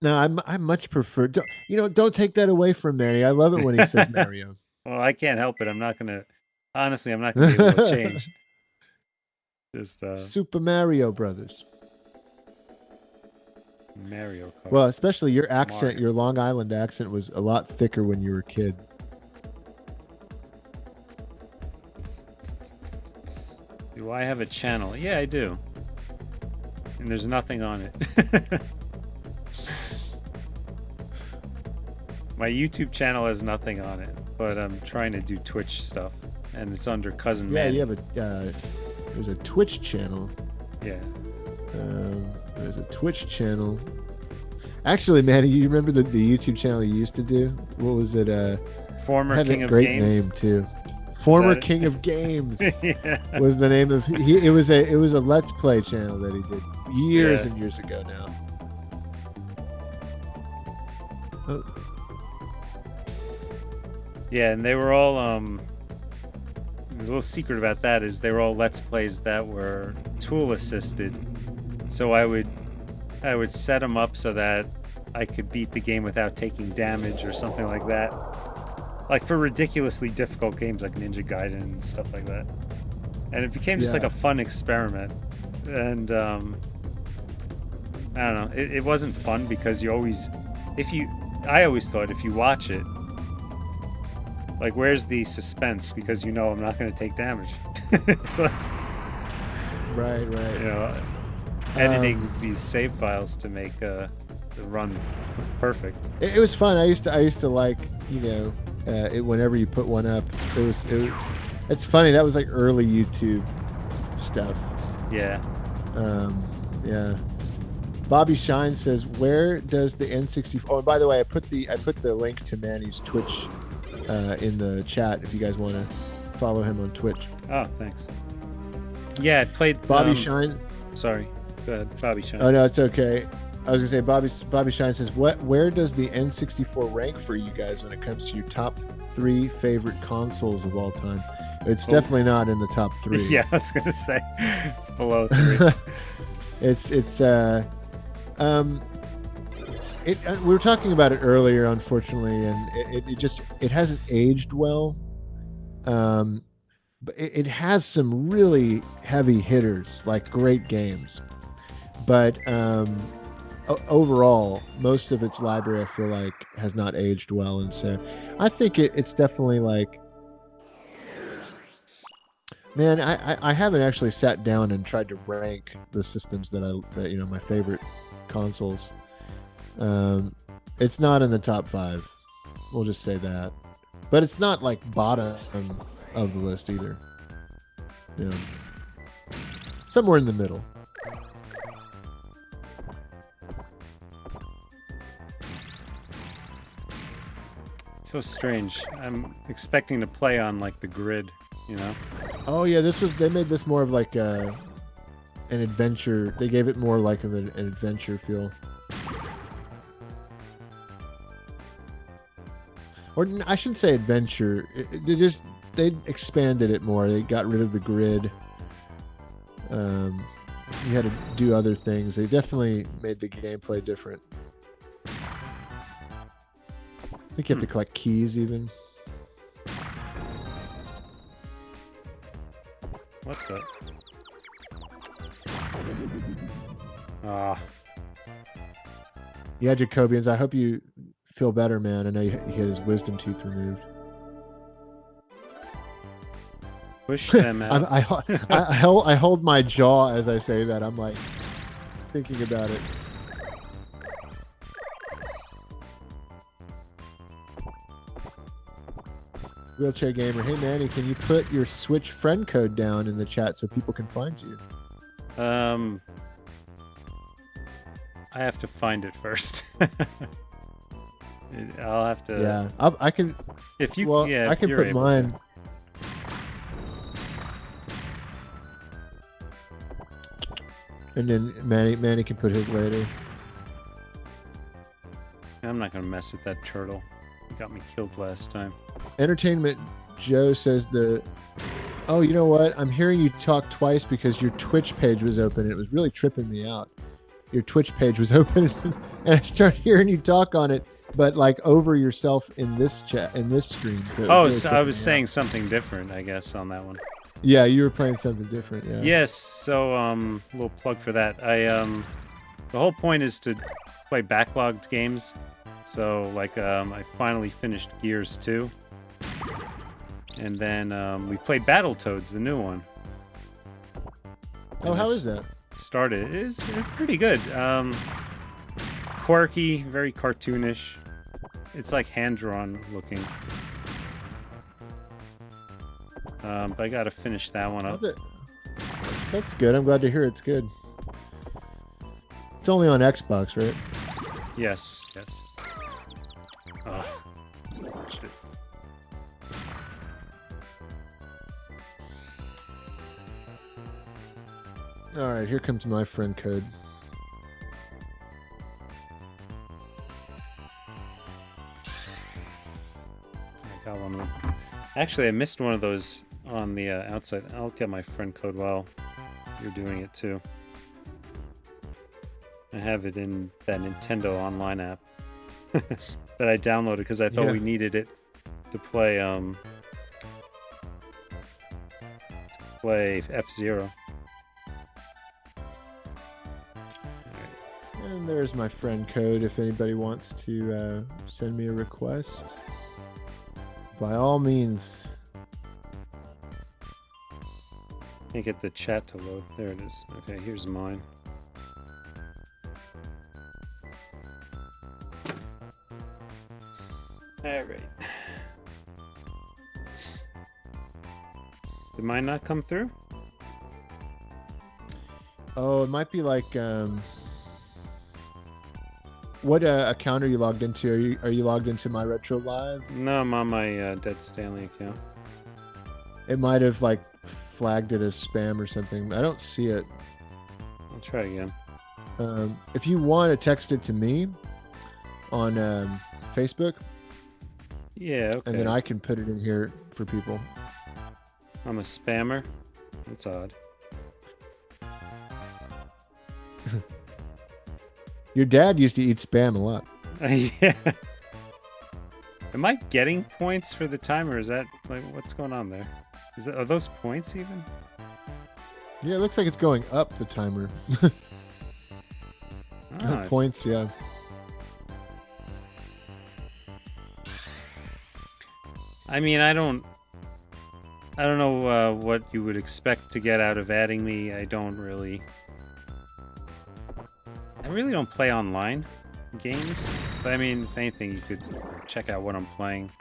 No, I much prefer. Don't take that away from Manny. I love it when he says Mario.
Well, I can't help it. I'm not gonna be able to change. Just
Super Mario Brothers.
Mario Kart.
Well, especially your accent,
Mario.
your Long Island accent was a lot thicker when you were a kid.
Do I have a channel? Yeah, I do. And there's nothing on it. My YouTube channel has nothing on it, but I'm trying to do Twitch stuff, and it's under Cousin
Yeah,
Manny.
you have there's a Twitch channel.
Yeah.
There's a Twitch channel. Actually, Manny, you remember the YouTube channel you used to do? What was it?
Former
had
King
a
of
great
Games.
name too. Former
it?
King of Games
Yeah.
was the name of. It was a Let's Play channel that he did years
Yeah.
and years ago now. Oh,
Yeah, and they were all the little secret about that is they were all Let's Plays that were tool assisted. So I would set them up so that I could beat the game without taking damage or something like that. like for ridiculously difficult games like Ninja Gaiden and stuff like that. And it became just like a fun experiment. And I don't know, it wasn't fun because I always thought if you watch it, like, where's the suspense? Because you know I'm not going to take damage. So,
Right.
you know, editing these save files to make the run perfect.
It was fun. I used to like, you know, whenever you put one up, it's funny. That was like early YouTube stuff.
Yeah.
Yeah. Bobby Shine says, "Where does the N64?" Oh, and by the way, I put the link to Manny's Twitch in the chat if you guys want to follow him on Twitch.
Oh, thanks. Yeah, I played
Bobby Shine.
Sorry, go ahead, Bobby Shine.
Oh no, it's okay. I was gonna say Bobby Shine says, Where does the N64 rank for you guys when it comes to your top 3 favorite consoles of all time?" It's definitely not in the top 3.
Yeah, I was gonna say it's below 3.
We were talking about it earlier, unfortunately, and it hasn't aged well. But it has some really heavy hitters, like great games. But overall, most of its library, I feel like, has not aged well, and so I think it's definitely like. Man, I haven't actually sat down and tried to rank the systems that my favorite consoles. It's not in the top 5. We'll just say that. But it's not like bottom of the list either. Yeah. Somewhere in the middle.
It's so strange. I'm expecting to play on like the grid, you know?
Oh yeah, they made this more of like an adventure. They gave it more like of an adventure feel. Or I shouldn't say adventure. They expanded it more. They got rid of the grid. You had to do other things. They definitely made the gameplay different. I think you have to collect keys even.
What the? Ah.
Yeah, Jacobians, I hope you feel better, man. I know he had his wisdom tooth removed.
Push them out.
I hold my jaw as I say that. I'm like thinking about it. Wheelchair Gamer, hey Manny, can you put your Switch friend code down in the chat so people can find you?
I have to find it first. I'll have to.
Yeah, I can.
If you,
well,
yeah,
I can put mine. And then Manny can put his later.
I'm not gonna mess with that turtle. It got me killed last time.
Entertainment Joe says oh, you know what? I'm hearing you talk twice because your Twitch page was open and it was really tripping me out. Your Twitch page was open and I started hearing you talk on it, but like over yourself in this chat, in this stream. So
so I was saying something different, I guess, on that one.
Yeah, you were playing something different. Yeah.
Yes. So a little plug for that. The whole point is to play backlogged games. So like I finally finished Gears 2. And then we played Battletoads, the new one.
Oh, how is that?
Started. It's pretty good. Quirky, very cartoonish. It's like hand-drawn looking. But I gotta finish that one up.
That's good. I'm glad to hear it's good. It's only on Xbox, right?
Yes. Watched it.
All right, here comes my friend code.
I got one. Actually, I missed one of those on the outside. I'll get my friend code while you're doing it too. I have it in that Nintendo Online app that I downloaded because I thought we needed it to play F-Zero.
And there's my friend code if anybody wants to send me a request. By all means.
Can't get the chat to load. There it is. Okay, here's mine. Alright. Did mine not come through?
Oh, it might be like what account are you logged into? Are you logged into My Retro Live?
No, I'm on my Dead Stanley account.
It might have like flagged it as spam or something. I don't see it.
I'll try again.
If you want to text it to me on Facebook,
Yeah, okay.
and then I can put it in here for people.
I'm a spammer. That's odd.
Your dad used to eat spam a lot.
Yeah. Am I getting points for the timer? Is that like what's going on there? Are those points even?
Yeah, it looks like it's going up the timer.
Ah,
Points, yeah.
I mean, I don't know what you would expect to get out of adding me. I really don't play online games. But I mean, if anything, you could check out what I'm playing.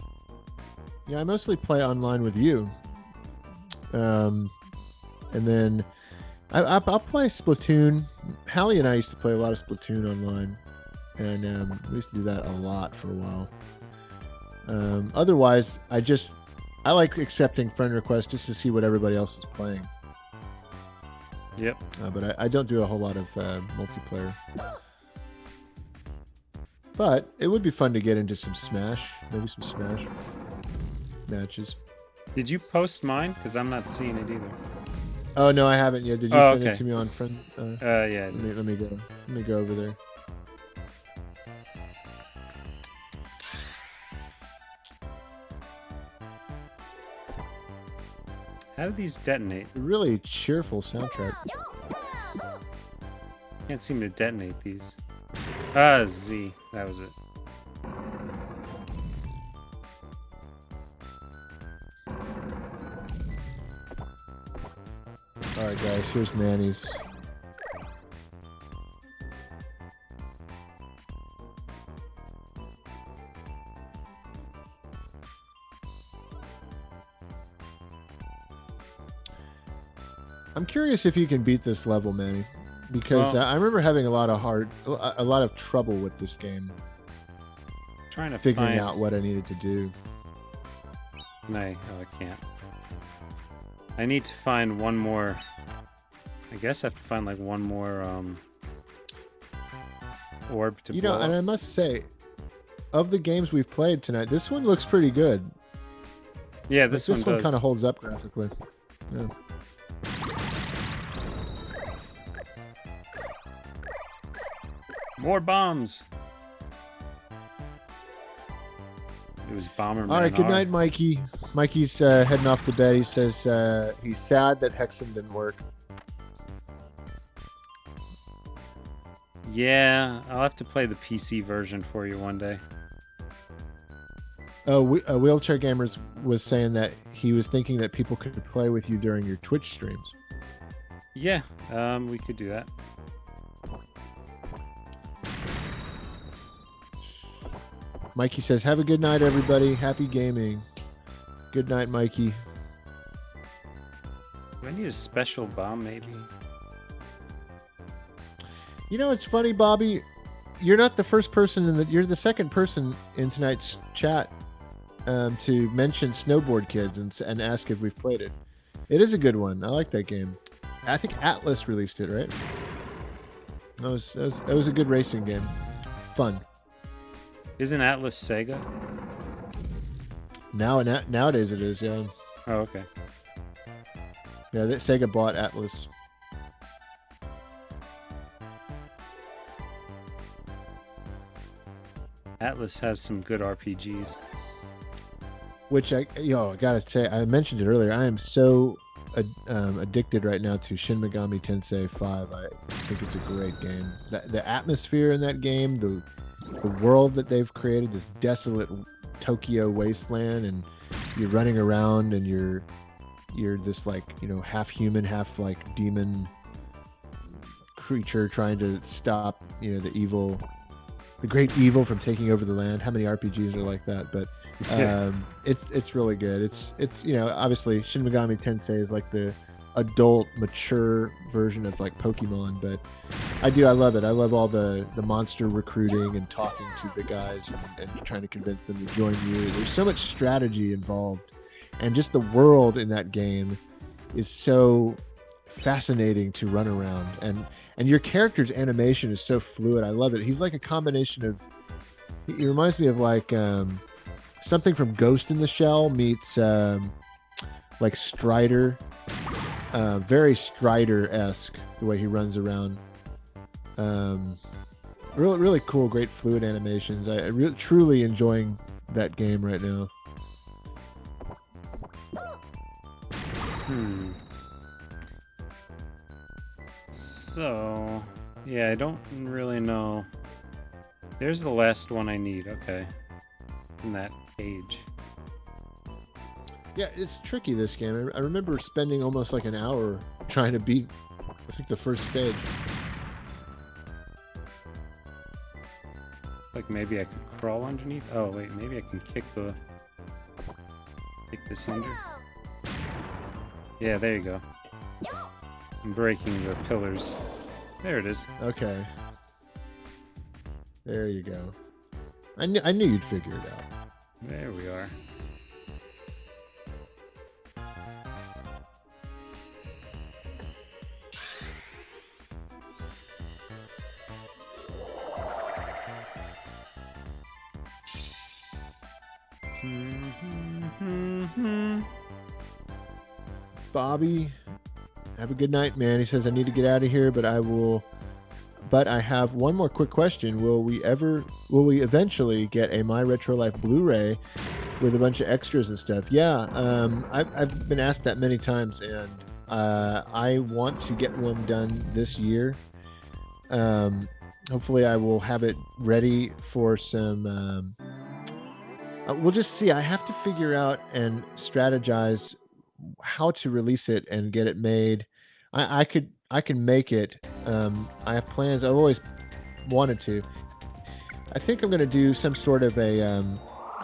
Yeah, I mostly play online with you. And then I'll play Splatoon. Hallie and I used to play a lot of Splatoon online. And we used to do that a lot for a while. Otherwise, I like accepting friend requests just to see what everybody else is playing.
Yep.
But I don't do a whole lot of multiplayer. But it would be fun to get into some Smash. Maybe some Smash matches.
Did you post mine? Because I'm not seeing it either.
Oh, no, I haven't yet. Did you send it to me on friend?
Yeah.
Let me go. Let me go over there.
How do these detonate?
Really cheerful soundtrack.
Can't seem to detonate these. Z. That was it.
Alright, guys, here's Manny's. I'm curious if you can beat this level, Manny, because
Well,
I remember having a lot of trouble with this game,
trying to
figuring
find
out what I needed to do.
No, I can't. I need to find one more. I guess I have to find like one more orb to blow
And
up.
I must say, of the games we've played tonight, this one looks pretty good.
Yeah, this one does.
kind of holds up graphically. Yeah.
More bombs. It was Bomberman.
All right, good night, Mikey. Mikey's heading off to bed. He says he's sad that Hexen didn't work.
Yeah, I'll have to play the PC version for you one day.
Wheelchair Gamers was saying that he was thinking that people could play with you during your Twitch streams.
Yeah, we could do that.
Mikey says, have a good night, everybody. Happy gaming. Good night, Mikey.
Do I need a special bomb, maybe?
You know, it's funny, Bobby. You're not the first person you're the second person in tonight's chat to mention Snowboard Kids and ask if we've played it. It is a good one. I like that game. I think Atlas released it, right? It was a good racing game. Fun.
Isn't Atlas Sega?
Nowadays it is, yeah.
Oh, okay.
Yeah, Sega bought Atlas.
Atlas has some good RPGs.
which I gotta say, I mentioned it earlier. I am so addicted right now to Shin Megami Tensei 5. I think it's a great game. The atmosphere in that game, the world that they've created, this desolate Tokyo wasteland, and you're running around and you're this like half human, half like demon creature trying to stop the great evil from taking over the land. How many RPGs are like that? But it's really good. It's obviously Shin Megami Tensei is like the adult, mature version of like Pokemon, but I love it. I love all the monster recruiting and talking to the guys and trying to convince them to join you. There's so much strategy involved, and just the world in that game is so fascinating to run around, and your character's animation is so fluid. I love it. He's like a combination of, he reminds me of like something from Ghost in the Shell meets like Strider. Very Strider-esque the way he runs around. Really cool, great fluid animations. I truly enjoying that game right now.
So, yeah, I don't really know. There's the last one I need. Okay, in that page.
Yeah, it's tricky, this game. I remember spending almost like an hour trying to beat, I think, the first stage.
Like maybe I could crawl underneath. Oh wait, maybe I can kick this under. Yeah, there you go. I'm breaking the pillars. There it is.
Okay. There you go. I knew you'd figure it out.
There we are.
Bobby, have a good night, man. He says I need to get out of here, but I have one more quick question. Will we eventually get a My Retro Life Blu-ray with a bunch of extras and stuff? Yeah, I've been asked that many times, and I want to get one done this year. Hopefully I will have it ready for some we'll just see. I have to figure out and strategize how to release it and get it made. I can make it. I have plans. I've always wanted to. I think I'm going to do some sort of a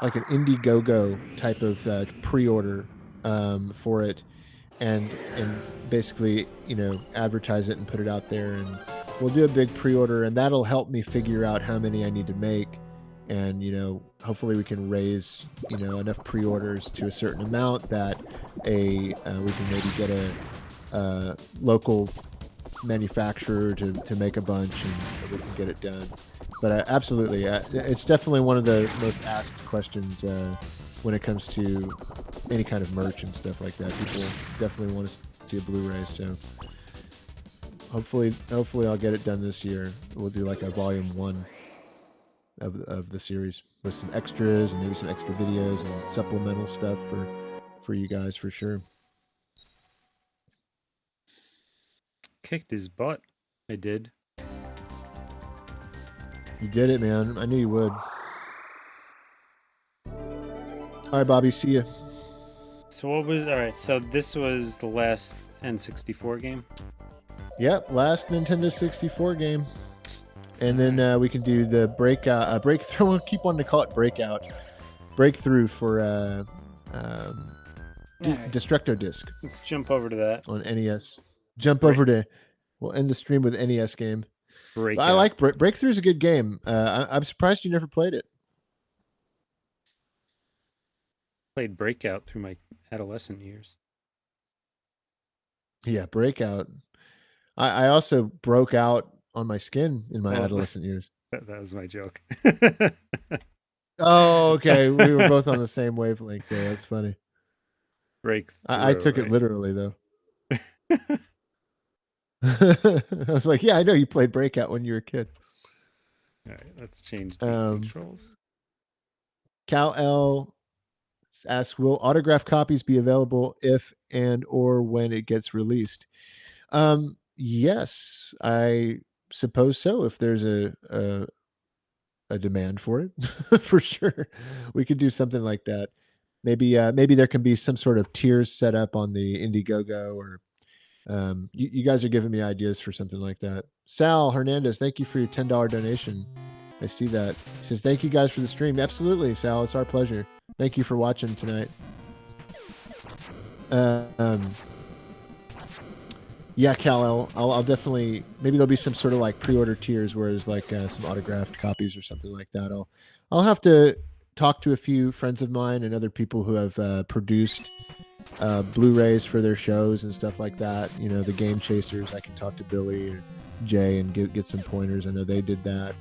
like an Indiegogo type of pre-order for it, and basically advertise it and put it out there, and we'll do a big pre-order, and that'll help me figure out how many I need to make. And hopefully we can raise enough pre-orders to a certain amount that we can maybe get a local manufacturer to make a bunch, and we can get it done. But absolutely, it's definitely one of the most asked questions when it comes to any kind of merch and stuff like that. People definitely want to see a Blu-ray, so hopefully I'll get it done this year. We'll do like a volume 1 of the series with some extras and maybe some extra videos and supplemental stuff for you guys, for sure.
Kicked his butt. I did.
You did it, man. I knew you would. All right, Bobby, see ya.
So all right, so this was the last N64 game?
Yep, last Nintendo 64 game. And then we can do the breakthrough. We'll keep wanting to call it breakthrough for Destructo Disc.
Let's jump over to that.
On NES. We'll end the stream with NES game.
Breakout.
I like Breakthrough is a good game. I'm surprised you never played it.
Played Breakout through my adolescent years.
Yeah, Breakout. I also broke out on my skin in my adolescent years.
That was my joke.
Oh, okay. We were both on the same wavelength there. That's funny.
Breakthrough.
I took it literally, though. I was like, yeah, I know you played Breakout when you were a kid.
All right, let's change the controls.
Cal L asks, will autographed copies be available if and or when it gets released? Yes, I suppose so. If there's a demand for it, for sure, we could do something like that. Maybe there can be some sort of tiers set up on the Indiegogo, or you guys are giving me ideas for something like that. Sal Hernandez, thank you for your $10 donation. I see that. He says, thank you guys for the stream. Absolutely, Sal. It's our pleasure. Thank you for watching tonight. Yeah, Cal, I'll definitely, maybe there'll be some sort of like pre-order tiers where there's like some autographed copies or something like that. I'll have to talk to a few friends of mine and other people who have produced Blu-rays for their shows and stuff like that. You know, the Game Chasers. I can talk to Billy or Jay and get some pointers. I know they did that.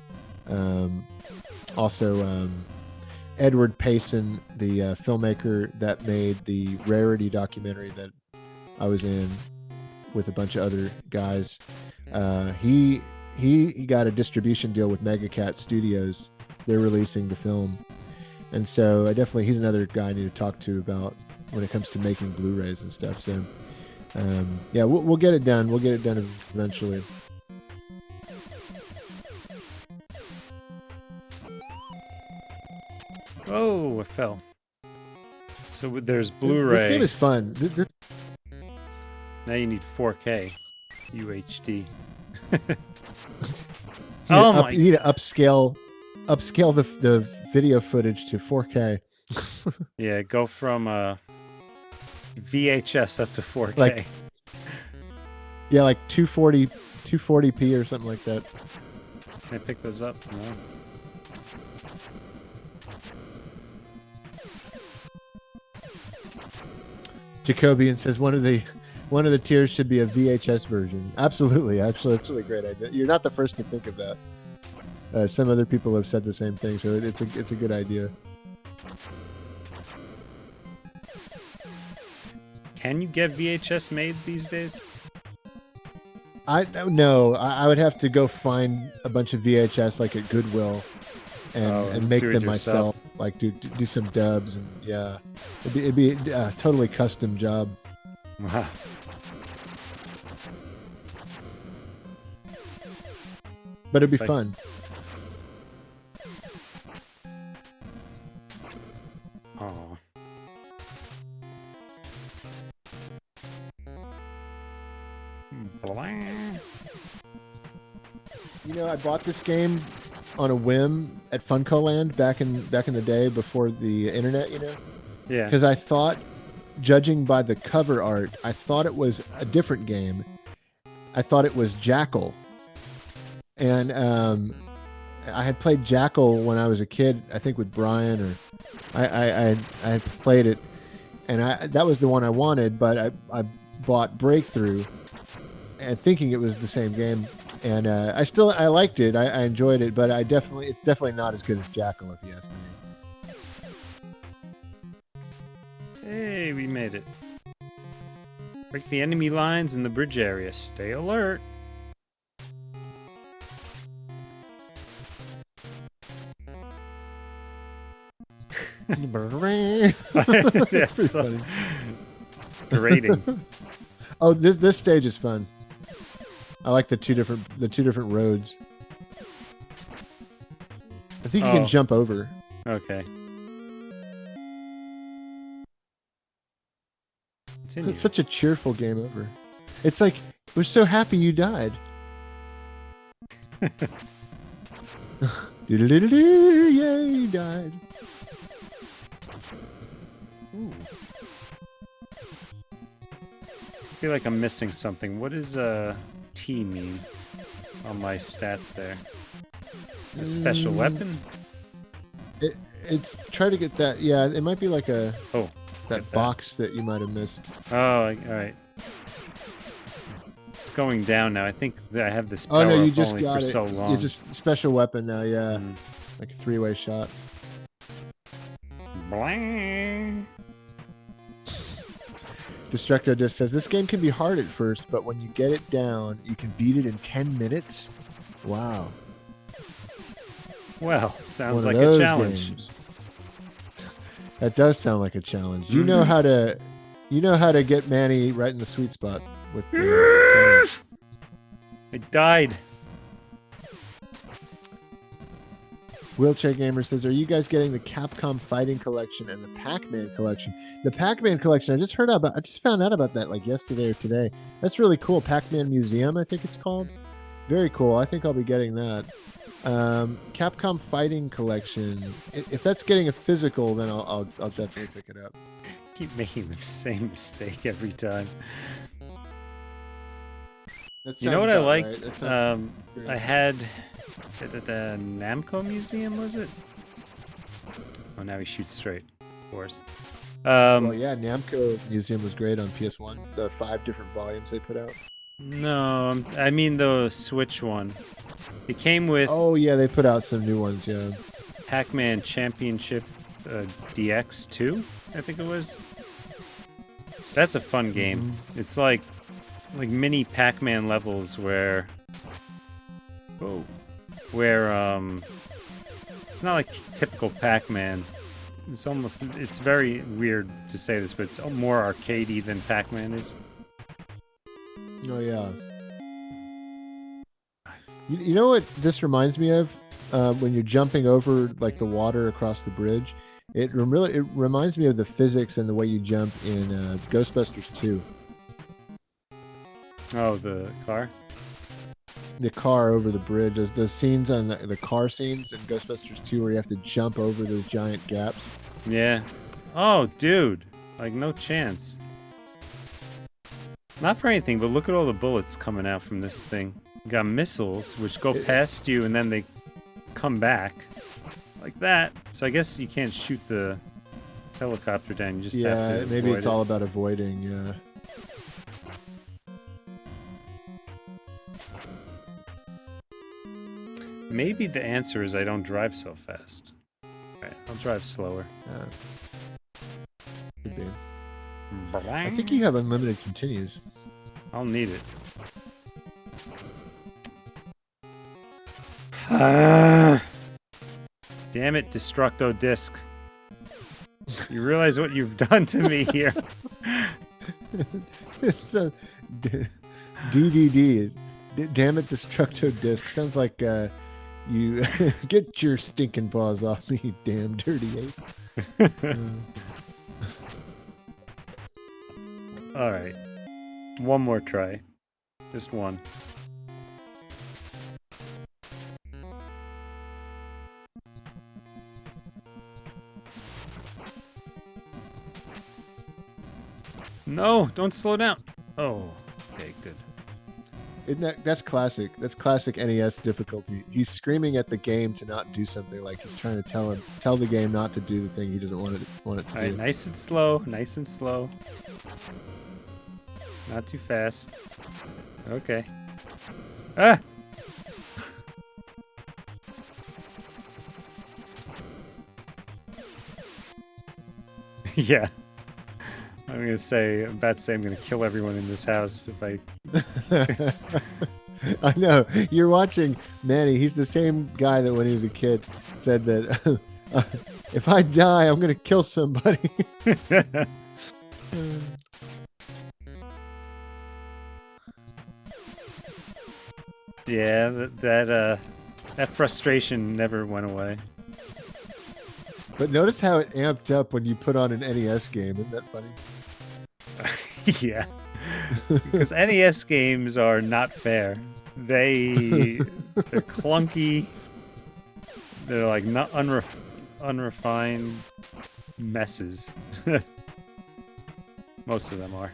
Also, Edward Payson, the filmmaker that made the Rarity documentary that I was in with a bunch of other guys. He got a distribution deal with Megacat Studios. They're releasing the film, and so he's another guy I need to talk to about when it comes to making Blu-rays and stuff. So yeah, we'll get it done. We'll get it done eventually.
Oh, it fell. So there's Blu-ray.
This game is fun.
Now you need 4K UHD.
You need to upscale the video footage to 4K.
Yeah, go from VHS up to 4K.
Like 240p or something like that.
Can I pick those up? No.
Jacobian says one of the tiers should be a VHS version. Absolutely, actually, that's a really great idea. You're not the first to think of that. Some other people have said the same thing, so it's a good idea.
Can you get VHS made these days?
I would have to go find a bunch of VHS like at Goodwill and make them myself. Like do some dubs, and yeah, it'd be a totally custom job.
Wow.
But it'd be fun.
Oh.
You know, I bought this game on a whim at Funko Land back in the day before the internet, you know?
Yeah.
Because I thought, judging by the cover art, I thought it was a different game. I thought it was Jackal. And I had played Jackal when I was a kid, I think with Brian, or I had played it, and that was the one I wanted, but I bought Breakthrough and thinking it was the same game. And I liked it. I enjoyed it, but it's definitely not as good as Jackal, if you ask me.
Hey, we made it. Break the enemy lines in the bridge area. Stay alert. That's so
funny.
Grating.
Oh, this stage is fun. I like the two different roads. I think you can jump over.
Okay. Continue.
It's such a cheerful game over. It's like, we're so happy you died. Yay, you died.
Ooh. I feel like I'm missing something. What does T mean on my stats there? A special weapon?
It's try to get that. Yeah, it might be like that
that
box that you might have missed.
Oh, all right. It's going down now. I think that I have this power
you just
only
got
for
it.
so long.
It's a special weapon now. Yeah, like a 3-way shot.
Blang.
Destructo just says this game can be hard at first, but when you get it down, you can beat it in 10 minutes. Wow.
Well, sounds
One
like
of
a
those
challenge.
games. That does sound like a challenge. You know how to get Manny right in the sweet spot with the challenge.
I died.
Wheelchair Gamer says, "Are you guys getting the Capcom Fighting Collection and the Pac-Man Collection?" The Pac-Man Collection, I just found out about that like yesterday or today. That's really cool. Pac-Man Museum, I think it's called. Very cool. I think I'll be getting that. Capcom Fighting Collection. If that's getting a physical, then I'll definitely pick it up.
Keep making the same mistake every time. You know what I liked? I had at the Namco Museum, was it? Oh, now he shoots straight. Of course.
Well, yeah, Namco Museum was great on PS1. The 5 different volumes they put out.
No, I mean the Switch one. It came with
Oh, yeah, they put out some new ones, yeah.
Pac-Man Championship DX2, I think it was. That's a fun game. It's like mini Pac-Man levels where it's not like typical Pac-Man. It's very weird to say this, but it's more arcadey than Pac-Man is.
Oh, yeah. You know what this reminds me of? When you're jumping over like the water across the bridge, it reminds me of the physics and the way you jump in Ghostbusters 2.
Oh, the car?
The car over the bridge. There's the scenes on the car scenes in Ghostbusters 2 where you have to jump over those giant gaps.
Yeah. Oh, dude. Like, no chance. Not for anything, but look at all the bullets coming out from this thing. You got missiles, which go past you, and then they come back. Like that. So I guess you can't shoot the helicopter down. You just have to
maybe
avoid
it's
it.
all about avoiding, yeah.
Maybe the answer is I don't drive so fast. Alright, I'll drive slower.
Could be. I think you have unlimited continues.
I'll need it. Damn it, Destructo Disc. You realize what you've done to me here.
It's a DDD. Damn it, Destructo Disc. Sounds like you get your stinking paws off me, you damn dirty ape.
Alright. One more try. Just one. No, don't slow down. Oh, okay, good.
That's classic. That's classic NES difficulty. He's screaming at the game to not do something, like he's trying to tell the game not to do the thing he doesn't want it to
Alright,
do.
nice and slow, nice and slow. Not too fast. Okay. Ah! Yeah. I'm about to say I'm gonna kill everyone in this house if I...
I know. You're watching Manny. He's the same guy that when he was a kid said that if I die, I'm going to kill somebody.
Yeah, that frustration never went away.
But notice how it amped up when you put on an NES game. Isn't that funny?
Yeah. Because NES games are not fair. They're clunky. They're like not unrefined messes. Most of them are.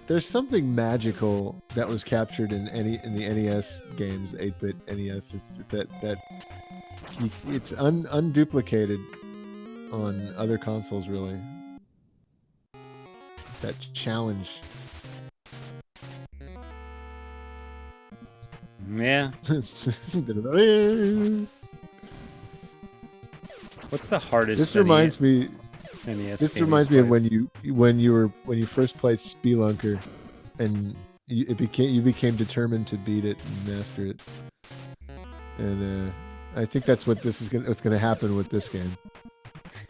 There's something magical that was captured in the NES games, 8-bit NES. It's unduplicated on other consoles, really. That challenge.
Yeah. What's the hardest?
This reminds me.
NES
This
game
reminds
you
me of when you first played Spelunker, and you became determined to beat it and master it. And I think that's what's going to happen with this game.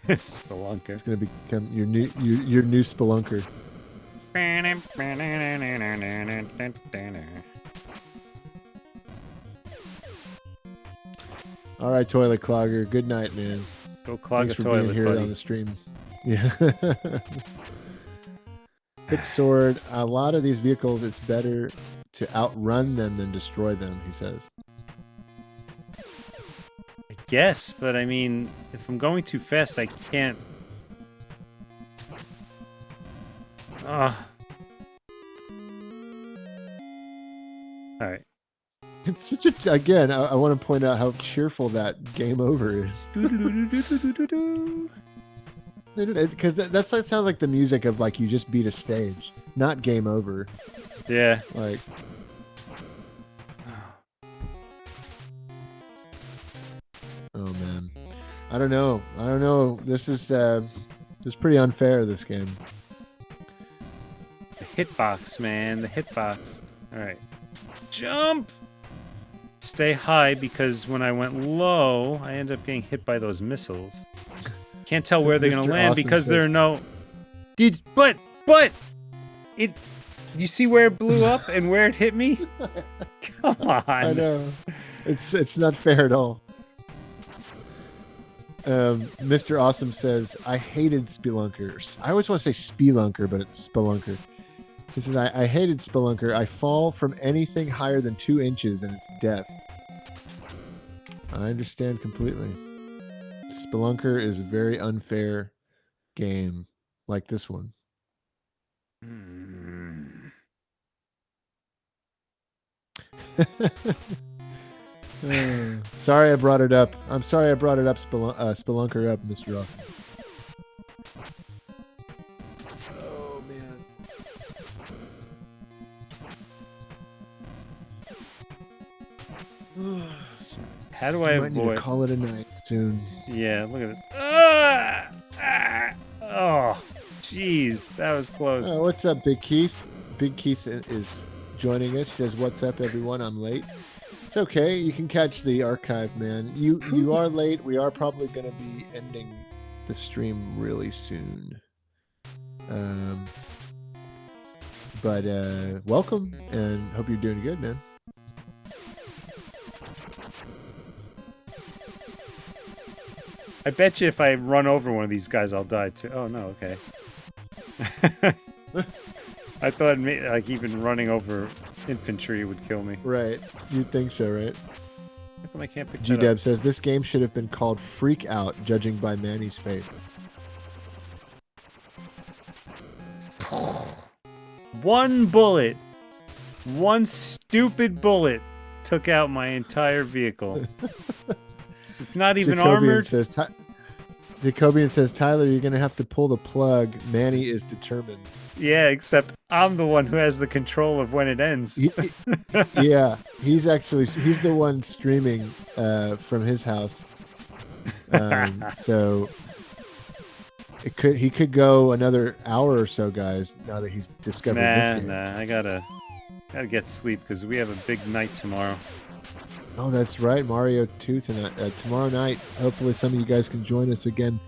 Spelunker.
It's gonna become your new spelunker. All right, toilet clogger. Good night, man.
Go clog
Thanks
a
for
toilet,
being here
buddy.
on the stream. Yeah. Quick sword. A lot of these vehicles, it's better to outrun them than destroy them, he says.
I guess, but I mean, if I'm going too fast, I can't. All right.
It's such a, again, I want to point out how cheerful that game over is. Because that sounds like the music of like you just beat a stage, not game over.
Yeah.
Like, oh man, I don't know. This is pretty unfair. This game.
The hitbox, man. The hitbox. All right. Jump. Stay high because when I went low, I ended up getting hit by those missiles. Can't tell where they're gonna
Mr.
land
Awesome
because there are
says-
no. But it. You see where it blew up and where it hit me? Come on.
I know. It's not fair at all. Mr. Awesome says, I hated Spelunkers. I always want to say Spelunker, but it's Spelunker. He says, I hated Spelunker. I fall from anything higher than 2 inches and it's death. I understand completely. Spelunker is a very unfair game like this one. Sorry I brought it up. I'm sorry I brought it up, Spelunker up, Mr. Awesome. Oh, man.
How do I
Might need to
avoid?
call it a night soon.
Yeah, look at this. Oh, jeez, that was close.
What's up, Big Keith? Big Keith is joining us. He says, "What's up, everyone? I'm late." It's okay. You can catch the archive, man. You are late. We are probably going to be ending the stream really soon. But welcome, and hope you're doing good, man.
I bet you if I run over one of these guys, I'll die too. Oh no, okay. I thought like even running over infantry would kill me.
Right. You'd think so, right?
How come I can't pick that
G-Deb
up?
says, this game should have been called Freak Out, judging by Manny's face.
One bullet, one stupid bullet took out my entire vehicle. It's not even armored.
Jacobian says, Tyler, you're going to have to pull the plug. Manny is determined.
Yeah, except I'm the one who has the control of when it ends.
Yeah, he's the one streaming from his house. So he could go another hour or so, guys, now that he's discovered this game.
I gotta get sleep because we have a big night tomorrow.
Oh, that's right, Mario 2 tonight. Tomorrow night, hopefully some of you guys can join us again.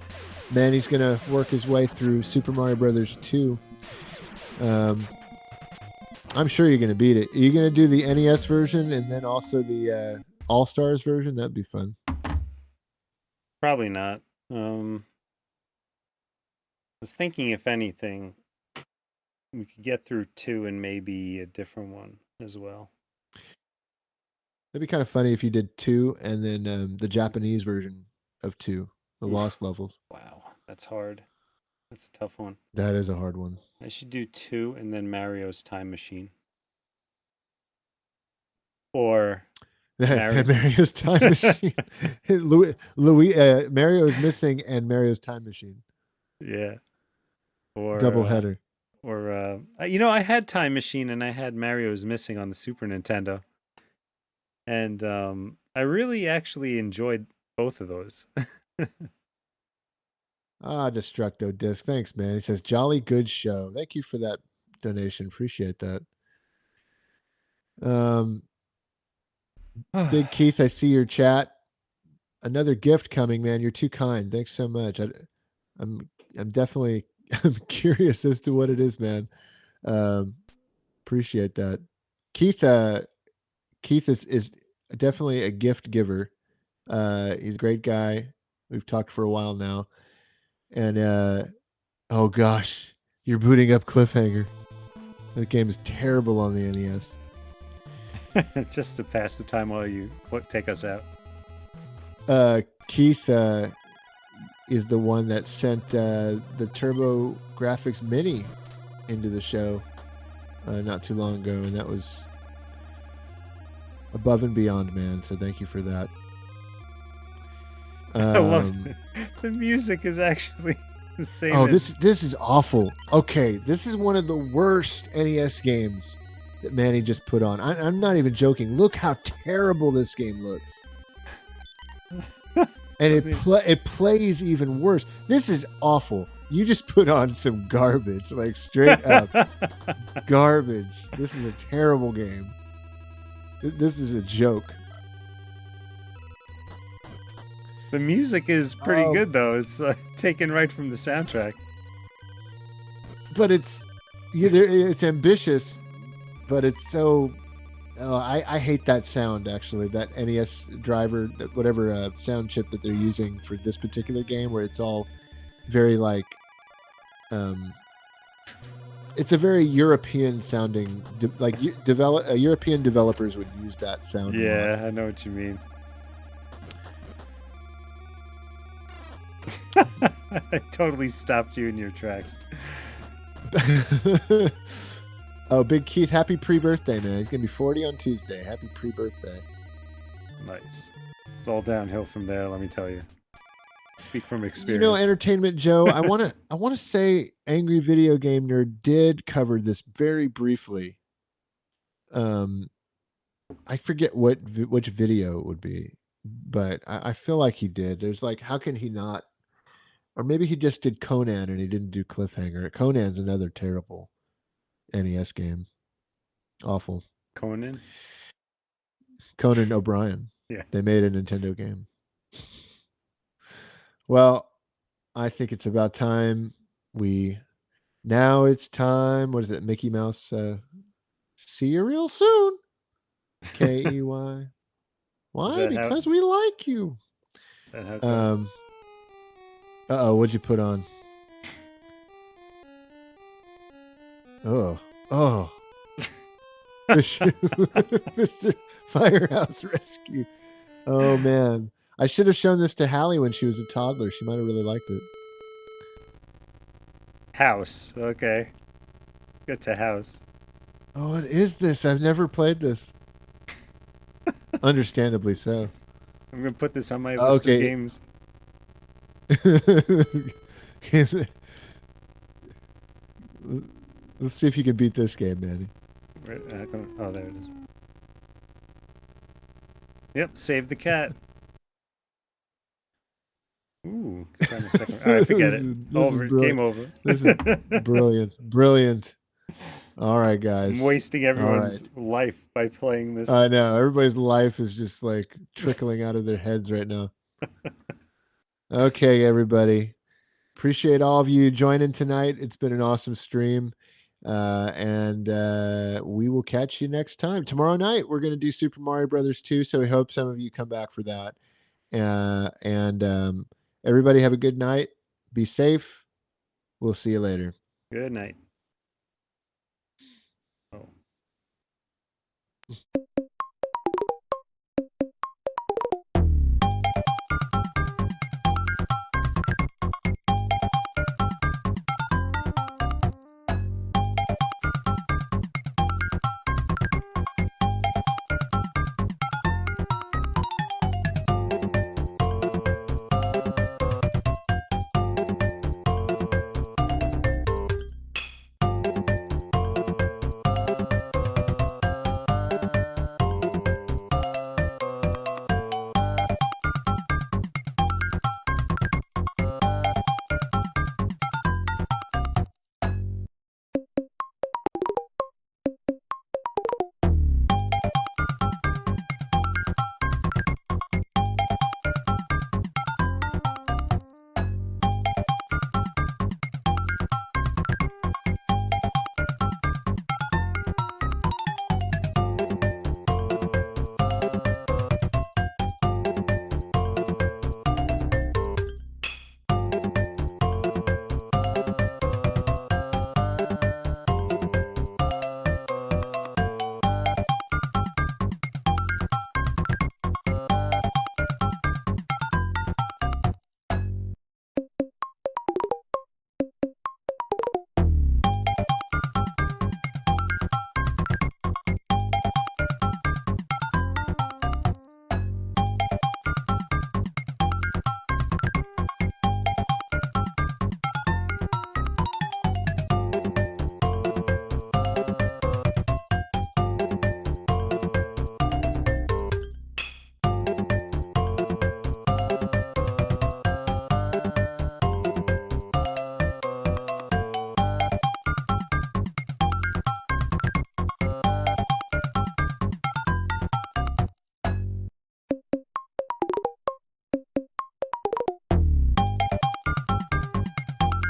Manny's going to work his way through Super Mario Brothers 2. I'm sure you're going to beat it. Are you going to do the NES version and then also the All-Stars version? That'd be fun.
Probably not. I was thinking, if anything, we could get through 2 and maybe a different one as well.
That'd be kind of funny if you did 2 and then the Japanese version of 2, the Lost Levels.
Wow, that's hard. That's a tough one.
That is a hard one.
I should do 2 and then Mario's Time Machine. Or
Mario's Time Machine. Mario is missing and Mario's Time Machine.
Yeah. Or
double header.
I had Time Machine and I had Mario's Missing on the Super Nintendo. And I really actually enjoyed both of those.
Destructo Disc. Thanks, man. He says, jolly good show. Thank you for that donation. Appreciate that. Big Keith, I see your chat. Another gift coming, man. You're too kind. Thanks so much. I'm definitely I'm curious as to what it is, man. Um, appreciate that. Keith Keith is definitely a gift giver. He's a great guy. We've talked for a while now. And oh gosh, you're booting up Cliffhanger. That game is terrible on the NES.
Just to pass the time while you take us out.
Keith is the one that sent the Turbo Graphics Mini into the show not too long ago, and that was above and beyond, man. So thank you for that.
I love it. The music is actually the same.
Oh,
as...
this is awful. Okay, this is one of the worst NES games that Manny just put on. I'm not even joking. Look how terrible this game looks. And it plays even worse. This is awful. You just put on some garbage, like straight up garbage. This is a terrible game. This is a joke.
The music is pretty good, though. It's taken right from the soundtrack.
But it's ambitious, but it's so... I hate that sound, actually. That NES driver, whatever sound chip that they're using for this particular game, where it's all very like... it's a very European sounding... European developers would use that sound.
Yeah, I know what you mean. I totally stopped you in your tracks.
Oh, Big Keith, happy pre-birthday, man. He's going to be 40 on Tuesday. Happy pre-birthday.
Nice. It's all downhill from there, let me tell you. Speak from experience.
You know, Entertainment Joe, I want to say Angry Video Game Nerd did cover this very briefly. I forget which video it would be, but I feel like he did. There's like, how can he not? Or maybe he just did Conan and he didn't do Cliffhanger. Conan's another terrible NES game. Awful.
Conan
O'Brien.
Yeah.
They made a Nintendo game. Well, I think it's about time now it's time. What is it? Mickey Mouse. See you real soon. Key. Why? Because we like you.
Is that how it goes?
What'd you put on? Oh. Mr. Firehouse Rescue. Oh, man. I should have shown this to Hallie when she was a toddler. She might have really liked it.
House. Okay. Get to House.
Oh, what is this? I've never played this. Understandably so.
I'm going to put this on my list of games.
Let's see if you can beat this game, Manny.
Oh, there it is. Yep, save the cat. Ooh, time a second. All right, forget it. Over. Game over.
This is brilliant. All right, guys.
I'm wasting everyone's life by playing this.
I know. Everybody's life is just like trickling out of their heads right now. Okay, everybody. Appreciate all of you joining tonight. It's been an awesome stream. And we will catch you next time. Tomorrow night, we're going to do Super Mario Brothers 2, so we hope some of you come back for that. And everybody have a good night. Be safe. We'll see you later.
Good night. Oh.